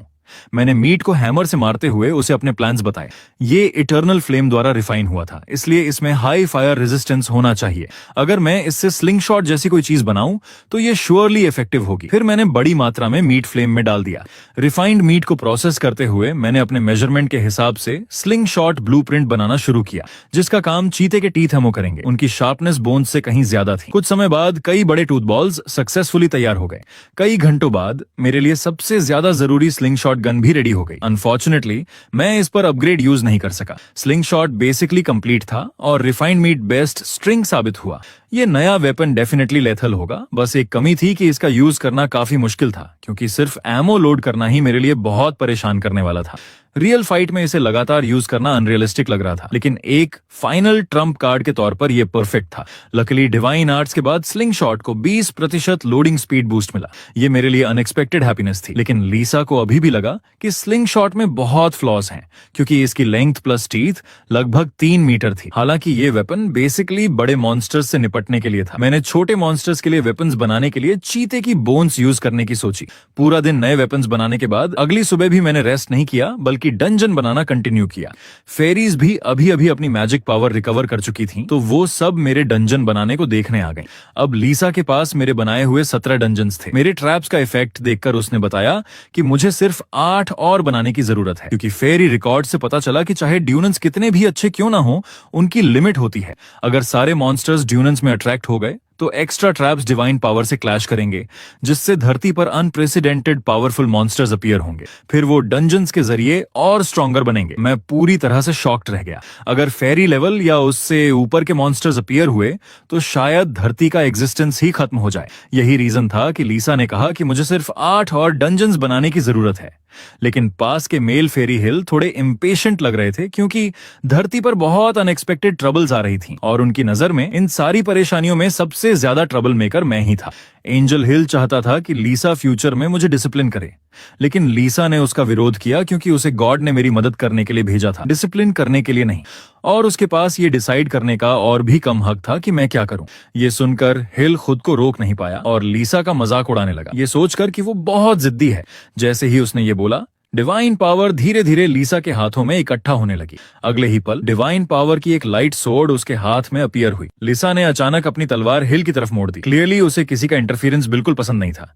मैंने मीट को हैमर से मारते हुए उसे अपने प्लान्स बताए। ये इटर्नल फ्लेम द्वारा रिफाइन हुआ था, इसलिए इसमें हाई फायर रेजिस्टेंस होना चाहिए। अगर मैं इससे स्लिंग शॉट जैसी कोई चीज बनाऊं तो ये श्योरली इफेक्टिव होगी। फिर मैंने बड़ी मात्रा में मीट फ्लेम में डाल दिया। रिफाइंड मीट को प्रोसेस करते हुए मैंने अपने मेजरमेंट के हिसाब से स्लिंग शॉट ब्लूप्रिंट बनाना शुरू किया, जिसका काम चीते के टीथ हेमो करेंगे। उनकी शार्पनेस बोन्स से कहीं ज्यादा थी। कुछ समय बाद कई बड़े टूथ बॉल्स सक्सेसफुली तैयार हो गए। कई घंटों बाद मेरे लिए सबसे ज्यादा जरूरी स्लिंग शॉट गन भी रेडी हो गई। अनफॉर्चुनेटली मैं इस पर अपग्रेड यूज नहीं कर सका। स्लिंग शॉट बेसिकली कंप्लीट था और रिफाइंड मीट बेस्ट स्ट्रिंग साबित हुआ। ये नया वेपन डेफिनेटली लेथल होगा। बस एक कमी थी कि इसका यूज करना काफी मुश्किल था, क्योंकि सिर्फ एमो लोड करना ही मेरे लिए बहुत परेशान करने वाला था। रियल फाइट में इसे लगातार यूज करना अनरियलिस्टिक लग रहा था, लेकिन एक फाइनल ट्रम्प कार्ड के तौर पर यह परफेक्ट था। लकीली डिवाइन आर्ट्स के बाद स्लिंग शॉट को 20% लोडिंग स्पीड बूस्ट मिला। ये मेरे लिए अनएक्सपेक्टेड हैप्पीनेस थी, लेकिन लीसा को अभी भी लगा कि स्लिंग शॉट में बहुत फ्लॉज हैं, क्योंकि इसकी लेंथ प्लस टीथ लगभग 3 मीटर थी। हालांकि ये वेपन बेसिकली बड़े मॉन्स्टर्स से निपटने के लिए था। मैंने छोटे मॉन्स्टर्स के लिए वेपन्स बनाने के लिए चीते की बोन्स यूज करने की सोची। पूरा दिन नए वेपन्स बनाने के बाद अगली सुबह भी मैंने रेस्ट नहीं किया बल्कि डंजन बनाना कंटिन्यू किया। फेरीज भी अभी अभी अपनी मैजिक पावर रिकवर कर चुकी थी, तो वो सब मेरे डंजन बनाने को देखने आ गई। अब लीसा के पास मेरे बनाए हुए 17 डंजन्स थे। मेरे ट्रैप्स का इफेक्ट देखकर उसने बताया कि मुझे सिर्फ 8 और बनाने की जरूरत है, क्योंकि फेरी रिकॉर्ड से पता चला कि चाहे ड्यूनेंस कितने भी अच्छे क्यों ना हो, उनकी लिमिट होती है। अगर सारे मॉन्स्टर्स ड्यूनेंस में अट्रैक्ट हो गए तो एक्स्ट्रा ट्रैप्स डिवाइन पावर से क्लैश करेंगे, जिससे धरती पर अनप्रेसिडेंटेड पावरफुल मॉन्स्टर्स अपीयर होंगे। फिर वो डंजन्स के जरिए और स्ट्रॉन्गर बनेंगे। मैं पूरी तरह से शॉक्ड रह गया। अगर फेरी लेवल या उससे ऊपर के मॉन्स्टर्स अपीयर हुए तो शायद धरती का एग्जिस्टेंस ही खत्म हो जाए। यही रीजन था कि लीसा ने कहा कि मुझे सिर्फ 8 और डंजन्स बनाने की जरूरत है। लेकिन पास के मेल फेरी हिल थोड़े इम्पेशेंट लग रहे थे, क्योंकि धरती पर बहुत अनएक्सपेक्टेड ट्रबल्स आ रही थी और उनकी नजर में इन सारी परेशानियों में सबसे ज्यादा ट्रबल मेकर मैं ही था। एंजल हिल चाहता था कि लीसा फ्यूचर में मुझे डिसिप्लिन करे, लेकिन लीसा ने उसका विरोध किया क्योंकि उसे गॉड ने मेरी मदद करने के लिए भेजा था, डिसिप्लिन करने के लिए नहीं। और उसके पास ये डिसाइड करने का और भी कम हक था कि मैं क्या करूं। ये सुनकर हिल खुद को रोक नहीं पाया और लीसा का मजाक उड़ाने लगा, ये सोचकर कि वो बहुत जिद्दी है। जैसे ही उसने ये बोला, डिवाइन पावर धीरे धीरे लीसा के हाथों में इकट्ठा होने लगी। अगले ही पल डिवाइन पावर की एक लाइट सोर्ड उसके हाथ में अपीयर हुई। लीसा ने अचानक अपनी तलवार हिल की तरफ मोड़ दी। क्लियरली उसे किसी का इंटरफेरेंस बिल्कुल पसंद नहीं था।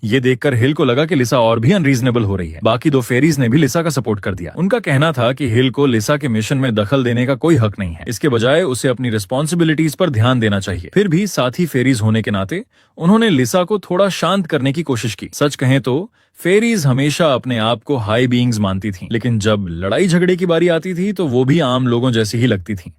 ये देखकर हिल को लगा कि लीसा और भी अनरीजनेबल हो रही है। बाकी 2 फेरीज ने भी लीसा का सपोर्ट कर दिया। उनका कहना था कि हिल को लीसा के मिशन में दखल देने का कोई हक नहीं है, इसके बजाय उसे अपनी रिस्पॉन्सिबिलिटीज पर ध्यान देना चाहिए। फिर भी साथी फेरीज होने के नाते उन्होंने लीसा को थोड़ा शांत करने की कोशिश की। सच कहें तो फेरीज हमेशा अपने आप को हाई बीइंग्स मानती थीं, लेकिन जब लड़ाई झगड़े की बारी आती थी तो वो भी आम लोगों जैसी ही लगती थीं।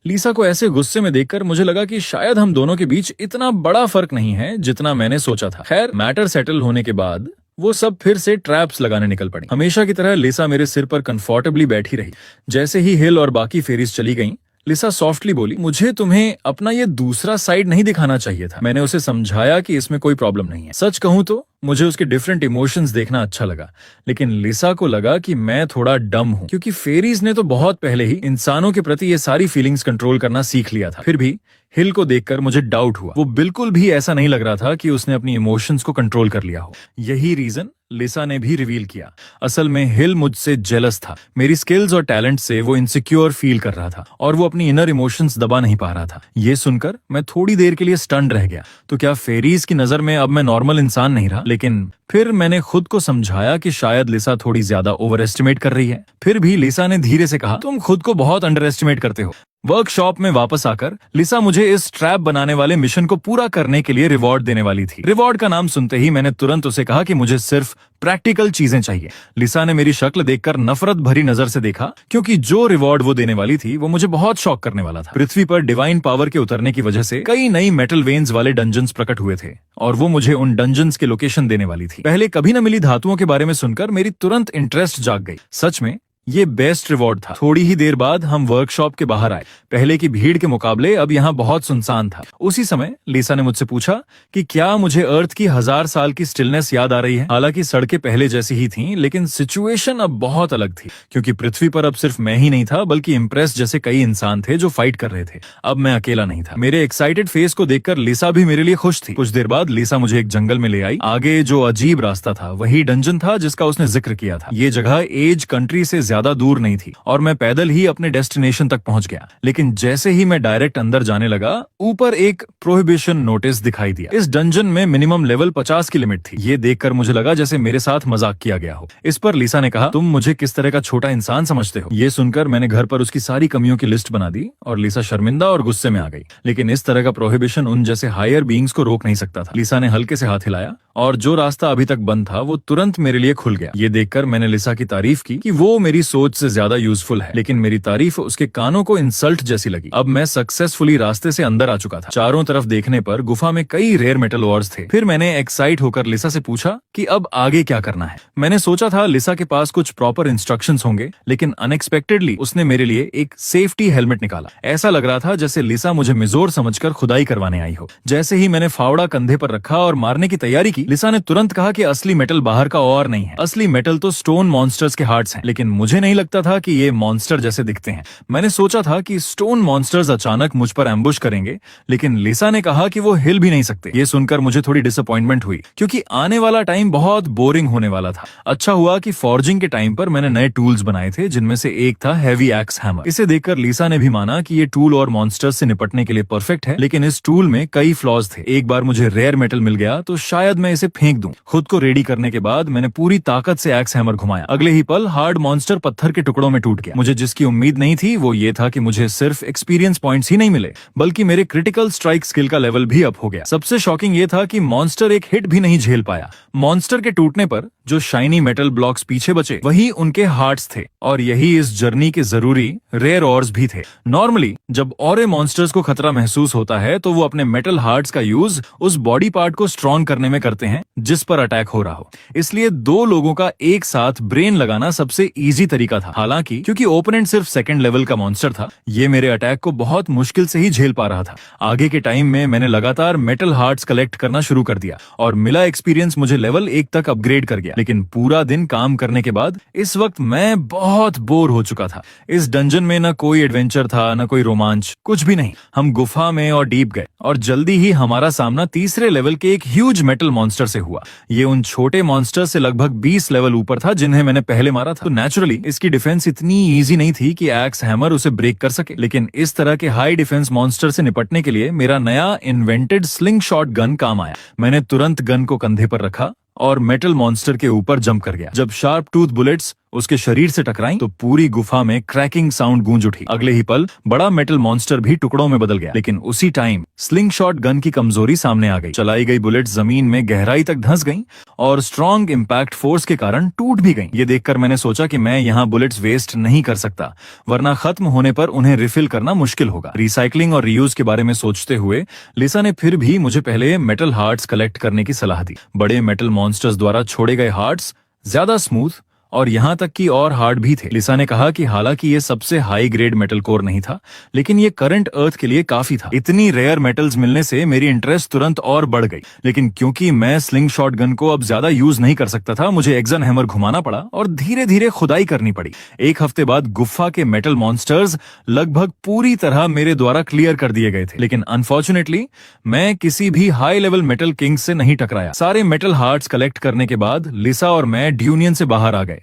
लीसा को ऐसे गुस्से में देखकर मुझे लगा कि शायद हम दोनों के बीच इतना बड़ा फर्क नहीं है जितना मैंने सोचा था। खैर, मैटर सेटल होने के बाद वो सब फिर से ट्रैप्स लगाने निकल पड़ी। हमेशा की तरह लीसा मेरे सिर पर कंफर्टेबली बैठी रही। जैसे ही हिल और बाकी फेरीज चली गईं, लिसा सॉफ्टली बोली, मुझे तुम्हें अपना ये दूसरा साइड नहीं दिखाना चाहिए था। मैंने उसे समझाया कि इसमें कोई प्रॉब्लम नहीं है। सच कहूं तो मुझे उसके डिफरेंट इमोशंस देखना अच्छा लगा, लेकिन लिसा को लगा कि मैं थोड़ा डम हूं, क्योंकि फेरीज ने तो बहुत पहले ही इंसानों के प्रति ये सारी फीलिंग्स कंट्रोल करना सीख लिया था। फिर भी हिल को देखकर मुझे डाउट हुआ। वो बिल्कुल भी ऐसा नहीं लग रहा था कि उसने अपनी इमोशंस को कंट्रोल कर लिया हो। यही रीजन लिसा ने भी रिवील किया। असल में हिल मुझसे जेलस था। मेरी स्किल्स और टैलेंट से वो इनसिक्योर फील कर रहा था और वो अपनी इनर इमोशंस दबा नहीं पा रहा था। ये सुनकर मैं थोड़ी देर के लिए स्टन्ड रह गया। तो क्या फेरीज की नजर में अब मैं नॉर्मल इंसान नहीं रहा? लेकिन फिर मैंने खुद को समझाया कि शायद लिसा थोड़ी ज्यादा ओवर एस्टिमेट कर रही है। फिर भी लिसा ने धीरे से कहा, तुम खुद को बहुत अंडर एस्टिमेट करते हो। वर्कशॉप में वापस आकर लिसा मुझे इस ट्रैप बनाने वाले मिशन को पूरा करने के लिए रिवॉर्ड देने वाली थी। रिवॉर्ड का नाम सुनते ही मैंने तुरंत उसे कहा कि मुझे सिर्फ प्रैक्टिकल चीजें चाहिए। लिसा ने मेरी शक्ल देखकर नफरत भरी नजर से देखा, क्योंकि जो रिवॉर्ड वो देने वाली थी वो मुझे बहुत शॉक करने वाला था। पृथ्वी पर डिवाइन पावर के उतरने की वजह से कई नई मेटल वेन्स वाले डंजन्स प्रकट हुए थे और वो मुझे उन डंजन्स के लोकेशन देने वाली थी। पहले कभी न मिली धातुओं के बारे में सुनकर मेरी तुरंत इंटरेस्ट जाग गई। सच में ये बेस्ट रिवॉर्ड था। थोड़ी ही देर बाद हम वर्कशॉप के बाहर आए। पहले की भीड़ के मुकाबले अब यहाँ बहुत सुनसान था। उसी समय लिसा ने मुझसे पूछा कि क्या मुझे अर्थ की 1000 साल की स्टिलनेस याद आ रही है। हालांकि सड़कें पहले जैसी ही थीं, लेकिन सिचुएशन अब बहुत अलग थी, क्योंकि पृथ्वी पर अब सिर्फ मैं ही नहीं था बल्कि इम्प्रेस जैसे कई इंसान थे जो फाइट कर रहे थे। अब मैं अकेला नहीं था। मेरे एक्साइटेड फेस को देखकर लिसा भी मेरे लिए खुश थी। कुछ देर बाद लिसा मुझे एक जंगल में ले आई। आगे जो अजीब रास्ता था वही डंजन था जिसका उसने जिक्र किया था। ये जगह एज कंट्री से ज्यादा दूर नहीं थी और मैं पैदल ही अपने डेस्टिनेशन तक पहुंच गया। लेकिन जैसे ही मैं डायरेक्ट अंदर जाने लगा, ऊपर एक प्रोहिबिशन नोटिस दिखाई दिया। इस डंजन में मिनिमम लेवल 50 की लिमिट थी। ये देखकर मुझे लगा जैसे मेरे साथ मजाक किया गया हो। इस पर लिसा ने कहा, तुम मुझे किस तरह का छोटा इंसान समझते हो? ये सुनकर मैंने घर पर उसकी सारी कमियों की लिस्ट बना दी और लिसा शर्मिंदा और गुस्से में आ गई। लेकिन इस तरह का प्रोहिबिशन उन जैसे हायर बीइंग्स को रोक नहीं सकता था। लिसा ने हल्के से हाथ हिलाया और जो रास्ता अभी तक बंद था वो तुरंत मेरे लिए खुल गया। ये देखकर मैंने लिसा की तारीफ की कि वो मेरी सोच से ज्यादा यूजफुल है, लेकिन मेरी तारीफ उसके कानों को इंसल्ट जैसी लगी। अब मैं सक्सेसफुली रास्ते से अंदर आ चुका था। चारों तरफ देखने पर गुफा में कई रेयर मेटल ओर्स थे। फिर मैंने एक्साइट होकर लिसा से पूछा कि अब आगे क्या करना है। मैंने सोचा था लिसा के पास कुछ प्रॉपर इंस्ट्रक्शंस होंगे, लेकिन अनएक्सपेक्टेडली उसने मेरे लिए एक सेफ्टी हेलमेट निकाला। ऐसा लग रहा था जैसे लिसा मुझे मिजोर समझकर खुदाई करवाने आई हो। जैसे ही मैंने फावड़ा कंधे पर रखा और मारने की तैयारी की, की, लिसा ने तुरंत कहा कि असली मेटल बाहर का और नहीं है, असली मेटल तो स्टोन मॉन्स्टर्स के हार्ट्स हैं। लेकिन मुझे नहीं लगता था कि ये मॉन्स्टर जैसे दिखते हैं। मैंने सोचा था कि स्टोन मॉन्स्टर्स अचानक मुझ पर एम्बुश करेंगे, लेकिन लिसा ने कहा कि वो हिल भी नहीं सकते। ये सुनकर मुझे थोड़ी डिसअपॉइंटमेंट हुई, क्योंकि आने वाला टाइम बहुत बोरिंग होने वाला था। अच्छा हुआ कि फॉर्जिंग के टाइम पर मैंने नए टूल्स बनाए थे, जिनमें से एक था हैवी एक्स हैमर। इसे देखकर लिसा ने भी माना कि ये टूल और मॉन्स्टर्स से निपटने के लिए परफेक्ट है, लेकिन इस टूल में कई फ्लॉज थे। एक बार मुझे रेयर मेटल मिल गया तो शायद मैं इसे फेंक दूं। खुद को रेडी करने के बाद मैंने पूरी ताकत से एक्स हैमर घुमाया। अगले ही पल हार्ड मॉन्स्टर पत्थर के टुकड़ों में टूट गया। मुझे जिसकी उम्मीद नहीं थी वो ये था कि मुझे सिर्फ एक्सपीरियंस पॉइंट्स ही नहीं मिले, बल्कि मेरे क्रिटिकल स्ट्राइक स्किल का लेवल भी अप हो गया। सबसे शॉकिंग ये था कि मॉन्स्टर एक हिट भी नहीं झेल पाया। मॉन्स्टर के टूटने पर जो शाइनी मेटल ब्लॉक्स पीछे बचे वही उनके हार्ट्स थे, और यही इस जर्नी के जरूरी रेयर ऑर्स भी थे। नॉर्मली जब और मॉन्स्टर्स को खतरा महसूस होता है तो वो अपने मेटल हार्ट्स का यूज उस बॉडी पार्ट को स्ट्रॉन्ग करने में करते हैं जिस पर अटैक हो रहा हो। इसलिए दो लोगों का एक साथ ब्रेन लगाना सबसे इजी तरीका था। हालांकि क्योंकि ओपोनेंट सिर्फ सेकंड लेवल का मॉन्स्टर था, ये मेरे अटैक को बहुत मुश्किल से ही झेल पा रहा था। आगे के टाइम में मैंने लगातार मेटल हार्ट्स कलेक्ट करना शुरू कर दिया, और मिला एक्सपीरियंस मुझे लेवल 1 तक अपग्रेड कर गया। लेकिन पूरा दिन काम करने के बाद इस वक्त मैं बहुत बोर हो चुका था। इस डंजन में न कोई एडवेंचर था, न कोई रोमांच, कुछ भी नहीं। हम गुफा में और डीप गए, और जल्दी ही हमारा सामना तीसरे लेवल के एक ह्यूज मेटल मॉन्स्टर से हुआ। ये उन छोटे मॉन्स्टर से लगभग 20 लेवल ऊपर था जिन्हें मैंने पहले मारा था। तो नेचुरली इसकी डिफेंस इतनी इजी नहीं थी कि एक्स हैमर उसे ब्रेक कर सके। लेकिन इस तरह के हाई डिफेंस मॉन्स्टर से निपटने के लिए मेरा नया इन्वेंटेड स्लिंग शॉट गन काम आया। मैंने तुरंत गन को कंधे पर रखा और मेटल मॉन्स्टर के ऊपर जंप कर गया। जब शार्प टूथ बुलेट्स उसके शरीर से टकराई तो पूरी गुफा में क्रैकिंग साउंड गूंज उठी। अगले ही पल बड़ा मेटल मॉन्स्टर भी टुकड़ों में बदल गया। लेकिन उसी टाइम स्लिंग शॉट गन की कमजोरी सामने आ गई। चलाई गई बुलेट जमीन में गहराई तक धंस गईं और स्ट्रॉन्ग इम्पैक्ट फोर्स के कारण टूट भी गईं। ये देखकर मैंने सोचा कि मैं यहाँ बुलेट्स वेस्ट नहीं कर सकता, वरना खत्म होने पर उन्हें रिफिल करना मुश्किल होगा। रिसाइकलिंग और रीयूज के बारे में सोचते हुए लिसा ने फिर भी मुझे पहले मेटल हार्ट्स कलेक्ट करने की सलाह दी। बड़े मेटल मॉन्स्टर्स द्वारा छोड़े गए हार्ट्स ज्यादा स्मूथ और यहाँ तक कि और हार्ड भी थे। लिसा ने कहा कि हालांकि ये सबसे हाई ग्रेड मेटल कोर नहीं था, लेकिन ये करंट अर्थ के लिए काफी था। इतनी रेयर मेटल्स मिलने से मेरी इंटरेस्ट तुरंत और बढ़ गई। लेकिन क्योंकि मैं स्लिंग शॉट गन को अब ज्यादा यूज नहीं कर सकता था, मुझे एक्सन हैमर घुमाना पड़ा और धीरे धीरे खुदाई करनी पड़ी। एक हफ्ते बाद गुफा के मेटल मॉन्स्टर्स लगभग पूरी तरह मेरे द्वारा क्लियर कर दिए गए थे। लेकिन अनफॉर्चुनेटली मैं किसी भी हाई लेवल मेटल किंग से नहीं टकराया। सारे मेटल हार्ट्स कलेक्ट करने के बाद लिसा और मैं ड्यूनियन से बाहर आ गए।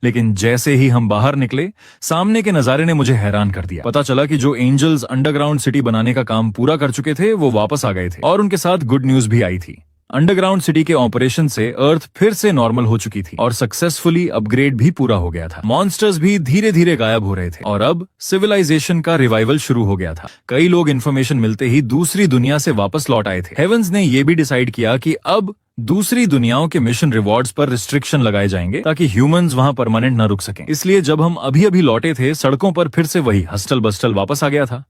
लेकिन जैसे ही हम बाहर निकले, सामने के नजारे ने मुझे हैरान कर दिया। पता चला कि जो एंजल्स अंडरग्राउंड सिटी बनाने का काम पूरा कर चुके थे वो वापस आ गए थे, और उनके साथ गुड न्यूज भी आई थी। अंडरग्राउंड सिटी के ऑपरेशन से अर्थ फिर से नॉर्मल हो चुकी थी और सक्सेसफुली अपग्रेड भी पूरा हो गया था। मॉन्स्टर्स भी धीरे धीरे गायब हो रहे थे और अब सिविलाइजेशन का रिवाइवल शुरू हो गया था। कई लोग इन्फॉर्मेशन मिलते ही दूसरी दुनिया से वापस लौट आए थे। हेवंस ने यह भी डिसाइड किया कि अब दूसरी दुनियाओं के मिशन रिवॉर्ड्स पर रिस्ट्रिक्शन लगाए जाएंगे ताकि ह्यूमंस वहां परमानेंट न रुक सकें। इसलिए जब हम अभी अभी लौटे थे, सड़कों पर फिर से वही हस्टल बस्टल वापस आ गया था।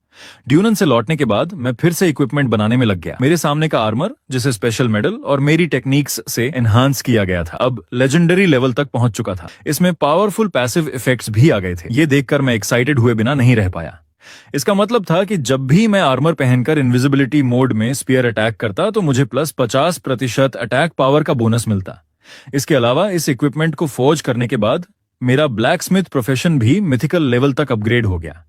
ड्यूनन से लौटने के बाद मैं फिर से इक्विपमेंट बनाने में लग गया। मेरे सामने का आर्मर, जिसे स्पेशल मेडल और मेरी टेक्निक्स से एनहांस किया गया था, अब लेजेंडरी लेवल तक पहुंच चुका था। इसमें पावरफुल पैसिव इफेक्ट्स भी आ गए थे। ये देखकर मैं एक्साइटेड हुए बिना नहीं रह पाया। इसका मतलब था कि जब भी मैं आर्मर पहनकर इनविजिबिलिटी मोड में स्पीयर अटैक करता तो मुझे प्लस 50% अटैक पावर का बोनस मिलता। इसके अलावा इस इक्विपमेंट को फोर्ज करने के बाद मेरा ब्लैक स्मिथ प्रोफेशन भी मिथिकल लेवल तक अपग्रेड हो गया।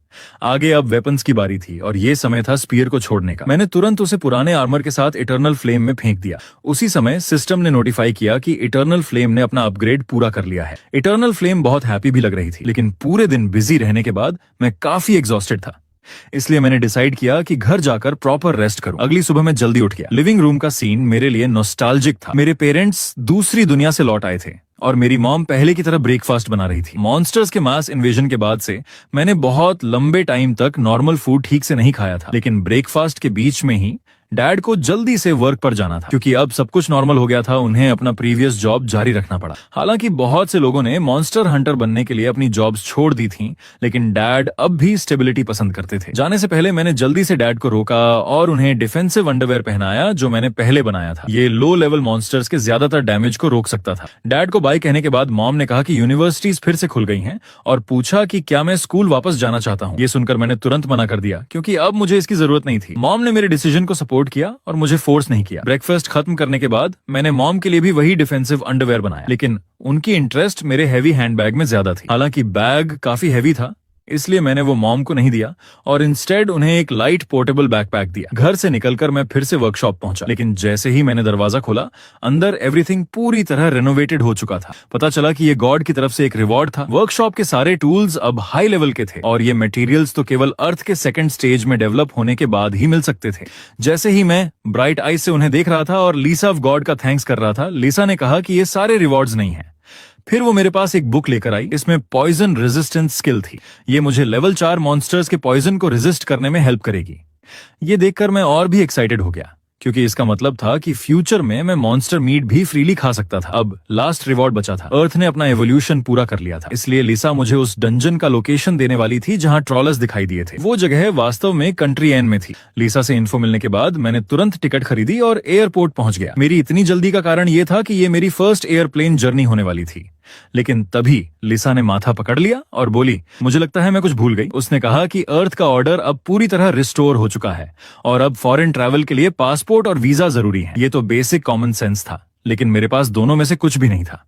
आगे अब वेपन्स की बारी थी और ये समय था स्पीयर को छोड़ने का। मैंने तुरंत उसे पुराने आर्मर के साथ इटर्नल फ्लेम में फेंक दिया। उसी समय सिस्टम ने नोटिफाई किया कि इटर्नल फ्लेम ने अपना अपग्रेड पूरा कर लिया है। इटर्नल फ्लेम बहुत हैप्पी भी लग रही थी, लेकिन पूरे दिन बिजी रहने के बाद मैं काफी एग्जॉस्टेड था। इसलिए मैंने डिसाइड किया कि घर जाकर प्रॉपर रेस्ट करूं। अगली सुबह मैं जल्दी उठ गया। लिविंग रूम का सीन मेरे लिए नॉस्टैल्जिक था। मेरे पेरेंट्स दूसरी दुनिया से लौट आए थे और मेरी मॉम पहले की तरह ब्रेकफास्ट बना रही थी। मॉन्स्टर्स के मास इन्वेजन के बाद से मैंने बहुत लंबे टाइम तक नॉर्मल फूड ठीक से नहीं खाया था, लेकिन ब्रेकफास्ट के बीच में ही डैड को जल्दी से वर्क पर जाना था। क्योंकि अब सब कुछ नॉर्मल हो गया था, उन्हें अपना प्रीवियस जॉब जारी रखना पड़ा। हालांकि बहुत से लोगों ने मॉन्स्टर हंटर बनने के लिए अपनी जॉब्स छोड़ दी थीं, लेकिन डैड अब भी स्टेबिलिटी पसंद करते थे। जाने से पहले मैंने जल्दी से डैड को रोका और उन्हें डिफेंसिव अंडरवेयर पहनाया जो मैंने पहले बनाया था। ये लो लेवल मॉन्स्टर्स के ज्यादातर डैमेज को रोक सकता था। डैड को बाय कहने के बाद मॉम ने कहा कि यूनिवर्सिटीज फिर से खुल गई हैं और पूछा कि क्या मैं स्कूल वापस जाना चाहता हूँ। ये सुनकर मैंने तुरंत मना कर दिया, क्योंकि अब मुझे इसकी जरूरत नहीं थी। मॉम ने मेरे डिसीजन को सपोर्ट सपोर्ट किया और मुझे फोर्स नहीं किया। ब्रेकफास्ट खत्म करने के बाद मैंने मॉम के लिए भी वही डिफेंसिव अंडरवेयर बनाया, लेकिन उनकी इंटरेस्ट मेरे हैवी हैंडबैग में ज्यादा थी। हालांकि बैग काफी हैवी था, इसलिए मैंने वो मॉम को नहीं दिया और इंस्टेड उन्हें एक लाइट पोर्टेबल बैकपैक दिया। घर से निकलकर मैं फिर से वर्कशॉप पहुंचा, लेकिन जैसे ही मैंने दरवाजा खोला, अंदर एवरीथिंग पूरी तरह रेनोवेटेड हो चुका था। पता चला कि ये गॉड की तरफ से एक रिवॉर्ड था। वर्कशॉप के सारे टूल्स अब हाई लेवल के थे और ये मटेरियल्स तो केवल अर्थ के सेकंड स्टेज में डेवलप होने के बाद ही मिल सकते थे। जैसे ही मैं ब्राइट आई से उन्हें देख रहा था और लीसा ऑफ गॉड का थैंक्स कर रहा था, लीसा ने कहा कि ये सारे रिवॉर्ड्स नहीं है। फिर वो मेरे पास एक बुक लेकर आई, इसमें पॉइजन रेजिस्टेंस स्किल थी। ये मुझे लेवल 4 मॉन्स्टर्स के पॉइजन को रेजिस्ट करने में हेल्प करेगी। ये देखकर मैं और भी एक्साइटेड हो गया, क्योंकि इसका मतलब था कि फ्यूचर में मैं मॉन्स्टर मीट भी फ्रीली खा सकता था। अब लास्ट रिवॉर्ड बचा था। अर्थ ने अपना एवोल्यूशन पूरा कर लिया था, इसलिए लिसा मुझे उस डंजन का लोकेशन देने वाली थी जहां ट्रॉलर्स दिखाई दिए थे। वो जगह वास्तव में कंट्री एन में थी। लिसा से इन्फो मिलने के बाद मैंने तुरंत टिकट खरीदी और एयरपोर्ट पहुंच गया। मेरी इतनी जल्दी का कारण ये था कि ये मेरी फर्स्ट एयरप्लेन जर्नी होने वाली थी। लेकिन तभी लिसा ने माथा पकड़ लिया और बोली, मुझे लगता है मैं कुछ भूल गई। उसने कहा कि अर्थ का ऑर्डर अब पूरी तरह रिस्टोर हो चुका है और अब फॉरेन ट्रैवल के लिए पासपोर्ट और वीजा जरूरी है। ये तो बेसिक कॉमन सेंस था, लेकिन मेरे पास दोनों में से कुछ भी नहीं था।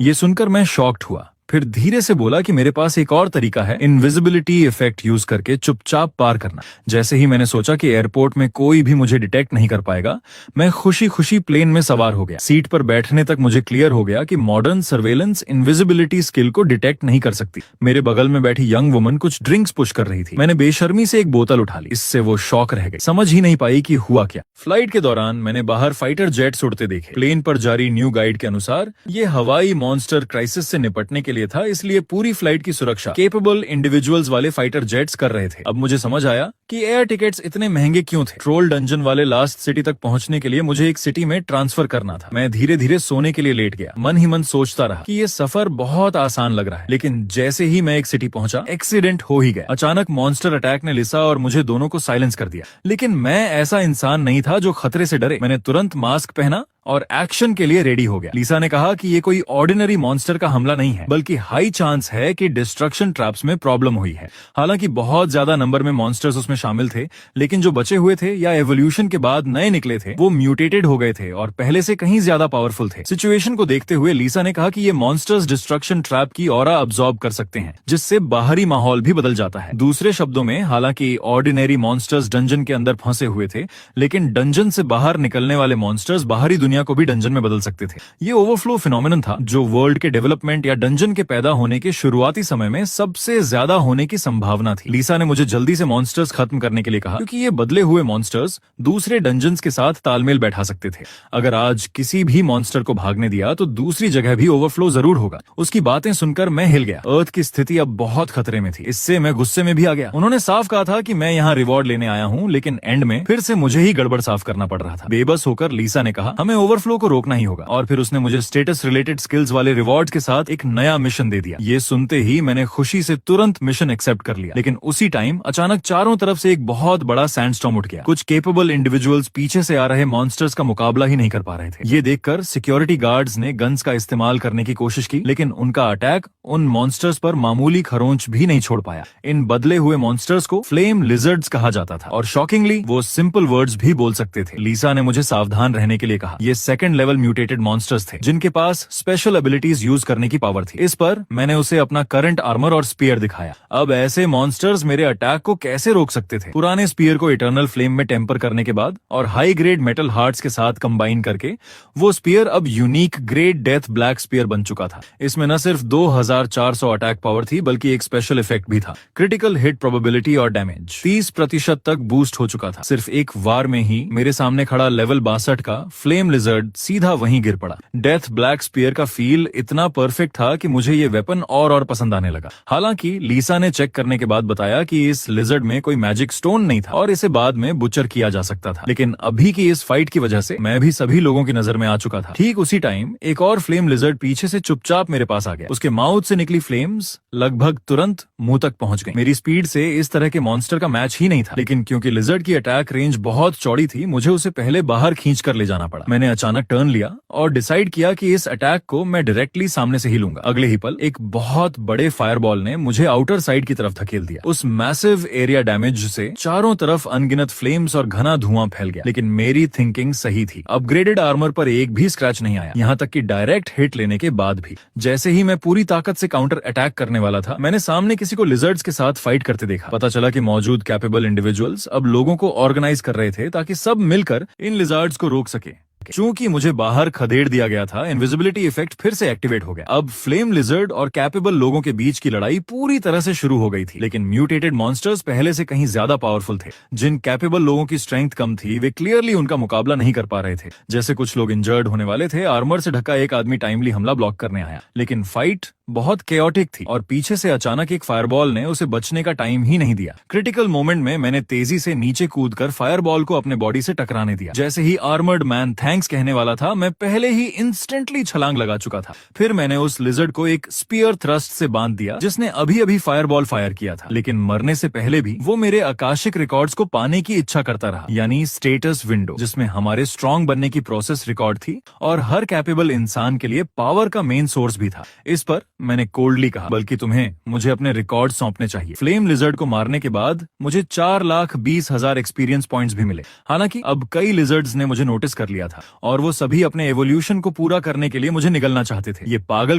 ये सुनकर मैं शॉक्ड हुआ, फिर धीरे से बोला कि मेरे पास एक और तरीका है, इनविजिबिलिटी इफेक्ट यूज करके चुपचाप पार करना। जैसे ही मैंने सोचा कि एयरपोर्ट में कोई भी मुझे डिटेक्ट नहीं कर पाएगा, मैं खुशी खुशी प्लेन में सवार हो गया। सीट पर बैठने तक मुझे क्लियर हो गया कि मॉडर्न सर्वेलेंस इनविजिबिलिटी स्किल को डिटेक्ट नहीं कर सकती। मेरे बगल में बैठी यंग वुमन कुछ ड्रिंक्स पुश कर रही थी। मैंने बेशर्मी से एक बोतल उठा ली। इससे वो शॉक रह गई, समझ ही नहीं पाई कि हुआ क्या। फ्लाइट के दौरान मैंने बाहर फाइटर जेट्स उड़ते देखे। प्लेन पर जारी न्यू गाइड के अनुसार ये हवाई मॉन्स्टर क्राइसिस से निपटने के लिए था, इसलिए पूरी फ्लाइट की सुरक्षा केपेबल इंडिविजुअल्स वाले फाइटर जेट्स कर रहे थे। अब मुझे समझ आया कि एयर टिकट्स इतने महंगे क्यों थे। ट्रोल डंजन वाले लास्ट सिटी तक पहुंचने के लिए मुझे एक सिटी में ट्रांसफर करना था। मैं धीरे धीरे सोने के लिए लेट गया। मन ही मन सोचता रहा कि ये सफर बहुत आसान लग रहा है, लेकिन जैसे ही मैं एक सिटी पहुंचा, एक्सीडेंट हो ही गया। अचानक मॉन्स्टर अटैक ने लिसा और मुझे दोनों को साइलेंस कर दिया, लेकिन मैं ऐसा इंसान नहीं था जो खतरे से डरे। मैंने तुरंत मास्क पहना और एक्शन के लिए रेडी हो गया। लिसा ने कहा कि ये कोई ऑर्डिनरी मॉन्स्टर का हमला नहीं है, बल्कि हाई चांस है कि डिस्ट्रक्शन ट्रैप्स में प्रॉब्लम हुई है। हालांकि बहुत ज्यादा नंबर में मॉन्स्टर्स उसमें शामिल थे, लेकिन जो बचे हुए थे या एवोल्यूशन के बाद नए निकले थे, वो म्यूटेटेड हो गए थे और पहले से कहीं ज्यादा पावरफुल थे। सिचुएशन को देखते हुए लिसा ने कहा कि ये मॉन्स्टर्स डिस्ट्रक्शन ट्रैप की ऑरा अब्सॉर्ब कर सकते हैं, जिससे बाहरी माहौल भी बदल जाता है। दूसरे शब्दों में, हालांकि ऑर्डिनरी मॉन्स्टर्स डंजन के अंदर फंसे हुए थे, लेकिन डंजन से बाहर निकलने वाले मॉन्स्टर्स बाहरी दुनिया को भी डंजन में बदल सकते थे। ये ओवरफ्लो फिनोमेनन था जो वर्ल्ड के डेवलपमेंट या डंजन के पैदा होने के शुरुआती समय में सबसे ज्यादा होने की संभावना थी। लिसा ने मुझे जल्दी से मॉन्स्टर्स खत्म करने के लिए कहा, क्योंकि ये बदले हुए मॉन्स्टर्स दूसरे डंजन्स के साथ तालमेल बैठा सकते थे। अगर आज किसी भी मॉन्स्टर को भागने दिया तो दूसरी जगह भी ओवरफ्लो जरूर होगा। उसकी बातें सुनकर मैं हिल गया। अर्थ की स्थिति अब बहुत खतरे में थी। इससे मैं गुस्से में भी आ गया। उन्होंने साफ कहा था कि मैं यहाँ रिवॉर्ड लेने आया हूँ, लेकिन एंड में फिर से मुझे ही गड़बड़ साफ करना पड़ रहा था। बेबस होकर लिसा ने कहा, हमें ओवरफ्लो को रोकना ही होगा, और फिर उसने मुझे स्टेटस रिलेटेड स्किल्स वाले रिवॉर्ड्स के साथ एक नया मिशन दे दिया। ये सुनते ही मैंने खुशी से तुरंत मिशन एक्सेप्ट कर लिया। लेकिन उसी टाइम अचानक चारों तरफ से एक बहुत बड़ा सैंडस्टॉर्म उठ गया। कुछ केपेबल इंडिविजुअल्स पीछे से आ रहे मॉन्स्टर्स का मुकाबला ही नहीं कर पा रहे थे। ये देखकर सिक्योरिटी गार्ड्स ने गन्स का इस्तेमाल करने की कोशिश की, लेकिन उनका अटैक उन मॉन्स्टर्स पर मामूली खरोंच भी नहीं छोड़ पाया। इन बदले हुए मॉन्स्टर्स को फ्लेम लिजर्ड्स कहा जाता था और शॉकिंगली वो सिंपल वर्ड्स भी बोल सकते थे। लिसा ने मुझे सावधान रहने के लिए कहा। ये सेकंड लेवल म्यूटेटेड मॉन्स्टर्स थे जिनके पास स्पेशल एबिलिटीज यूज करने की पावर थी। इस पर मैंने उसे अपना करंट आर्मर और स्पीयर दिखाया। अब ऐसे मॉन्स्टर्स मेरे अटैक को कैसे रोक सकते थे? पुराने स्पीयर को इटर्नल फ्लेम में टेम्पर करने के बाद और हाई ग्रेड मेटल हार्ट्स के साथ कंबाइन करके वो स्पीयर अब unique great death black spear बन चुका था। इसमें न सिर्फ 2400 अटैक पावर थी, बल्कि एक स्पेशल इफेक्ट भी था। क्रिटिकल हिट प्रोबेबिलिटी और डैमेज 30% तक बूस्ट हो चुका था। सिर्फ एक वार में ही मेरे सामने खड़ा लेवल 62 का फ्लेम लिजर्ड सीधा वहीं गिर पड़ा। डेथ ब्लैक स्पीयर का फील इतना परफेक्ट था कि मुझे ये वेपन और पसंद आने लगा। हालांकि लीसा ने चेक करने के बाद बताया कि इस लिजर्ड में कोई मैजिक स्टोन नहीं था और इसे बाद में बुचर किया जा सकता था। लेकिन अभी की इस फाइट की वजह से मैं भी सभी लोगों की नजर में आ चुका था। ठीक उसी टाइम एक और फ्लेम लिजर्ड पीछे से चुपचाप मेरे पास आ गया। उसके माउथ माउथ से निकली फ्लेम्स लगभग तुरंत मुंह तक पहुंच गई। मेरी स्पीड से इस तरह के मॉन्स्टर का मैच ही नहीं था, लेकिन क्योंकि लिजर्ड की अटैक रेंज बहुत चौड़ी थी, मुझे उसे पहले बाहर खींच कर ले जाना पड़ा। मैंने अचानक टर्न लिया और डिसाइड किया कि इस अटैक को मैं डायरेक्टली सामने से ही लूंगा। अगले ही पल एक बहुत बड़े फायरबॉल ने मुझे आउटर साइड की तरफ धकेल दिया। उस मैसिव एरिया डैमेज से चारों तरफ अनगिनत फ्लेम्स और घना धुआं फैल गया, लेकिन मेरी थिंकिंग सही थी। अपग्रेडेड आर्मर पर एक भी स्क्रैच नहीं आया, यहाँ तक कि डायरेक्ट हिट लेने के बाद भी। जैसे ही मैं पूरी ताकत से काउंटर अटैक करने वाला था, मैंने सामने किसी को लिजर्ड्स के साथ फाइट करते देखा। पता चला कि मौजूद कैपेबल इंडिविजुअल्स अब लोगों को ऑर्गेनाइज कर रहे थे ताकि सब मिलकर इन लिजर्ड्स को रोक सके। चूंकि मुझे बाहर खदेड़ दिया गया था, इनविजिबिलिटी इफेक्ट फिर से एक्टिवेट हो गया। अब फ्लेम लिजर्ड और कैपेबल लोगों के बीच की लड़ाई पूरी तरह से शुरू हो गई थी, लेकिन म्यूटेटेड मॉन्स्टर्स पहले से कहीं ज्यादा पावरफुल थे। जिन कैपेबल लोगों की स्ट्रेंथ कम थी, वे क्लियरली उनका मुकाबला नहीं कर पा रहे थे। जैसे कुछ लोग इंजर्ड होने वाले थे, आर्मर से ढका एक आदमी टाइमली हमला ब्लॉक करने आया, लेकिन फाइट बहुत केओटिक थी और पीछे से अचानक एक फायरबॉल ने उसे बचने का टाइम ही नहीं दिया। क्रिटिकल मोमेंट में मैंने तेजी से नीचे कूदकर फायरबॉल को अपने बॉडी से टकराने दिया। जैसे ही आर्मर्ड मैन थैंक्स कहने वाला था, मैं पहले ही इंस्टेंटली छलांग लगा चुका था। फिर मैंने उस लिजर्ड को एक स्पीयर थ्रस्ट से बांध दिया, जिसने अभी अभी फायरबॉल फायर किया था। लेकिन मरने से पहले भी वो मेरे आकाशिक रिकॉर्ड्स को पाने की इच्छा करता रहा, यानी स्टेटस विंडो, जिसमें हमारे स्ट्रांग बनने की प्रोसेस रिकॉर्ड थी और हर कैपेबल इंसान के लिए पावर का मेन सोर्स भी था। इस पर मैंने कोल्डली कहा, बल्कि तुम्हें मुझे अपने रिकॉर्ड सौंपने चाहिए। फ्लेम लिजर्ड को मारने के बाद मुझे 4,20,000 एक्सपीरियंस पॉइंट्स भी मिले। हालांकि अब कई लिजर्ड्स ने मुझे नोटिस कर लिया था और वो सभी अपने एवोल्यूशन को पूरा करने के लिए मुझे निगलना चाहते थे। ये पागल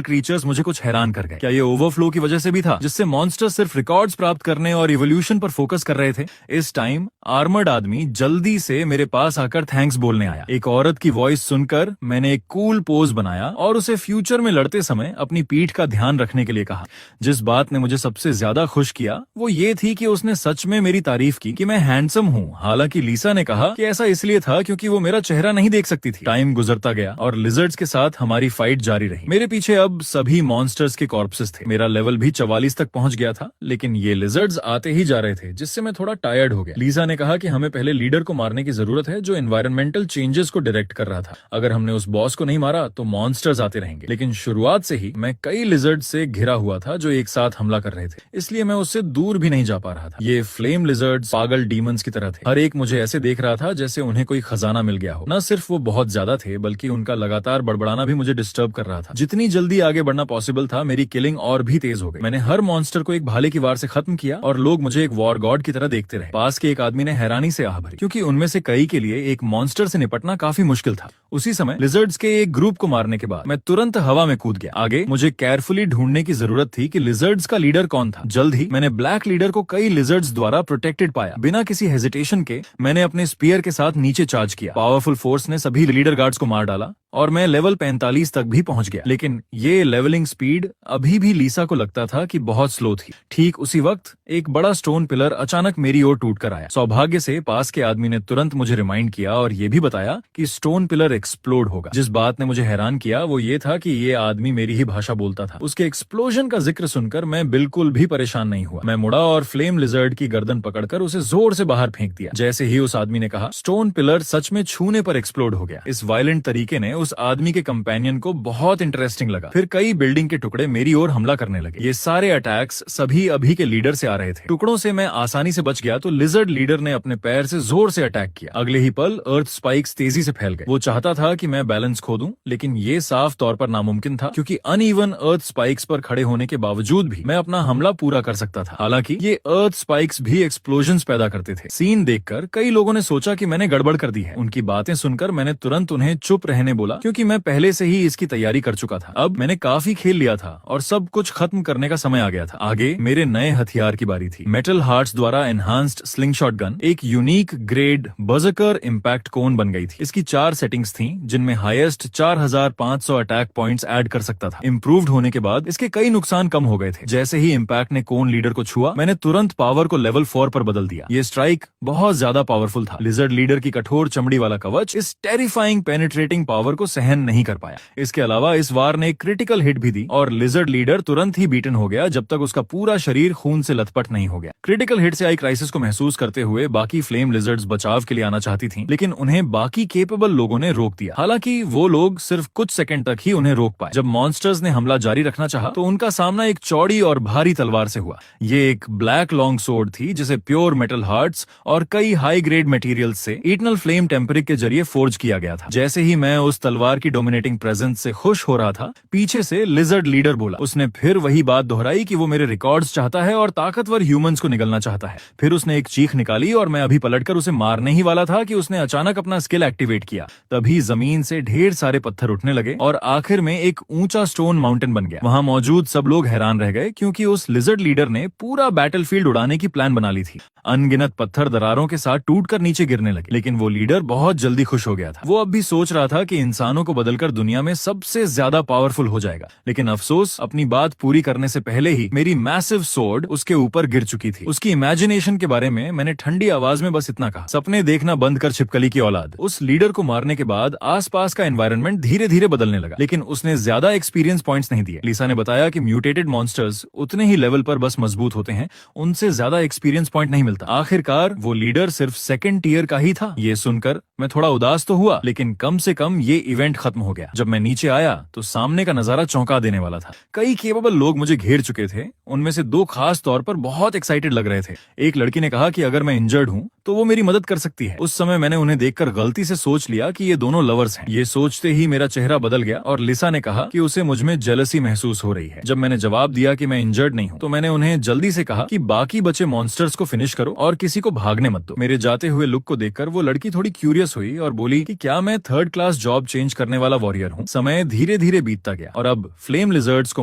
क्रीचर्स मुझे कुछ हैरान कर गए। क्या ये ओवरफ्लो की वजह से भी था, जिससे मॉन्स्टर्स सिर्फ रिकॉर्ड्स प्राप्त करने और इवोल्यूशन पर फोकस कर रहे थे? इस टाइम आर्मर्ड आदमी जल्दी से मेरे पास आकर थैंक्स बोलने आया। एक औरत की वॉइस सुनकर मैंने एक कूल पोज बनाया और उसे फ्यूचर में लड़ते समय अपनी पीठ का ध्यान रखने के लिए कहा। जिस बात ने मुझे सबसे ज्यादा खुश किया वो ये थी कि उसने सच में मेरी तारीफ की कि मैं हैंडसम हूँ। हालांकि लीसा ने कहा कि ऐसा इसलिए था क्योंकि वो मेरा चेहरा नहीं देख सकती थी। टाइम गुजरता गया और लिजर्ड्स के साथ हमारी फाइट जारी रही। मेरे पीछे अब सभी मॉन्स्टर्स के कॉर्पसेस थे। मेरा लेवल भी 44 तक पहुंच गया था, लेकिन ये लिजर्ड्स आते ही जा रहे थे, जिससे मैं थोड़ा टायर्ड हो गया। लीसा ने कहा कि हमें पहले लीडर को मारने की जरूरत है, जो एनवायरमेंटल चेंजेस को डायरेक्ट कर रहा था। अगर हमने उस बॉस को नहीं मारा तो मॉन्स्टर्स आते रहेंगे। लेकिन शुरुआत से ही मैं कई लिजर्ड से घिरा हुआ था जो एक साथ हमला कर रहे थे, इसलिए मैं उससे दूर भी नहीं जा पा रहा था। ये फ्लेम लिजर्ड्स पागल डीमंस की तरह थे। हर एक मुझे ऐसे देख रहा था जैसे उन्हें कोई खजाना मिल गया हो। न सिर्फ वो बहुत ज्यादा थे, बल्कि उनका लगातार बड़बड़ाना भी मुझे डिस्टर्ब कर रहा था। जितनी जल्दी आगे बढ़ना पॉसिबल था, मेरी किलिंग और भी तेज हो गई। मैंने हर मॉन्स्टर को एक भाले की वार से खत्म किया और लोग मुझे एक वॉर गॉड की तरह देखते रहे। पास के एक आदमी ने हैरानी से आह भरी, क्योंकि उनमें से कई के लिए एक मॉन्स्टर से निपटना काफी मुश्किल था। उसी समय लिजर्ड्स के एक ग्रुप को मारने के बाद मैं तुरंत हवा में कूद गया। आगे मुझे केयरफुली ढूंढने की जरूरत थी कि लिजर्ड्स का लीडर कौन था। जल्द ही मैंने ब्लैक लीडर को कई लिजर्ड्स द्वारा प्रोटेक्टेड पाया। बिना किसी हेजिटेशन के मैंने अपने स्पीयर के साथ नीचे चार्ज किया। पावरफुल फोर्स ने सभी लीडर गार्ड्स को मार डाला और मैं लेवल 45 तक भी पहुंच गया। लेकिन ये लेवलिंग स्पीड अभी भी लीसा को लगता था कि बहुत स्लो थी। ठीक उसी वक्त एक बड़ा स्टोन पिलर अचानक मेरी ओर टूट कर आया। सौभाग्य से पास के आदमी ने तुरंत मुझे रिमाइंड किया और ये भी बताया कि स्टोन पिलर एक्सप्लोड होगा। जिस बात ने मुझे हैरान किया वो ये था कि ये आदमी मेरी ही भाषा बोलता था। उसके एक्सप्लोजन का जिक्र सुनकर मैं बिल्कुल भी परेशान नहीं हुआ। मैं मुड़ा और फ्लेम लिजर्ड की गर्दन पकड़कर उसे जोर से बाहर फेंक दिया। जैसे ही उस आदमी ने कहा, स्टोन पिलर सच में छूने पर एक्सप्लोड हो गया। इस वायलेंट तरीके ने उस आदमी के कंपेनियन को बहुत इंटरेस्टिंग लगा। फिर कई बिल्डिंग के टुकड़े मेरी ओर हमला करने लगे। ये सारे अटैक्स सभी अभी के लीडर से आ रहे थे। टुकड़ों से मैं आसानी से बच गया तो लिजर्ड लीडर ने अपने पैर से जोर से अटैक किया। अगले ही पल अर्थ स्पाइक्स तेजी से फैल गए। वो चाहता था कि मैं बैलेंस खो दूं, लेकिन ये साफ तौर पर नामुमकिन था, क्योंकि अनइवन अर्थ स्पाइक्स पर खड़े होने के बावजूद भी मैं अपना हमला पूरा कर सकता था। हालांकि ये अर्थ स्पाइक्स भी एक्सप्लोजन्स पैदा करते थे। सीन देखकर कई लोगों ने सोचा कि मैंने गड़बड़ कर दी है। उनकी बातें सुनकर मैंने तुरंत उन्हें चुप रहने बोला, क्योंकि मैं पहले से ही इसकी तैयारी कर चुका था। अब मैंने काफी खेल लिया था और सब कुछ खत्म करने का समय आ गया था। आगे मेरे नए हथियार की बारी थी। मेटल हार्ट्स द्वारा एनहांस्ड स्लिंगशॉट गन एक यूनिक ग्रेड बर्जरकर इम्पैक्ट कोन बन गई थी। इसकी 4 सेटिंग्स थीं, जिनमें हाईएस्ट 4500 अटैक पॉइंट्स ऐड कर सकता था। इम्प्रूव्ड होने के बाद इसके कई नुकसान कम हो गए थे। जैसे ही इम्पैक्ट ने कोन लीडर को छुआ, मैंने तुरंत पावर को लेवल 4 पर बदल दिया। ये स्ट्राइक बहुत ज्यादा पावरफुल था। लिजर्ड लीडर की कठोर चमड़ी वाला कवच इस टेरिफाइंग पेनिट्रेटिंग पावर पावर को सहन नहीं कर पाया। इसके अलावा इस वार ने एक क्रिटिकल हिट भी दी और लिजर्ड लीडर तुरंत ही बीटन हो गया जब तक उसका पूरा शरीर खून से लथपथ नहीं हो गया। क्रिटिकल हिट से आई क्राइसिस को महसूस करते हुए बाकी फ्लेम लिजर्ड्स बचाव के लिए आना चाहती थीं, लेकिन उन्हें बाकी केपेबल लोगों ने रोक दिया। हालांकि वो लोग सिर्फ कुछ सेकंड तक ही उन्हें रोक पाए। जब मॉन्स्टर्स ने हमला जारी रखना चाहा तो उनका सामना एक चौड़ी और भारी तलवार से हुआ। ये एक ब्लैक लॉन्ग सोर्ड थी जिसे प्योर मेटल हार्ट्स और कई हाई ग्रेड मटेरियल्स से इटर्नल फ्लेम टेम्परिक के जरिए फोर्ज किया गया था। जैसे ही मैं उस तलवार की डोमिनेटिंग प्रेजेंस से खुश हो रहा था, पीछे से लिजर्ड लीडर बोला। उसने फिर वही बात दोहराई कि वो मेरे रिकॉर्ड्स चाहता है और ताकतवर ह्यूमंस को निगलना चाहता है। फिर उसने एक चीख निकाली और मैं अभी पलटकर उसे मारने ही वाला था कि उसने अचानक अपना स्किल एक्टिवेट किया। तभी जमीन से ढेर सारे पत्थर उठने लगे और आखिर में एक ऊंचा स्टोन माउंटेन बन गया। वहां मौजूद सब लोग हैरान रह गए क्योंकि उस लिजर्ड लीडर ने पूरा बैटलफील्ड उड़ाने की प्लान बना ली थी। अनगिनत पत्थर दरारों के साथ टूटकर नीचे गिरने लगे, लेकिन वो लीडर बहुत जल्दी खुश हो गया था। वो अब भी सोच रहा था कि इंसानों को बदलकर दुनिया में सबसे ज्यादा पावरफुल हो जाएगा। लेकिन अफसोस, अपनी बात पूरी करने से पहले ही मेरी मैसिव सोर्ड उसके ऊपर गिर चुकी थी। उसकी इमेजिनेशन के बारे में मैंने ठंडी आवाज में बस इतना कहा, सपने देखना बंद कर छिपकली की औलाद। उस लीडर को मारने के बाद आसपास का एनवायरनमेंट धीरे धीरे बदलने लगा, लेकिन उसने ज्यादा एक्सपीरियंस पॉइंट्स नहीं दिए। लिसा ने बताया कि म्यूटेटेड मॉन्स्टर्स उतने ही लेवल पर बस मजबूत होते हैं, उनसे ज्यादा एक्सपीरियंस पॉइंट नहीं मिलता। आखिरकार वो लीडर सिर्फ सेकंड टीयर का ही था। ये सुनकर मैं थोड़ा उदास तो हुआ, लेकिन कम से कम ये इवेंट खत्म हो गया। जब मैं नीचे आया तो सामने का नजारा चौंका देने वाला था। कई केपेबल लोग मुझे घेर चुके थे। उनमें से दो खास तौर पर बहुत एक्साइटेड लग रहे थे। एक लड़की ने कहा कि अगर मैं इंजर्ड हूं तो वो मेरी मदद कर सकती है। उस समय मैंने उन्हें देखकर गलती से सोच लिया कि ये दोनों लवर्स हैं। ये सोचते ही मेरा चेहरा बदल गया और लिसा ने कहा कि उसे मुझ में जेलसी महसूस हो रही है। जब मैंने जवाब दिया कि मैं इंजर्ड नहीं हूं तो मैंने उन्हें जल्दी से कहा कि बाकी बचे मॉन्स्टर्स को फिनिश करो और किसी को भागने मत दो। मेरे जाते हुए लुक को देखकर वो लड़की थोड़ी क्यूरियस हुई और बोली कि क्या मैं थर्ड क्लास जॉब चेंज करने वाला वॉरियर हूँ। समय धीरे धीरे बीतता गया और अब फ्लेम लिजर्ड्स को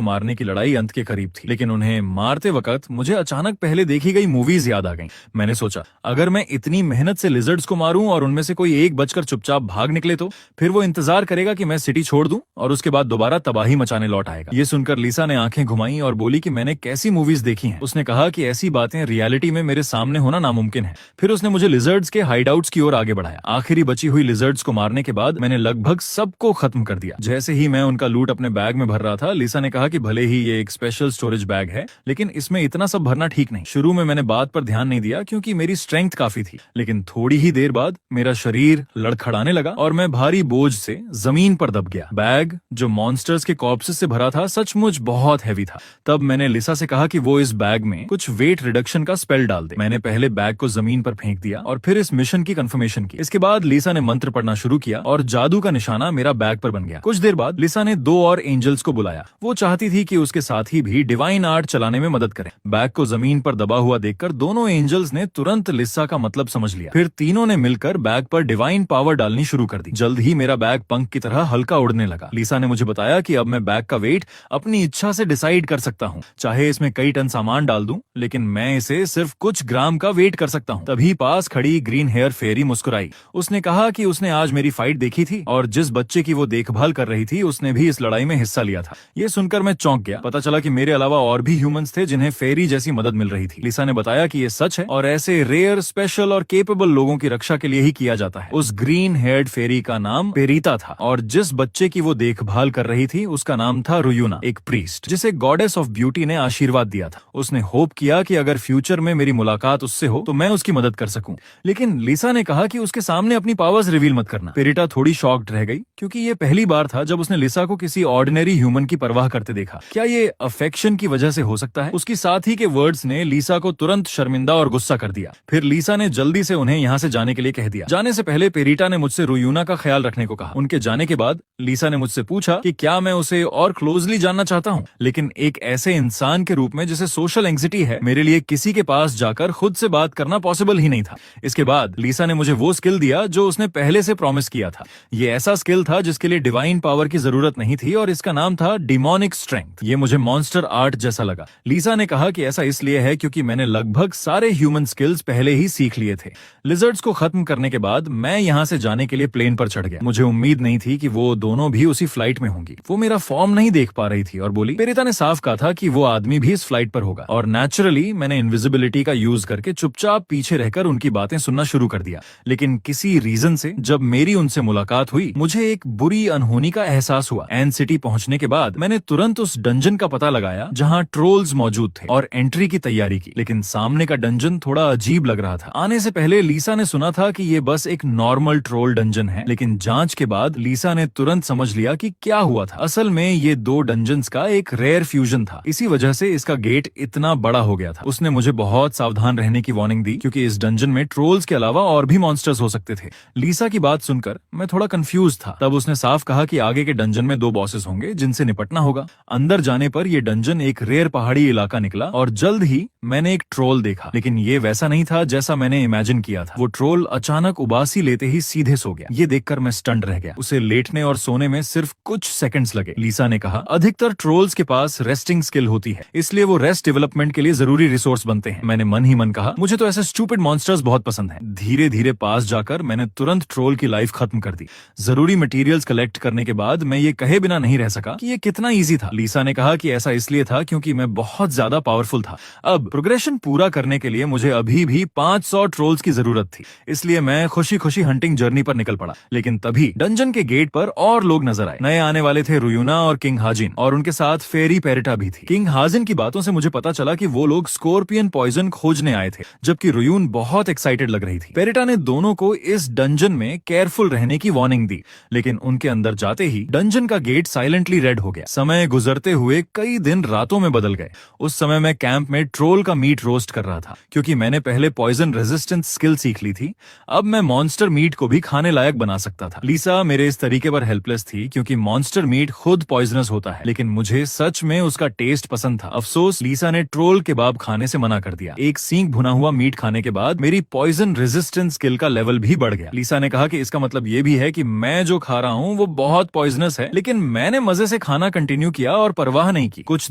मारने की लड़ाई अंत के करीब थी, लेकिन उन्हें मारते वक्त मुझे अचानक पहले देखी गई मूवीज याद आ गईं। मैंने सोचा, अगर मैं इतनी मेहनत से लिजर्ड्स को मारूं और उनमें से कोई एक बचकर चुपचाप भाग निकले तो फिर वो इंतजार करेगा कि मैं सिटी छोड़ दूं और उसके बाद दोबारा तबाही मचाने लौट आएगा। ये सुनकर लिसा ने आंखें घुमाई और बोली कि मैंने कैसी मूवीज देखी हैं। उसने कहा कि ऐसी बातें रियलिटी में मेरे सामने होना नामुमकिन है। फिर उसने मुझे लिजर्ड्स के हाइडआउट्स की ओर आगे बढ़ाया। आखिरी बची हुई लिजर्ड्स को मारने के बाद मैंने लगभग सबको खत्म कर दिया। जैसे ही मैं उनका लूट अपने बैग में भर रहा था, लिसा ने कहा कि भले ही ये एक स्पेशल स्टोरेज बैग है, लेकिन इसमें इतना सब भरना ठीक नहीं। शुरू में मैंने बात पर ध्यान नहीं दिया क्योंकि मेरी स्ट्रेंथ काफी थी, लेकिन थोड़ी ही देर बाद मेरा शरीर लड़खड़ाने लगा और मैं भारी बोझ से जमीन पर दब गया। बैग जो मॉन्स्टर्स के कॉर्प्सेस से भरा था सचमुच बहुत हैवी था। तब मैंने लिसा से कहा कि वो इस बैग में कुछ वेट रिडक्शन का स्पेल डाल दे। मैंने पहले बैग को जमीन पर फेंक दिया और फिर इस मिशन की कंफर्मेशन की। इसके बाद लिसा ने मंत्र पढ़ना शुरू किया और जादू का निशाना मेरा बैग पर बन गया। कुछ देर बाद लिसा ने दो और एंजल्स को बुलाया। वो चाहती थी कि उसके साथी भी डिवाइन आर्ट चलाने में मदद करें। बैग को जमीन पर दबा हुआ देखकर दोनों एंजल्स ने तुरंत लिसा का मतलब समझ लिया। फिर तीनों ने मिलकर बैग पर डिवाइन पावर डालनी शुरू कर दी। जल्द ही मेरा बैग पंख की तरह हल्का उड़ने लगा। लिसा ने मुझे बताया कि अब मैं बैग का वेट अपनी इच्छा से डिसाइड कर सकता हूँ, चाहे इसमें कई टन सामान डाल दूं, लेकिन मैं इसे सिर्फ कुछ ग्राम का वेट कर सकता हूँ। तभी पास खड़ी ग्रीन हेयर फेरी मुस्कुराई। उसने कहा कि उसने आज मेरी फाइट देखी थी और जिस बच्चे की वो देखभाल कर रही थी उसने भी इस लड़ाई में हिस्सा लिया था। ये सुनकर मैं चौंक गया। पता चला कि मेरे अलावा और भी ह्यूमंस थे जिन्हें फेरी जैसी मदद मिल रही थी। लिसा ने बताया कि ये सच है और ऐसे रेयर, स्पेशल और केपेबल लोगों की रक्षा के लिए ही किया जाता है। उस ग्रीन हेयर्ड फेरी का नाम पेरीता था और जिस बच्चे की वो देखभाल कर रही थी उसका नाम था रुयूना, एक प्रीस्ट जिसे गॉडेस ऑफ ब्यूटी ने आशीर्वाद दिया था। उसने होप किया कि अगर फ्यूचर में मेरी मुलाकात उससे हो तो मैं उसकी मदद कर सकूं। लेकिन लिसा ने कहा कि उसके सामने अपनी पावर्स रिवील मत करना। पेरीटा थोड़ी शॉक्ड रह गई क्योंकि ये पहली बार था जब उसने लिसा को किसी ऑर्डिनरी ह्यूमन की परवाह करते देखा। क्या ये अफेक्शन की वजह से हो सकता है? उसकी साथी के वर्ड्स ने लिसा को तुरंत शर्मिंदा और गुस्सा कर दिया। फिर लिसा ने जल्दी से उन्हें यहाँ से जाने के लिए कह दिया। जाने से पहले पेरीटा ने मुझसे रुयूना का ख्याल रखने को कहा। उनके जाने के बाद लिसा ने मुझसे पूछा कि क्या मैं उसे और क्लोजली जानना चाहता हूँ, लेकिन एक ऐसे इंसान के रूप में जिसे सोशल एंग्जाइटी है, मेरे लिए किसी के पास जाकर खुद से बात करना पॉसिबल ही नहीं था। इसके बाद लिसा ने मुझे वो स्किल दिया जो उसने पहले से प्रॉमिस किया था। ये ऐसा स्किल था जिसके लिए डिवाइन पावर की जरूरत नहीं थी और इसका नाम था डिमोनिक स्ट्रेंथ। ये मुझे मॉन्स्टर आर्ट जैसा लगा। लिसा ने कहा कि ऐसा इसलिए है क्योंकि मैंने लगभग सारे ह्यूमन स्किल्स पहले ही सीख लिए थे। लिजर्ड्स को खत्म करने के बाद मैं यहाँ से जाने के लिए प्लेन पर चढ़ गया। मुझे उम्मीद नहीं थी कि वो दोनों भी उसी फ्लाइट में होंगी। वो मेरा फॉर्म नहीं देख पा रही थी और बोली, पेरीता ने साफ कहा था कि वो आदमी भी इस फ्लाइट पर होगा। और नेचुरली मैंने इनविजिबिलिटी का यूज करके चुपचाप पीछे रहकर उनकी बातें सुनना शुरू कर दिया। लेकिन किसी रीजन से जब मेरी उनसे मुलाकात हुई मुझे एक बुरी अनहोनी का एहसास हुआ। एंड सिटी पहुंचने के बाद मैंने तुरंत उस डंजन का पता लगाया जहां ट्रोल्स मौजूद थे और एंट्री की तैयारी की, लेकिन सामने का डंजन थोड़ा अजीब लग रहा था। आने से पहले लीसा ने सुना था कि ये बस एक नॉर्मल ट्रोल डंजन है, लेकिन जांच के बाद लीसा ने तुरंत समझ लिया कि क्या हुआ था। असल में ये दो डंजन्स का एक रेयर फ्यूजन था, इसी वजह से इसका गेट इतना बड़ा हो गया था। उसने मुझे बहुत सावधान रहने की वार्निंग दी क्योंकि इस डंजन में ट्रोल्स के अलावा और भी मॉन्स्टर्स हो सकते थे। लीसा की बात सुनकर मैं थोड़ा कंफ्यूज था। तब उसने साफ कहा कि आगे के डंजन में 2 बॉसेस होंगे जिनसे निपटना होगा। अंदर जाने पर यह डंजन एक रेयर पहाड़ी इलाका निकला और जल्द ही मैंने एक ट्रोल देखा, लेकिन ये वैसा नहीं था जैसा मैंने इमेजिन किया था। वो ट्रोल अचानक उबासी लेते ही सीधे सो गया। ये देखकर मैं स्टंड रह गया। उसे लेटने और सोने में सिर्फ कुछ सेकंड्स लगे। लीसा ने कहा, अधिकतर ट्रोल्स के पास रेस्टिंग स्किल होती है, इसलिए वो रेस्ट डेवलपमेंट के लिए जरूरी रिसोर्स बनते हैं। मैंने मन ही मन कहा, मुझे तो ऐसे स्टूपिड मॉन्स्टर्स बहुत पसंद हैं। धीरे धीरे पास जाकर मैंने तुरंत ट्रोल की लाइफ खत्म कर दी। जरूरी मटेरियल्स कलेक्ट करने के बाद मैं ये कहे बिना नहीं रह सका कि ये कितना इजी था। लीसा ने कहा कि ऐसा इसलिए था क्योंकि मैं बहुत ज्यादा पावरफुल था। अब प्रोग्रेशन पूरा करने के लिए मुझे अभी भी 500 ट्रोल्स की जरूरत थी, इसलिए मैं खुशी खुशी हंटिंग जर्नी पर निकल पड़ा। लेकिन तभी डंजन के गेट पर और लोग नजर आए। नए आने वाले थे रुयूना और किंग हाजिन, और उनके साथ फेरी पेरिटा भी थी। किंग हाजिन की बातों से मुझे पता चला कि वो लोग स्कॉर्पियन पॉइजन खोजने आए थे, जबकि रुयून बहुत एक्साइटेड लग रही थी। पेरिटा ने दोनों को इस डंजन में केयरफुल रहने की वार्निंग दी, लेकिन उनके अंदर जाते ही डंजन का गेट साइलेंटली रेड हो गया। समय गुजरते हुए कई दिन रातों में बदल गए। उस समय मैं कैंप में ट्रोल का मीट रोस्ट कर रहा था, क्योंकि मैंने पहले पॉइजन रेजिस्टेंस स्किल सीख ली थी। अब मैं मॉन्स्टर मीट को भी खाने लायक बना सकता था। लीसा मेरे इस तरीके पर हेल्पलेस थी, क्योंकि मॉन्स्टर मीट खुद पॉइजनस होता है, लेकिन मुझे सच में उसका टेस्ट पसंद था। अफसोस लीसा ने ट्रोल केबाब खाने से मना कर दिया। एक सींग भुना हुआ मीट खाने के बाद मेरी पॉइजन रेजिस्टेंस स्किल का लेवल भी बढ़ गया। लीसा ने कहा कि इसका मतलब ये भी है कि मैं जो खा रहा हूँ वो बहुत पॉइजनस है, लेकिन मैंने मजे से खाना कंटिन्यू किया और परवाह नहीं की। कुछ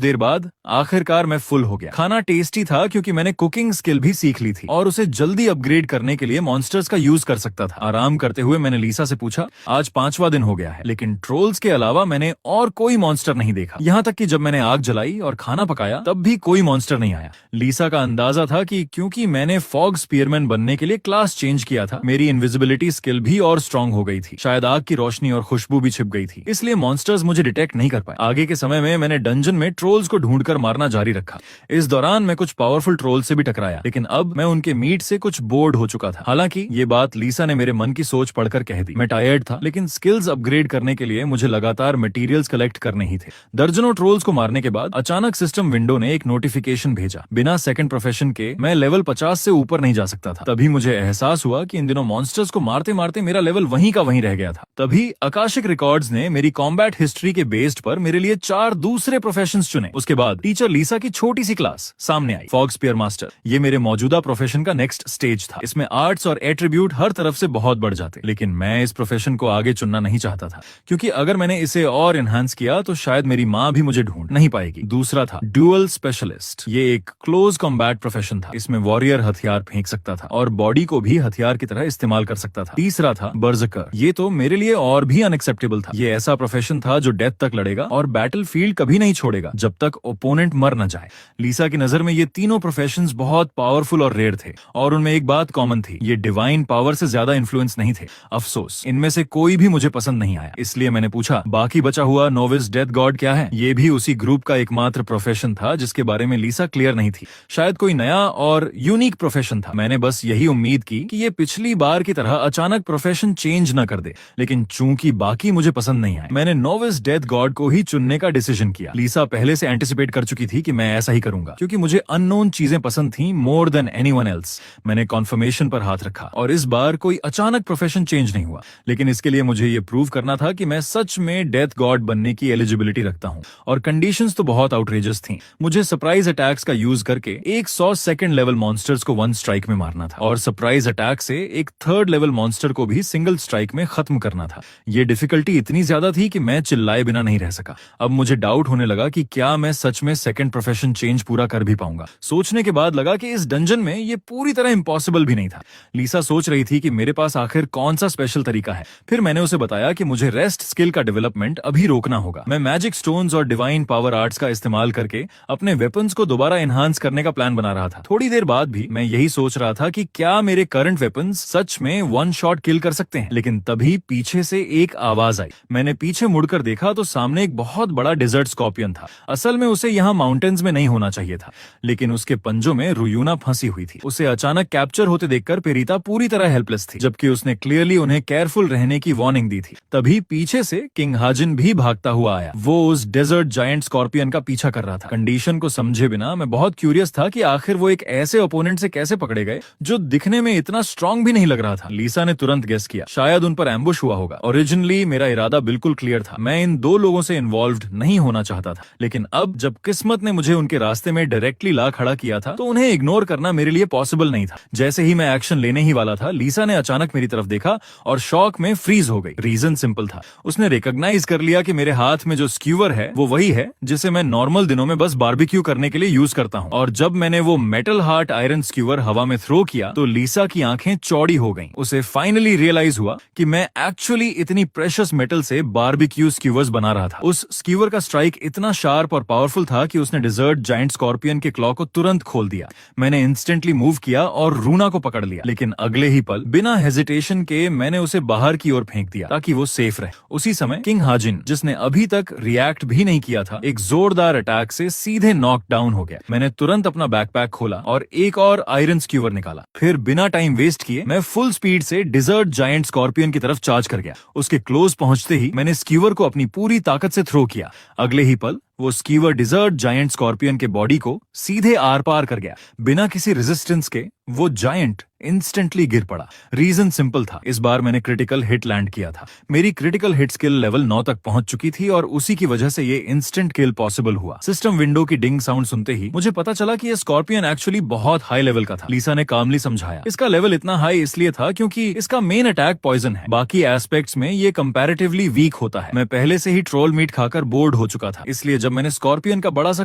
देर बाद आखिरकार मैं फुल हो गया। खाना टेस्टी था क्योंकि मैंने कुकिंग स्किल भी सीख ली थी और उसे जल्दी अपग्रेड करने के लिए मॉन्स्टर्स का यूज कर सकता था। आराम करते हुए मैंने लीसा से पूछा, आज 5वां दिन हो गया है, लेकिन ट्रोल्स के अलावा मैंने और कोई मॉन्स्टर नहीं देखा। यहाँ तक कि जब मैंने आग जलाई और खाना पकाया तब भी कोई मॉन्स्टर नहीं आया। लीसा का अंदाजा था कि क्योंकि मैंने फॉग स्पीयरमैन बनने के लिए क्लास चेंज किया था, मेरी इनविजिबिलिटी स्किल भी और स्ट्रांग हो गई थी। शायद आग की रोशनी और खुशबू भी छिप गई थी, इसलिए मॉन्स्टर्स मुझे डिटेक्ट नहीं कर पाए। आगे के समय में मैंने डंजन में ट्रोल्स को ढूंढकर मारना जारी रखा। इस दौरान मैं कुछ पावरफुल ट्रोल्स से भी टकराया, लेकिन अब मैं उनके मीट से कुछ बोर्ड हो चुका था। हालांकि ये बात लीसा ने मेरे मन की सोच पढ़कर कह दी। मैं टायर्ड था, लेकिन स्किल्स अपग्रेड करने के लिए मुझे लगातार मटेरियल्स कलेक्ट करने ही थे। दर्जनों ट्रोल्स को मारने के बाद अचानक सिस्टम विंडो ने एक नोटिफिकेशन भेजा। बिना सेकंड प्रोफेशन के मैं लेवल 50 से ऊपर नहीं जा सकता था। तभी मुझे एहसास हुआ कि इन दिनों मॉन्स्टर्स को मारते मारते मेरा लेवल वहीं का वहीं रह गया था। तभी आकाशिक रिकॉर्ड्स ने मेरी कॉम्बैट हिस्ट्री के बेस्ड पर मेरे लिए 4 दूसरे प्रोफेशंस चुने। उसके बाद टीचर लीसा की छोटी सी क्लास सामने आई, फॉग स्पीयर मास्टर। ये मेरे मौजूदा प्रोफेशन का नेक्स्ट स्टेज था। इसमें आर्ट्स और एट्रीब्यूट हर तरफ से बहुत बढ़ जाते, लेकिन मैं इस प्रोफेशन को आगे चुनना नहीं चाहता था, क्योंकि अगर मैंने इसे और एनहांस किया तो शायद मेरी माँ भी मुझे ढूंढ नहीं पाएगी। दूसरा था ड्यूअल स्पेशलिस्ट। ये एक क्लोज कॉम्बैट प्रोफेशन था। इसमें वॉरियर हथियार फेंक सकता था और बॉडी को भी हथियार की तरह इस्तेमाल कर सकता था। तीसरा था बर्जकर। ये तो मेरे लिए और भी अनएक्सेप्टेबल था। ये ऐसा प्रोफेशन था जो डेथ तक लड़ेगा और बैटलफील्ड कभी नहीं छोड़ेगा जब तक ओपोनेंट मर न जाए। लीसा की नजर में ये तीनों प्रोफेशंस बहुत पावरफुल और रेयर थे, और उनमें एक बात कॉमन थी, ये डिवाइन पावर से ज्यादा इन्फ्लुएंस नहीं थे। अफसोस इनमें से कोई भी मुझे पसंद नहीं आया। इसलिए मैंने पूछा, बाकी बचा हुआ नोविस डेथ गॉड क्या है? ये भी उसी ग्रुप का एकमात्र प्रोफेशन था जिसके बारे में लीसा क्लियर नहीं थी। शायद कोई नया और यूनिक प्रोफेशन था। मैंने बस यही उम्मीद की कि ये पिछली बार की तरह अचानक प्रोफेशन चेंज न कर दे, लेकिन चूंकि बाकी मुझे पसंद नहीं आए, मैंने नोविस डेथ गॉड को ही चुनने का डिसीजन किया। लीसा पहले से एंटिसिपेट कर चुकी थी कि मैं ऐसा ही करूंगा, क्योंकि मुझे अननोन चीजें पसंद थी मोर देन एनीवन एल्स। मैंने कॉन्फर्मेशन पर हाथ रखा और इस बार कोई अचानक प्रोफेशन चेंज नहीं हुआ, लेकिन इसके लिए मुझे ये प्रूव करना था कि मैं सच में डेथ गॉड बनने की एलिजिबिलिटी रखता हूँ। और कंडीशंस तो बहुत आउटरेजस थी। मुझे सरप्राइज अटैक्स का यूज करके एक 100 सेकंड लेवल मॉन्स्टर्स को 1 स्ट्राइक में मारना था, और सरप्राइज अटैक से एक 3rd लेवल मॉन्स्टर को भी सिंगल स्ट्राइक में खत्म करना था। ये डिफिकल्टी इतनी ज्यादा थी कि मैं चिल्लाए बिना नहीं रह सका। अब मुझे डाउट होने लगा कि क्या मैं सच में सेकंड प्रोफेशन चेंज पूरा कर भी पाऊंगा। जाऊंगा। सोचने के बाद लगा कि इस डंजन में ये पूरी तरह इम्पॉसिबल भी नहीं था। लीसा सोच रही थी कि मेरे पास आखिर कौन सा स्पेशल तरीका है। फिर मैंने उसे बताया कि मुझे रेस्ट स्किल का डेवलपमेंट अभी रोकना होगा। मैं मैजिक स्टोन्स और डिवाइन पावर आर्ट्स का इस्तेमाल करके अपने वेपन्स को दोबारा एनहांस करने का प्लान बना रहा था। थोड़ी देर बाद भी मैं यही सोच रहा था कि क्या मेरे करंट वेपन्स सच में वन शॉट किल कर सकते हैं। लेकिन तभी पीछे से एक आवाज आई। मैंने पीछे मुड़कर देखा तो सामने एक बहुत बड़ा डेजर्ट स्कॉर्पियन था। असल में उसे यहाँ माउंटेन्स में नहीं होना चाहिए था, लेकिन उसके पंजों में रुयूना फंसी हुई थी। उसे अचानक कैप्चर होते देखकर पेरिता पूरी तरह हेल्पलेस थी, जबकि उसने क्लियरली उन्हें केयरफुल रहने की वार्निंग दी थी। तभी पीछे से किंग हाजिन भी भागता हुआ आया। वो उस डेजर्ट जायंट स्कॉर्पियन का पीछा कर रहा था। कंडीशन को समझे बिना मैं बहुत क्यूरियस था कि आखिर वो एक ऐसे ओपोनेंट से कैसे पकड़े गए जो दिखने में इतना स्ट्रांग भी नहीं लग रहा था। लीसा ने तुरंत गेस किया, शायद उन पर एम्बुश हुआ होगा। ओरिजिनली मेरा इरादा बिल्कुल क्लियर था, मैं इन दो लोगों से इन्वॉल्व्ड नहीं होना चाहता था। लेकिन अब जब किस्मत ने मुझे उनके रास्ते में डायरेक्टली ला खड़ा किया था तो उन्हें इग्नोर करना मेरे लिए पॉसिबल नहीं था। जैसे ही मैं एक्शन लेने ही वाला था, लीसा ने अचानक मेरी तरफ देखा और शॉक में फ्रीज हो गई। रीजन सिंपल था, उसने रिकॉग्नाइज कर लिया कि मेरे हाथ में जो स्क्यूवर है वो वही है जिसे मैं नॉर्मल दिनों में बस बारबेक्यू करने के लिए यूज करता हूँ। और जब मैंने वो मेटल हार्ट आयरन स्क्यूवर हवा में थ्रो किया तो लीसा की आंखें चौड़ी हो गईं। उसे फाइनली रियलाइज हुआ कि मैं एक्चुअली इतनी प्रेशियस मेटल से बारबेक्यू स्क्यूवर्स बना रहा था। उस स्क्यूवर का स्ट्राइक इतना शार्प और पावरफुल था कि उसने डेजर्ट जायंट स्कॉर्पियन के क्लॉ को तुरंत खोल दिया। मैंने इंस्टेंटली मूव किया और रूना को पकड़ लिया, लेकिन अगले ही पल बिना हेजिटेशन के मैंने उसे बाहर की ओर फेंक दिया ताकि वो सेफ रहे। उसी समय किंग हाजिन, जिसने अभी तक रिएक्ट भी नहीं किया था, एक जोरदार अटैक से सीधे नॉक डाउन हो गया। मैंने तुरंत अपना बैकपैक खोला और एक और आयरन स्क्यूवर निकाला। फिर बिना टाइम वेस्ट किए मैं फुल स्पीड से डेजर्ट जायंट स्कॉर्पियन की तरफ चार्ज कर गया। उसके क्लोज पहुंचते ही मैंने स्क्यूवर को अपनी पूरी ताकत से थ्रो किया। अगले ही पल वो स्क्यूवर डेजर्ट जायंट स्कॉर्पियन के बॉडी को सीधे आर पार कर गया। बिना किसी रेजिस्टेंस के वो जायंट इंस्टेंटली गिर पड़ा। रीजन सिंपल था, इस बार मैंने क्रिटिकल हिट लैंड किया था। मेरी क्रिटिकल हिट स्किल लेवल 9 तक पहुंच चुकी थी और उसी की वजह से ये इंस्टेंट किल पॉसिबल हुआ। सिस्टम विंडो की डिंग साउंड सुनते ही मुझे पता चला कि ये स्कॉर्पियन एक्चुअली बहुत हाई लेवल का था। लीसा ने कामली समझाया, इसका लेवल इतना हाई इसलिए था क्योंकि इसका मेन अटैक पॉइजन है, बाकी एस्पेक्ट्स में ये कंपैरेटिवली वीक होता है। मैं पहले से ही ट्रोल मीट खाकर बोर्ड हो चुका था, इसलिए जब मैंने स्कॉर्पियन का बड़ा सा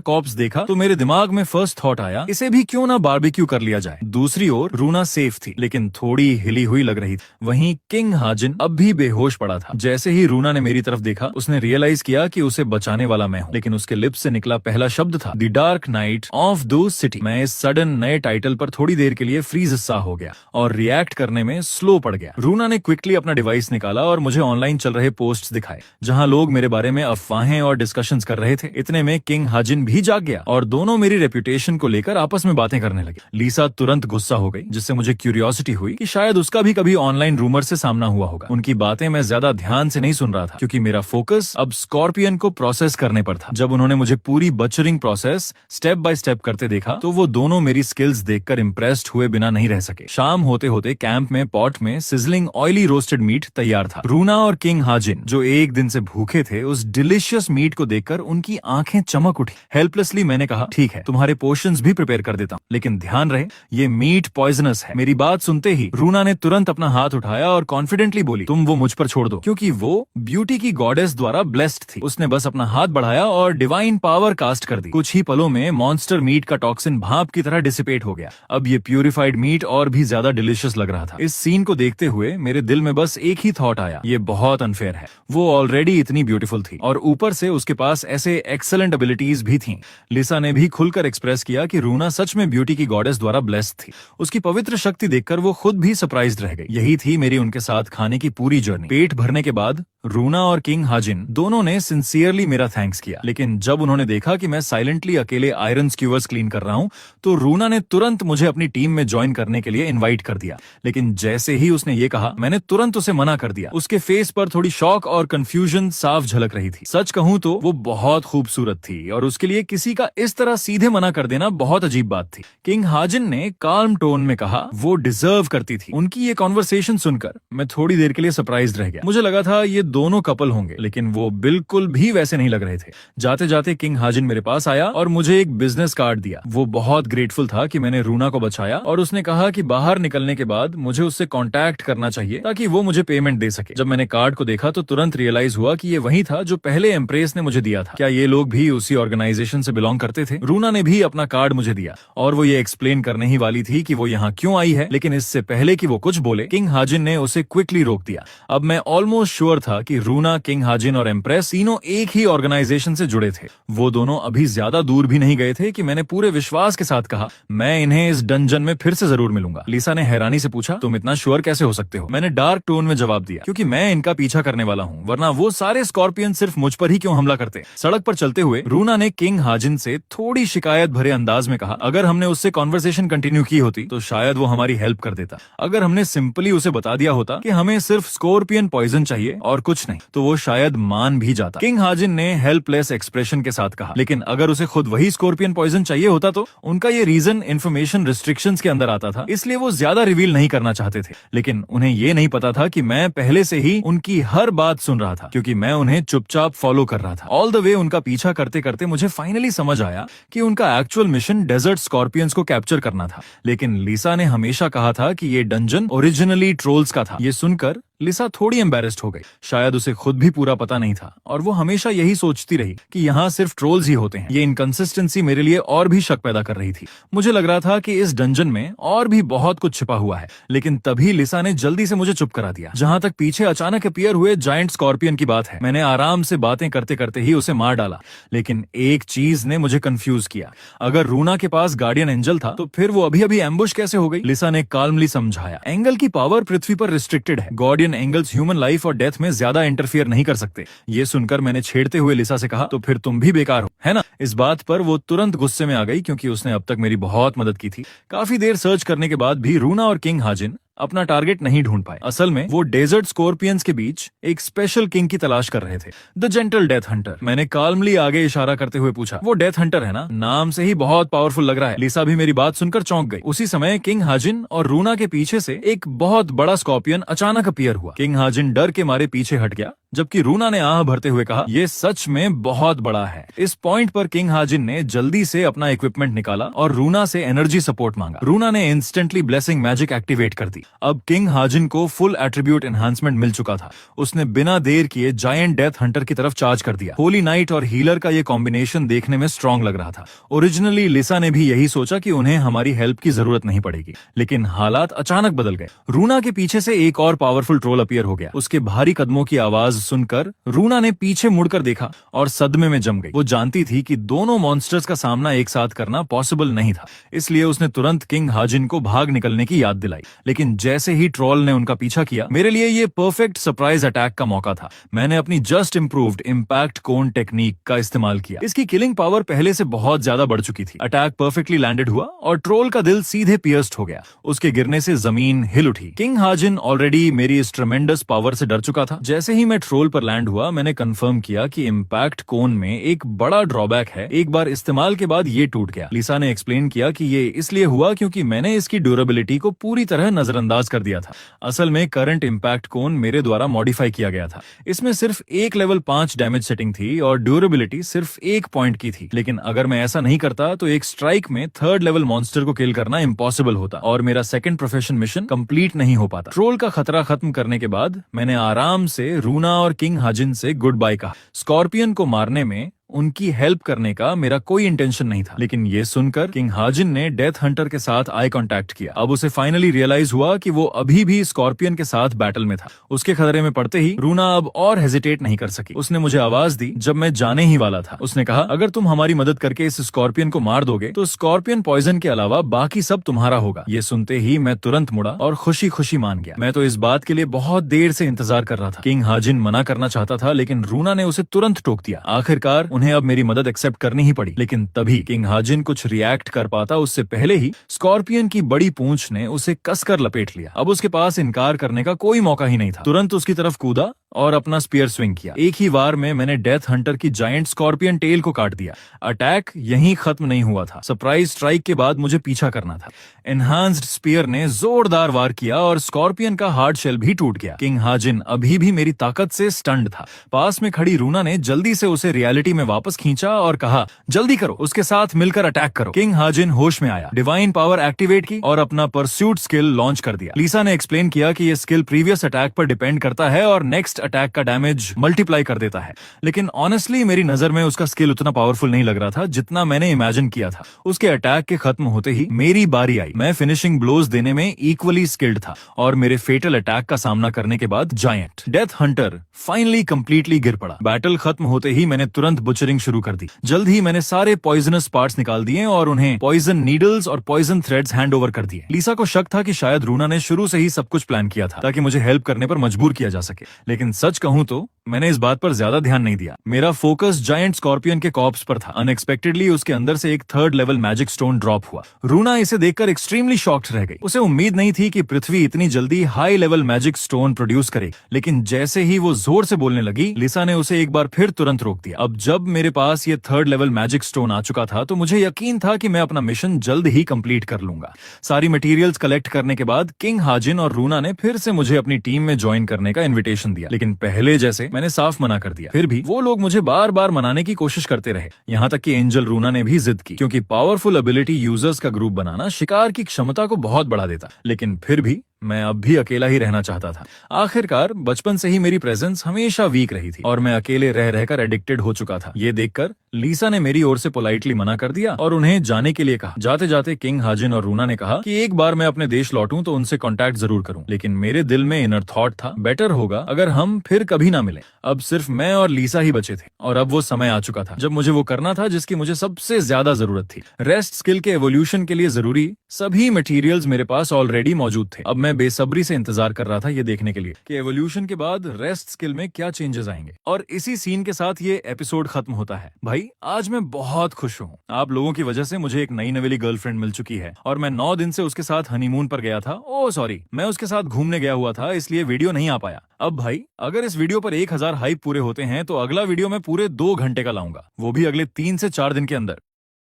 कॉर्प्स देखा तो मेरे दिमाग में फर्स्ट थॉट आया, इसे भी क्यों ना बारबेक्यू कर लिया जाए। दूसरी ओर रूना सेफ थी, लेकिन थोड़ी हिली हुई लग रही थी। वहीं किंग हाजिन अब भी बेहोश पड़ा था। जैसे ही रूना ने मेरी तरफ देखा, उसने रियलाइज किया कि उसे बचाने वाला मैं हूँ, लेकिन उसके लिप्स से निकला पहला शब्द था द डार्क नाइट ऑफ दो सिटी। मैं इस सडन नए टाइटल पर थोड़ी देर के लिए फ्रीज सा हो गया और रिएक्ट करने में स्लो पड़ गया। रूना ने क्विकली अपना डिवाइस निकाला और मुझे ऑनलाइन चल रहे पोस्ट्स दिखाए, जहां लोग मेरे बारे में अफवाहें और डिस्कशंस कर रहे थे। इतने में किंग हाजिन भी जाग गया और दोनों मेरी रेपुटेशन को लेकर आपस में बातें करने लगे। लीसा तुरंत गुस्सा हो गई, जिससे मुझे क्यूरियोसिटी हुई कि शायद उसका भी कभी ऑनलाइन रूमर से सामना हुआ होगा। उनकी बातें मैं ज्यादा ध्यान से नहीं सुन रहा था, क्योंकि मेरा फोकस अब स्कॉर्पियन को प्रोसेस करने पर था। जब उन्होंने मुझे पूरी बचरिंग प्रोसेस स्टेप बाय स्टेप करते देखा तो वो दोनों मेरी स्किल्स देखकर इम्प्रेस्ड हुए बिना नहीं रह सके। शाम होते होते कैंप में पॉट में सिजलिंग ऑयली रोस्टेड मीट तैयार था। रूना और किंग हाजिन, जो एक दिन से भूखे थे, उस डिलिशियस मीट को देखकर उनकी आंखें चमक उठी। हेल्पलेसली मैंने कहा, ठीक है, तुम्हारे पोर्शंस भी प्रिपेयर कर देता हूँ, लेकिन ध्यान रहे ये मीट पॉइजनस है। मेरी बात सुनते ही रूना ने तुरंत अपना हाथ उठाया और कॉन्फिडेंटली बोली, तुम वो मुझ पर छोड़ दो, क्योंकि वो ब्यूटी की गॉडेस द्वारा ब्लेस्ड थी। उसने बस अपना हाथ बढ़ाया और डिवाइन पावर कास्ट कर दी। कुछ ही पलों में मॉन्स्टर मीट का टॉक्सिन भाप की तरह डिसिपेट हो गया। अब ये प्यूरिफाइड मीट और भी ज्यादा डिलिशियस लग रहा था। इस सीन को देखते हुए मेरे दिल में बस एक ही थॉट आया, ये बहुत अनफेयर है। वो ऑलरेडी इतनी ब्यूटीफुल थी और ऊपर से उसके पास ऐसे एक्सेलेंट एबिलिटीज भी थी। लिसा ने भी खुलकर एक्सप्रेस किया कि रूना सच में ब्यूटी की गॉडेस द्वारा ब्लेस्ड थी। उसकी पवित्र शक्ति देखकर वो खुद भी सरप्राइज्ड रह गई। यही थी मेरी उनके साथ खाने की पूरी जर्नी। पेट भरने के बाद रूना और किंग हाजिन दोनों ने सिंसियरली मेरा थैंक्स किया, लेकिन जब उन्होंने देखा कि मैं साइलेंटली अकेले आयरन स्क्यूवर्स क्लीन कर रहा हूं, तो रूना ने तुरंत मुझे अपनी टीम में ज्वाइन करने के लिए इनवाइट कर दिया। लेकिन जैसे ही उसने ये कहा, मैंने तुरंत उसे मना कर दिया। उसके फेस पर थोड़ी शॉक और कंफ्यूजन साफ झलक रही थी। सच कहूं तो वो बहुत खूबसूरत थी और उसके लिए किसी का इस तरह सीधे मना कर देना बहुत अजीब बात थी। किंग हाजिन ने काल्म काल्म टोन में कहा वो डिजर्व करती थी। उनकी ये कॉन्वर्सेशन सुनकर मैं थोड़ी देर के लिए सरप्राइज्ड रह गया। मुझे लगा था ये दोनों कपल होंगे, लेकिन वो बिल्कुल भी वैसे नहीं लग रहे थे। जाते जाते किंग हाजिन मेरे पास आया और मुझे एक बिजनेस कार्ड दिया। वो बहुत ग्रेटफुल था कि मैंने रूना को बचाया, और उसने कहा कि बाहर निकलने के बाद मुझे उससे कांटेक्ट करना चाहिए ताकि वो मुझे पेमेंट दे सके। जब मैंने कार्ड को देखा तो तुरंत रियलाइज हुआ कि ये वही था जो पहले एम्प्रेस ने मुझे दिया था। क्या ये लोग भी उसी ऑर्गेनाइजेशन से बिलोंग करते थे? रूना ने भी अपना कार्ड मुझे दिया और वो ये एक्सप्लेन करने ही वाली थी कि वो यहाँ क्यों आई है, लेकिन इससे पहले कि वो कुछ बोले किंग हाजिन ने उसे क्विकली रोक दिया। अब मैं ऑलमोस्ट श्योर था कि रूना, किंग हाजिन और एम्प्रेस तीनों एक ही ऑर्गेनाइजेशन से जुड़े थे। वो दोनों अभी ज्यादा दूर भी नहीं गए थे कि मैंने पूरे विश्वास के साथ कहा, मैं इन्हें इस डंजन में फिर से जरूर मिलूंगा। लिसा ने हैरानी से पूछा, तुम इतना श्योर कैसे हो सकते हो? मैंने डार्क टोन में जवाब दिया, क्योंकि मैं इनका पीछा करने वाला हूँ, वरना वो सारे स्कॉर्पियन सिर्फ मुझ पर ही क्यों हमला करते। सड़क पर चलते हुए रूना ने किंग हाजिन से थोड़ी शिकायत भरे अंदाज में कहा, अगर हमने उससे कॉन्वर्सेशन कंटिन्यू की होती तो शायद वो हमारी हेल्प कर देता। अगर हमने सिंपली उसे बता दिया होता कि हमें सिर्फ स्कॉर्पियन पॉइजन चाहिए और कुछ नहीं, तो वो शायद मान भी जाता। किंग हाजिन ने हेल्पलेस एक्सप्रेशन के साथ कहा, लेकिन अगर उसे खुद वही स्कॉर्पियन पॉइजन चाहिए होता तो उनका ये रीजन इंफॉर्मेशन रिस्ट्रिक्शंस के अंदर आता था, इसलिए वो ज्यादा रिवील नहीं करना चाहते थे। लेकिन उन्हें ये नहीं पता था कि मैं पहले से ही उनकी हर बात सुन रहा था, क्योंकि मैं उन्हें चुपचाप फॉलो कर रहा था। ऑल द वे उनका पीछा करते करते मुझे फाइनली समझ आया कि उनका एक्चुअल मिशन डेजर्ट स्कॉर्पियंस को कैप्चर करना था। लेकिन लिसा ने हमेशा कहा था कि ये डंजन ओरिजिनली ट्रोल्स का था। ये सुनकर लिसा थोड़ी एम्बेरेस्ड हो गई। शायद उसे खुद भी पूरा पता नहीं था और वो हमेशा यही सोचती रही कि यहाँ सिर्फ ट्रोल्स ही होते हैं। ये इनकंसिस्टेंसी मेरे लिए और भी शक पैदा कर रही थी। मुझे लग रहा था कि इस डंजन में और भी बहुत कुछ छिपा हुआ है, लेकिन तभी लिसा ने जल्दी से मुझे चुप करा दिया। जहां तक पीछे अचानक अपीयर हुए जायंट स्कॉर्पियन की बात है, मैंने आराम से बातें करते करते ही उसे मार डाला। लेकिन एक चीज ने मुझे कंफ्यूज किया, अगर रूना के पास गार्डियन एंजल था तो फिर वो अभी अभी एम्बुश कैसे हो गई? लिसा ने काल्मली समझाया, एंगल की पावर पृथ्वी पर रिस्ट्रिक्टेड है। गार्डियन एंगल्स ह्यूमन लाइफ और डेथ में ज्यादा इंटरफियर नहीं कर सकते। ये सुनकर मैंने छेड़ते हुए लिसा से कहा, तो फिर तुम भी बेकार हो, है ना? इस बात पर वो तुरंत गुस्से में आ गई, क्योंकि उसने अब तक मेरी बहुत मदद की थी। काफी देर सर्च करने के बाद भी रूना और किंग हाजिन अपना टारगेट नहीं ढूंढ पाए। असल में वो डेजर्ट स्कॉर्पियंस के बीच एक स्पेशल किंग की तलाश कर रहे थे, द जेंटल डेथ हंटर। मैंने काल्मली आगे इशारा करते हुए पूछा, वो डेथ हंटर है ना? नाम से ही बहुत पावरफुल लग रहा है। लिसा भी मेरी बात सुनकर चौंक गई। उसी समय किंग हाजिन और रूना के पीछे से एक बहुत बड़ा स्कॉर्पियन अचानक अपीयर हुआ। किंग हाजिन डर के मारे पीछे हट गया, जबकि रूना ने आह भरते हुए कहा, ये सच में बहुत बड़ा है। इस पॉइंट पर किंग हाजिन ने जल्दी से अपना इक्विपमेंट निकाला और रूना से एनर्जी सपोर्ट मांगा। रूना ने इंस्टेंटली ब्लेसिंग मैजिक एक्टिवेट कर दी। अब किंग हाजिन को फुल एट्रीब्यूट एनहांसमेंट मिल चुका था। उसने बिना देर किए जायंट डेथ हंटर की तरफ चार्ज कर दिया। होली नाइट और हीलर का ये कॉम्बिनेशन देखने में स्ट्रॉन्ग लग रहा था। ओरिजिनली लिसा ने भी यही सोचा कि उन्हें हमारी हेल्प की जरूरत नहीं पड़ेगी, लेकिन हालात अचानक बदल गए। रूना के पीछे से एक और पावरफुल ट्रोल अपीयर हो गया। उसके भारी कदमों की आवाज सुनकर रूना ने पीछे मुड़कर देखा और सदमे में जम गई। वो जानती थी कि दोनों मॉन्स्टर्स का सामना एक साथ करना पॉसिबल नहीं था, इसलिए उसने तुरंत किंग हाजिन को भाग निकलने की याद दिलाई। लेकिन जैसे ही ट्रोल ने उनका पीछा किया, मेरे लिए ये परफेक्ट सरप्राइज अटैक का मौका था। मैंने अपनी जस्ट इंप्रूव्ड इम्पैक्ट कोन टेक्निक का इस्तेमाल किया। इसकी किलिंग पावर पहले से बहुत ज्यादा बढ़ चुकी थी। अटैक परफेक्टली लैंडेड हुआ और ट्रोल का दिल सीधे पियर्स्ड हो गया। उसके गिरने से जमीन हिल उठी। किंग हाजिन ऑलरेडी मेरी इस ट्रेमेंडस पावर से डर चुका था। जैसे ही मैं ट्रोल पर लैंड हुआ, मैंने कंफर्म किया कि इम्पैक्ट कोन में एक बड़ा ड्रॉबैक है। एक बार इस्तेमाल के बाद ये टूट गया। लिसा ने एक्सप्लेन किया कि ये इसलिए हुआ क्योंकि मैंने इसकी ड्यूरेबिलिटी को पूरी तरह नजरअंदाज कर दिया था। असल में करंट इम्पैक्ट कोन मेरे द्वारा मॉडिफाई किया गया था। इसमें सिर्फ एक लेवल 5 डैमेज सेटिंग थी और ड्यूरेबिलिटी सिर्फ 1 पॉइंट की थी। लेकिन अगर मैं ऐसा नहीं करता तो एक स्ट्राइक में 3rd लेवल मॉन्स्टर को किल करना इम्पॉसिबल होता और मेरा सेकंड प्रोफेशन मिशन कंप्लीट नहीं हो पाता। ट्रोल का खतरा खत्म करने के बाद मैंने आराम से रूना और किंग हाजिन से गुड बाय कहा। स्कॉर्पियन को मारने में उनकी हेल्प करने का मेरा कोई इंटेंशन नहीं था। लेकिन ये सुनकर किंग हाजिन ने डेथ हंटर के साथ आई कांटेक्ट किया। अब उसे फाइनली रियलाइज हुआ कि वो अभी भी स्कॉर्पियन के साथ बैटल में था। उसके खतरे में पड़ते ही रूना अब और हेजिटेट नहीं कर सकी। उसने मुझे आवाज दी जब मैं जाने ही वाला था। उसने कहा, अगर तुम हमारी मदद करके इस स्कॉर्पियन को मार दोगे तो स्कॉर्पियन पॉइजन के अलावा बाकी सब तुम्हारा होगा। ये सुनते ही मैं तुरंत मुड़ा और खुशी खुशी मान गया। मैं तो इस बात के लिए बहुत देर से इंतजार कर रहा था। किंग हाजिन मना करना चाहता था, लेकिन रूना ने उसे तुरंत टोक दिया। आखिरकार उन्हें अब मेरी मदद एक्सेप्ट करनी ही पड़ी। लेकिन तभी किंग हाजिन कुछ रिएक्ट कर पाता उससे पहले ही स्कॉर्पियन की बड़ी पूंछ ने उसे कसकर लपेट लिया। अब उसके पास इनकार करने का कोई मौका ही नहीं था। तुरंत उसकी तरफ कूदा और अपना स्पीयर स्विंग किया। एक ही वार में मैंने डेथ हंटर की जायंट स्कॉर्पियन टेल को काट दिया। अटैक यहीं खत्म नहीं हुआ था। सरप्राइज स्ट्राइक के बाद मुझे पीछा करना था। एनहांस्ड स्पीयर ने जोरदार वार किया और स्कॉर्पियन का हार्ड शेल भी टूट गया। किंग हाजिन अभी भी मेरी ताकत से स्टन्ड था। पास में खड़ी रूना ने जल्दी से उसे रियलिटी में वापस खींचा और कहा, जल्दी करो, उसके साथ मिलकर अटैक करो। किंग हाजिन होश में आया, डिवाइन पावर एक्टिवेट की और अपना परस्यूट स्किल लॉन्च कर दिया। लीसा ने एक्सप्लेन किया कि ये स्किल प्रीवियस अटैक पर डिपेंड करता है और नेक्स्ट अटैक का डैमेज मल्टीप्लाई कर देता है। लेकिन ऑनेस्टली मेरी नजर में उसका स्किल उतना पावरफुल नहीं लग रहा था जितना मैंने इमेजिन किया था। उसके अटैक के खत्म होते ही मेरी बारी आई। मैं फिनिशिंग ब्लोज देने में इक्वली स्किल्ड था और मेरे फेटल अटैक का सामना करने के बाद giant death Hunter finally completely गिर पड़ा। बैटल खत्म होते ही मैंने तुरंत बुचरिंग शुरू कर दी। जल्द ही मैंने सारे पॉइजनस पार्ट्स निकाल दिए और उन्हें पॉइजन नीडल्स और पॉइजन थ्रेड्स हैंड ओवर कर दिए। लीसा को शक था कि शायद रूना ने शुरू से ही सब कुछ प्लान किया था ताकि मुझे हेल्प करने पर मजबूर किया जा सके। लेकिन सच कहूं तो मैंने इस बात पर ज्यादा ध्यान नहीं दिया। मेरा फोकस जायंट स्कॉर्पियन के कॉर्प्स पर था। अनएक्सपेक्टेडली उसके अंदर से एक 3rd level magic stone drop हुआ। रूना इसे देखकर एक्सट्रीमली शॉक्ड रह गई। उसे उम्मीद नहीं थी कि पृथ्वी इतनी जल्दी high level magic stone produce करे। लेकिन जैसे ही वो जोर से बोलने लगी, लिसा ने उसे एक बार फिर तुरंत रोक दिया। अब जब मेरे पास ये 3rd लेवल मैजिक स्टोन आ चुका था तो मुझे यकीन था कि मैं अपना मिशन जल्द ही कंप्लीट कर लूंगा। सारी मटेरियल्स कलेक्ट करने के बाद किंग हाजिन और रूना ने फिर से मुझे अपनी टीम में ज्वाइन करने का इन्विटेशन दिया। लेकिन पहले जैसे मैंने साफ मना कर दिया। फिर भी वो लोग मुझे बार बार मनाने की कोशिश करते रहे। यहाँ तक कि एंजल रूना ने भी जिद की, क्योंकि पावरफुल एबिलिटी यूजर्स का ग्रुप बनाना शिकार की क्षमता को बहुत बढ़ा देता। लेकिन फिर भी मैं अब भी अकेला ही रहना चाहता था। आखिरकार बचपन से ही मेरी प्रेजेंस हमेशा वीक रही थी और मैं अकेले रह रहकर एडिक्टेड हो चुका था। ये देखकर लीसा ने मेरी ओर से पोलाइटली मना कर दिया और उन्हें जाने के लिए कहा। जाते जाते किंग हाजिन और रूना ने कहा कि एक बार मैं अपने देश लौटूं तो उनसे कांटेक्ट जरूर करूं। लेकिन मेरे दिल में इनर थॉट था, बेटर होगा अगर हम फिर कभी ना मिले। अब सिर्फ मैं और लीसा ही बचे थे और अब वो समय आ चुका था जब मुझे वो करना था जिसकी मुझे सबसे ज्यादा जरूरत थी। रेस्ट स्किल के एवोल्यूशन के लिए जरूरी सभी मटेरियल्स मेरे पास ऑलरेडी मौजूद थे। अब मैं बेसब्री से इंतजार कर रहा था ये देखने के लिए कि एवोल्यूशन के बाद रेस्ट स्किल में क्या चेंजेस आएंगे। और इसी सीन के साथ ये एपिसोड खत्म होता है। भाई आज मैं बहुत खुश हूँ। आप लोगों की वजह से मुझे एक नई नवेली गर्लफ्रेंड मिल चुकी है और मैं 9 दिन से उसके साथ हनीमून पर गया था। ओह सॉरी, मैं उसके साथ घूमने गया हुआ था, इसलिए वीडियो नहीं आ पाया। अब भाई अगर इस वीडियो पर 1000 हाइप पूरे होते हैं तो अगला वीडियो मैं पूरे 2 घंटे का लाऊंगा, वो भी अगले 3 से 4 दिन के अंदर।